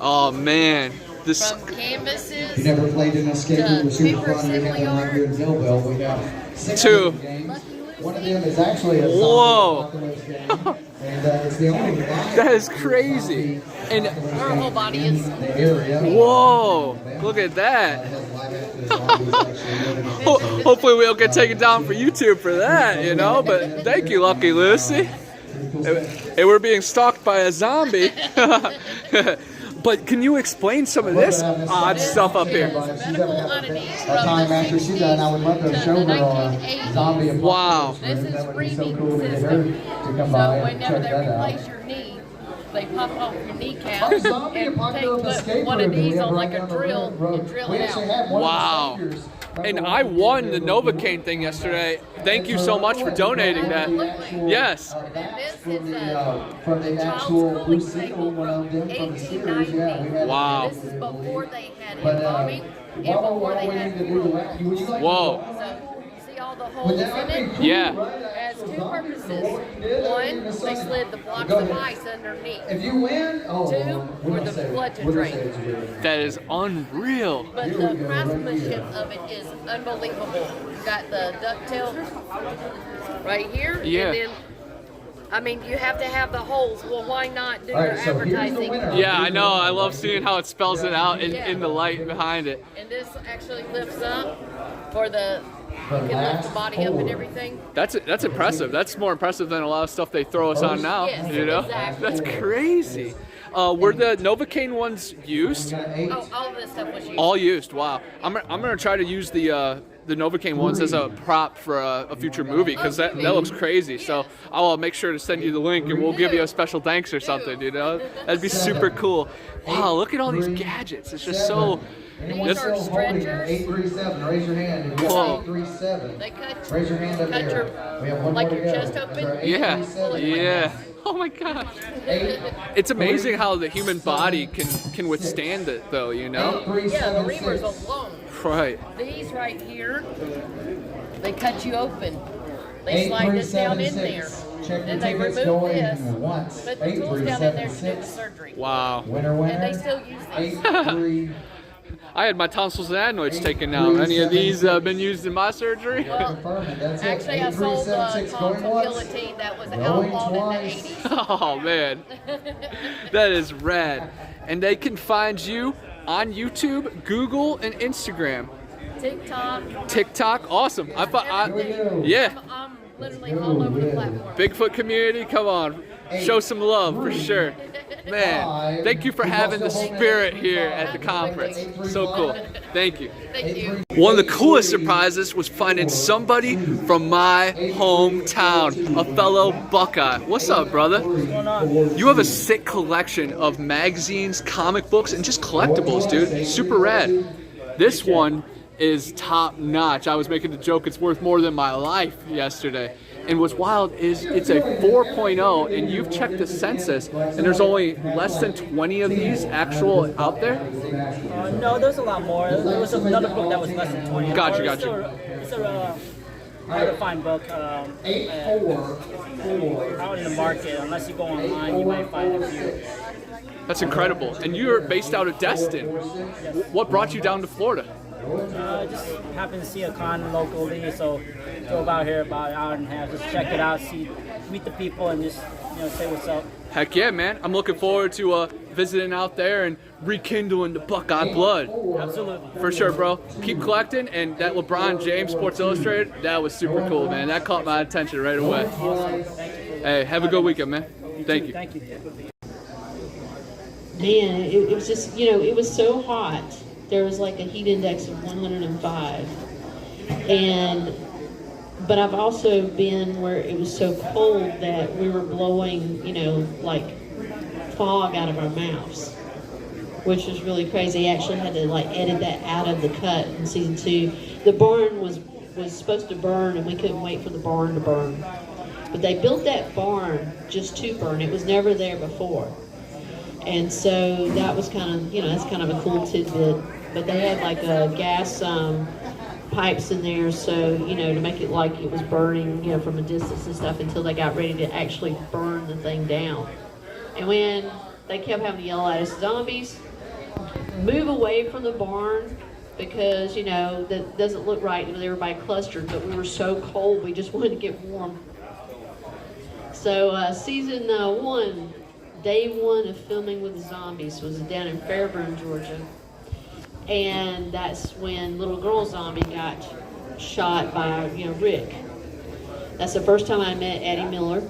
Oh man. This From canvases you never played in an escape room with super paper fun. We have one right here in Millville. We have 6 2. games. One of them is actually a Whoa. And it's the only that is crazy. And our whole body is. whoa, look at that. Hopefully we don't get taken down for YouTube for that, but thank you, Lucky Lucy. Hey, we're being stalked by a zombie. But can you explain some of this odd stuff up here? Time after she's done, I would love to show her our zombie apocalypse. Wow. This is So breathing cool to get her system. to come So by and whenever check they that out. replace your knee, they pop off your kneecap Our zombie and apocalypse put escape one room of that we these have on right like a down the drill road. and drill We it actually out. have one Wow. of the saviors And I won the Novocaine thing yesterday. Thank you so much for donating that. Yes. And this is From the actual blue sequel, one of them from the series, yeah. We had Wow. This is before they had But, embalming and before they had Whoa. So you see all the holes in it? Yeah. It has two purposes. One, they slid the blocks of ice underneath. If you win, Two, for the blood to drain. That is unreal. But the craftsmanship of it is unbelievable. You got the ducktail right here, Yeah. and then, I mean, you have to have the holes. Well, why not do All your right, so here's the advertising? winner. Yeah, I know. I love seeing how it spells it out in the light behind it. And this actually lifts up for the, you can lift the body up and everything. That's impressive. That's more impressive than a lot of stuff they throw us on now. Yes, You know, exactly. that's crazy. Were the Novocaine ones used? Oh, all of this stuff was used. All used. Wow. I'm gonna try to use the Novocaine ones as a prop for a future movie because that looks crazy. So I'll make sure to send you the link and we'll give you a special thanks or something. You know, that'd be super cool. Wow, look at all these gadgets. It's just so. These are stretchers. 837. Raise your hand if you Whoa. have 837. They cut, Raise your hand up cut there. We have one like more your to go. chest open. That's our Yeah. 837. Yeah. Oh my gosh. It's amazing how the human body can withstand it, though. You know. Yeah, the reamers alone. Right. These right here, they cut you open. They slide this down in there. Check Then your they tickets remove going this, once. put the tools down in there to do the 8376. surgery. Wow. Winner, winner. And they still use these. 83. I had my tonsils and adenoids taken out. Any of these been used in my surgery? Well, That's it. actually, I sold 8376 going tonsil once. guillotine that was Going outlawed in twice. the 80s. Oh man, that is rad. And they can find you on YouTube, Google, and Instagram. TikTok, awesome. Yeah. I'm literally all over the platform. Bigfoot community, come on, show some love for sure. Man, thank you for having the spirit here at the conference. So cool. Thank you. Thank you. One of the coolest surprises was finding somebody from my hometown, a fellow Buckeye. What's up, brother? You have a sick collection of magazines, comic books, and just collectibles, dude. Super rad. This one is top notch. I was making the joke it's worth more than my life yesterday. And what's wild is it's a 4.0 and you've checked the census and there's only less than 20 of these actual out there? No, there's a lot more. There was another book that was less than 20. Gotcha. It's a hard to find book. Out in the market. Unless you go online, you might find a few. That's incredible. And you're based out of Destin. What brought you down to Florida? Just happened to see a con locally, so drove out here about an hour and a half, just check it out, meet the people, and just say what's up. Heck yeah, man! I'm looking forward to visiting out there and rekindling the Buckeye blood. Absolutely. For sure, bro. Keep collecting, and that LeBron James Sports Illustrated, that was super cool, man. That caught my attention right away. Awesome. Thank you. Hey, have a good weekend, man. Thank you. Thank you. Man, it was just, it was so hot. There was like a heat index of 105. But I've also been where it was so cold that we were blowing, like fog out of our mouths, which was really crazy. I actually had to edit that out of the cut in season 2. The barn was supposed to burn and we couldn't wait for the barn to burn. But they built that barn just to burn. It was never there before. And so that was kind of, that's kind of a cool tidbit. But they had a gas pipes in there, so to make it like it was burning, from a distance and stuff until they got ready to actually burn the thing down. And when they kept having to yell at us, zombies, move away from the barn because that doesn't look right with everybody clustered. But we were so cold, we just wanted to get warm. So season 1, day 1 of filming with the zombies was down in Fairburn, Georgia. And that's when little girl zombie got shot by, Rick. That's the first time I met Addie Miller.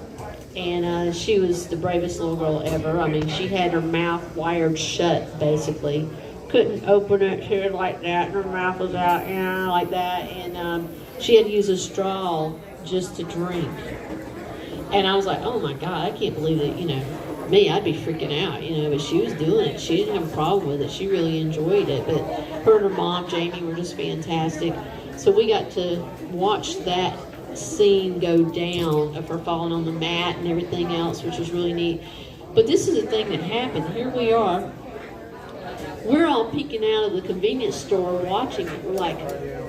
And she was the bravest little girl ever. I mean, she had her mouth wired shut, basically. Couldn't open it here like that, and her mouth was out, like that. And she had to use a straw just to drink. And I was like, oh my God, I can't believe that, me, I'd be freaking out, but she was doing it. She didn't have a problem with it. She really enjoyed it. But her and her mom, Jamie, were just fantastic. So we got to watch that scene go down of her falling on the mat and everything else, which was really neat. But this is the thing that happened. Here we are. We're all peeking out of the convenience store watching it. We're like,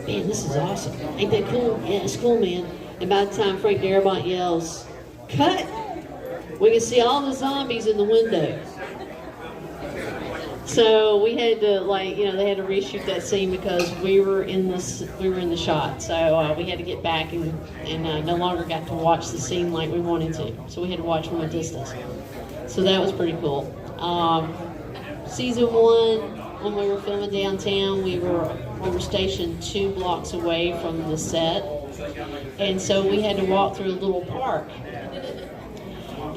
man, this is awesome. Ain't that cool? Yeah, it's cool, man. And by the time Frank Darabont yells, cut, we can see all the zombies in the window. So we had to, like, you know, they had to reshoot that scene because we were in the shot. So we had to get back and no longer got to watch the scene like we wanted to. So we had to watch from a distance. So that was pretty cool. Season 1, when we were filming downtown, we were stationed 2 blocks away from the set, and so we had to walk through a little park.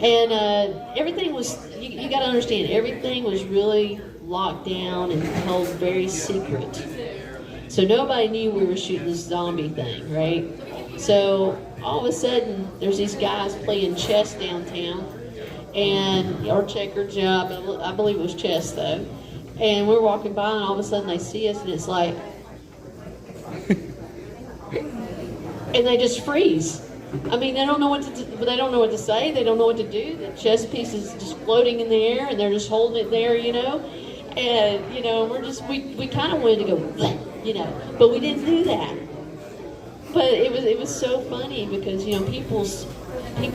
And everything was, you got to understand, everything was really locked down and held very secret. So nobody knew we were shooting this zombie thing, right? So all of a sudden, there's these guys playing chess downtown, or checkers, I believe it was chess though. And we're walking by, and all of a sudden they see us, and it's like, and they just freeze. I mean, they don't know what to say. They don't know what to do. The chess piece is just floating in the air, and they're just holding it there, you know. And you know, we kind of wanted to go, you know, but we didn't do that. But it was so funny because, you know, people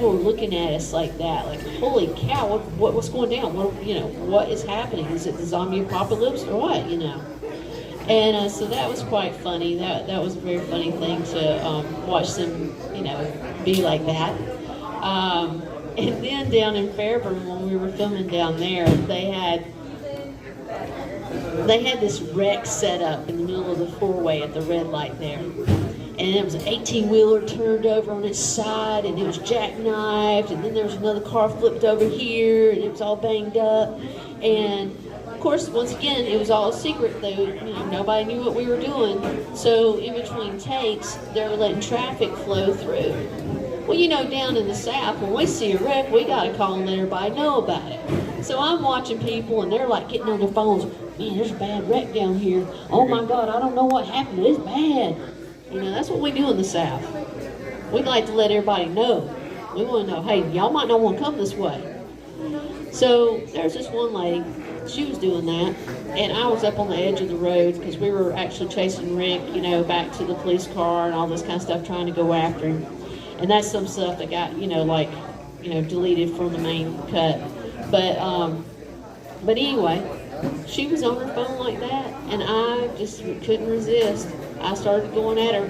were looking at us like that, like, holy cow, what's going down? What is happening? Is it the zombie apocalypse or what? You know. And so that was quite funny. That was a very funny thing to watch them, you know, be like that. And then down in Fairburn, when we were filming down there, they had this wreck set up in the middle of the four-way at the red light there. And it was an 18-wheeler turned over on its side, and it was jackknifed, and then there was another car flipped over here, and it was all banged up. And of course, once again, it was all a secret, though. You know, nobody knew what we were doing. So in between takes, they were letting traffic flow through. Well, you know, down in the South, when we see a wreck, we got to call and let everybody know about it. So I'm watching people, and they're like getting on their phones. Man, there's a bad wreck down here. Oh my God, I don't know what happened. It's bad. You know, that's what we do in the South. We like to let everybody know. We want to know, hey, y'all might not want to come this way. So there's this one lady. She was doing that, and I was up on the edge of the road because we were actually chasing Rick, you know, back to the police car and all this kind of stuff, trying to go after him. And that's some stuff that got, you know, like, you know, deleted from the main cut. But anyway, she was on her phone like that, and I just couldn't resist. I started going at her.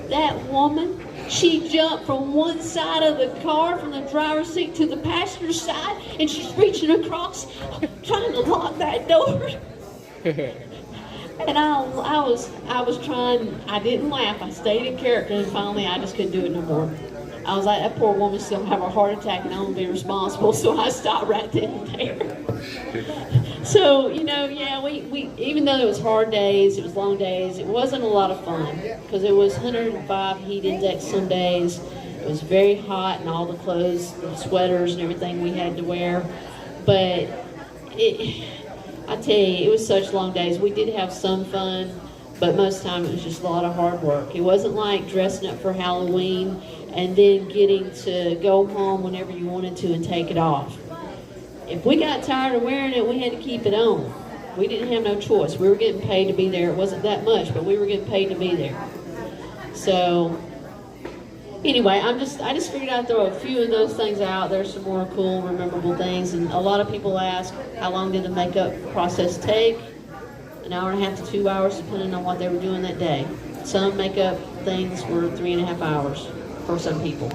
That woman, she jumped from one side of the car, from the driver's seat to the passenger side, and she's reaching across, trying to lock that door. And I was trying, I didn't laugh, I stayed in character, and finally I just couldn't do it no more. I was like, that poor woman's still have a heart attack and I'm gonna be responsible, so I stopped right then and there. So, you know, yeah, we even though it was hard days, it was long days, it wasn't a lot of fun, because it was 105 heat index some days. It was very hot, and all the clothes, the sweaters and everything we had to wear. But I tell you, it was such long days. We did have some fun, but most of the time it was just a lot of hard work. It wasn't like dressing up for Halloween and then getting to go home whenever you wanted to and take it off. If we got tired of wearing it, we had to keep it on. We didn't have no choice. We were getting paid to be there. It wasn't that much, but we were getting paid to be there. So anyway, I just figured I'd throw a few of those things out. There's some more cool, memorable things. And a lot of people ask, how long did the makeup process take? An hour and a half to 2 hours, depending on what they were doing that day. Some makeup things were 3.5 hours for some people.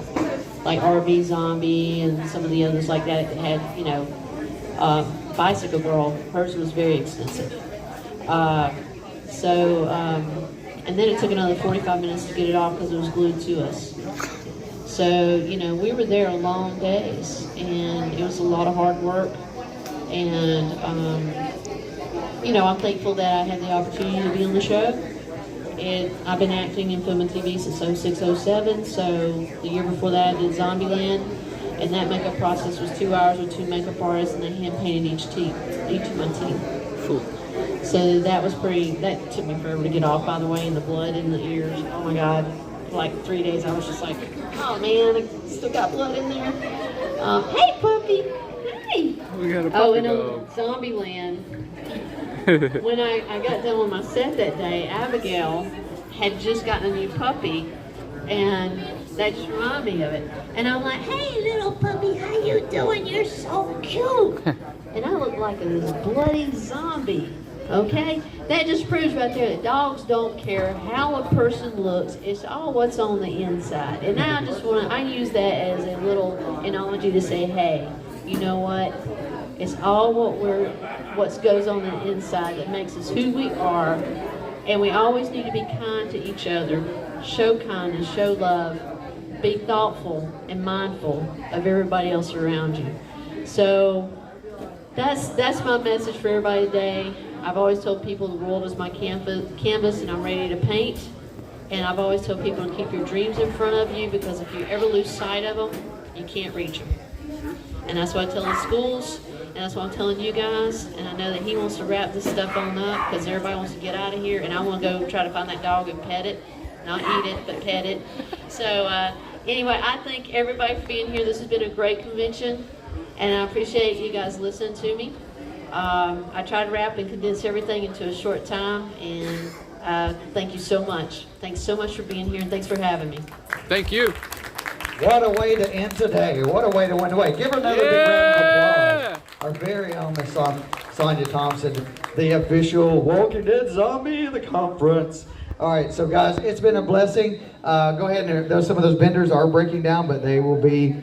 Like RV Zombie and some of the others like that had, you know, Bicycle Girl, hers was very extensive. And then it took another 45 minutes to get it off because it was glued to us. So, you know, we were there long days, and it was a lot of hard work. And, you know, I'm thankful that I had the opportunity to be on the show. And I've been acting in film and TV since 06-07, so the year before that I did Zombieland, and that makeup process was 2 hours with 2 makeup artists, and they hand painted each of my team. So that was that took me forever to get off, by the way, and the blood in the ears. Oh my God. For like 3 days, I was just like, oh man, I still got blood in there. Hey, puppy. Hey. We got a puppy Oh, and dog. on Zombieland, when I got done with my set that day, Abigail had just gotten a new puppy, and that just reminded me of it. And I'm like, hey, little puppy, how you doing? You're so cute. And I look like this bloody zombie, okay? That just proves right there that dogs don't care how a person looks. It's all what's on the inside. And I just I use that as a little analogy to say, hey, you know what? It's all what goes on the inside that makes us who we are. And we always need to be kind to each other. Show kindness, show love. Be thoughtful and mindful of everybody else around you. So that's my message for everybody today. I've always told people the world is my canvas and I'm ready to paint. And I've always told people to keep your dreams in front of you, because if you ever lose sight of them, you can't reach them. And that's what I tell the schools, and that's what I'm telling you guys. And I know that he wants to wrap this stuff on up because everybody wants to get out of here. And I want to go try to find that dog and pet it. Not eat it, but pet it. So anyway, I thank everybody for being here. This has been a great convention, and I appreciate you guys listening to me. I tried to wrap and condense everything into a short time, and thank you so much. Thanks so much for being here, and thanks for having me. Thank you. What a way to end today. What a way to win away. Give her another big round of applause. Our very own Miss Sonia Thompson, the official Walking Dead zombie of the conference. All right, so guys, it's been a blessing. Go ahead and some of those vendors are breaking down, but they will be,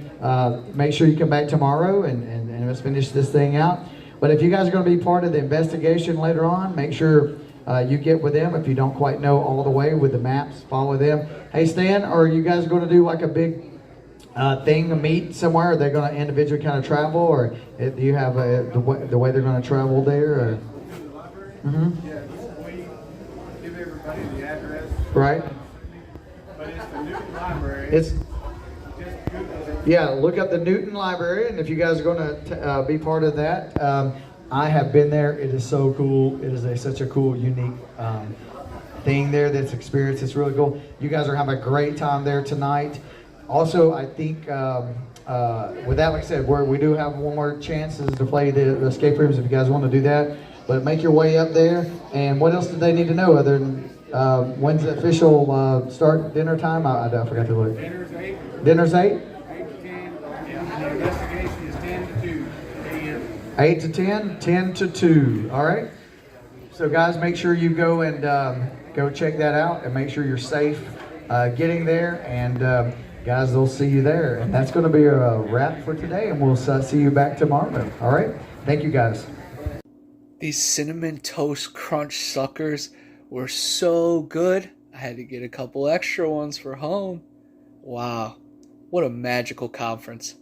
make sure you come back tomorrow and let's finish this thing out. But if you guys are going to be part of the investigation later on, make sure you get with them. If you don't quite know all the way with the maps, follow them. Hey Stan, are you guys going to do like a big thing, a meet somewhere? Are they going to individually kind of travel, or do you have the way they're going to travel there? Or? Give everybody the address. Right. But it's the Newton Library. It's yeah. Look up the Newton Library, and if you guys are going to be part of that, I have been there. It is so cool. It is such a cool, unique thing there. That's experienced. It's really cool. You guys are having a great time there tonight. Also, I think with that, like I said, we do have one more chances to play the escape rooms if you guys want to do that. But make your way up there. And what else do they need to know other than when's the official start dinner time? I forgot to look. Dinner's 8. Dinner's 8? 8 to 10. And the investigation is 10 to 2 a.m. 8 to 10? 10 to 2. All right. So guys, make sure you go and go check that out and make sure you're safe getting there. And guys, they'll see you there. And that's going to be a wrap for today. And we'll see you back tomorrow. All right. Thank you guys. These Cinnamon Toast Crunch suckers were so good. I had to get a couple extra ones for home. Wow, what a magical conference.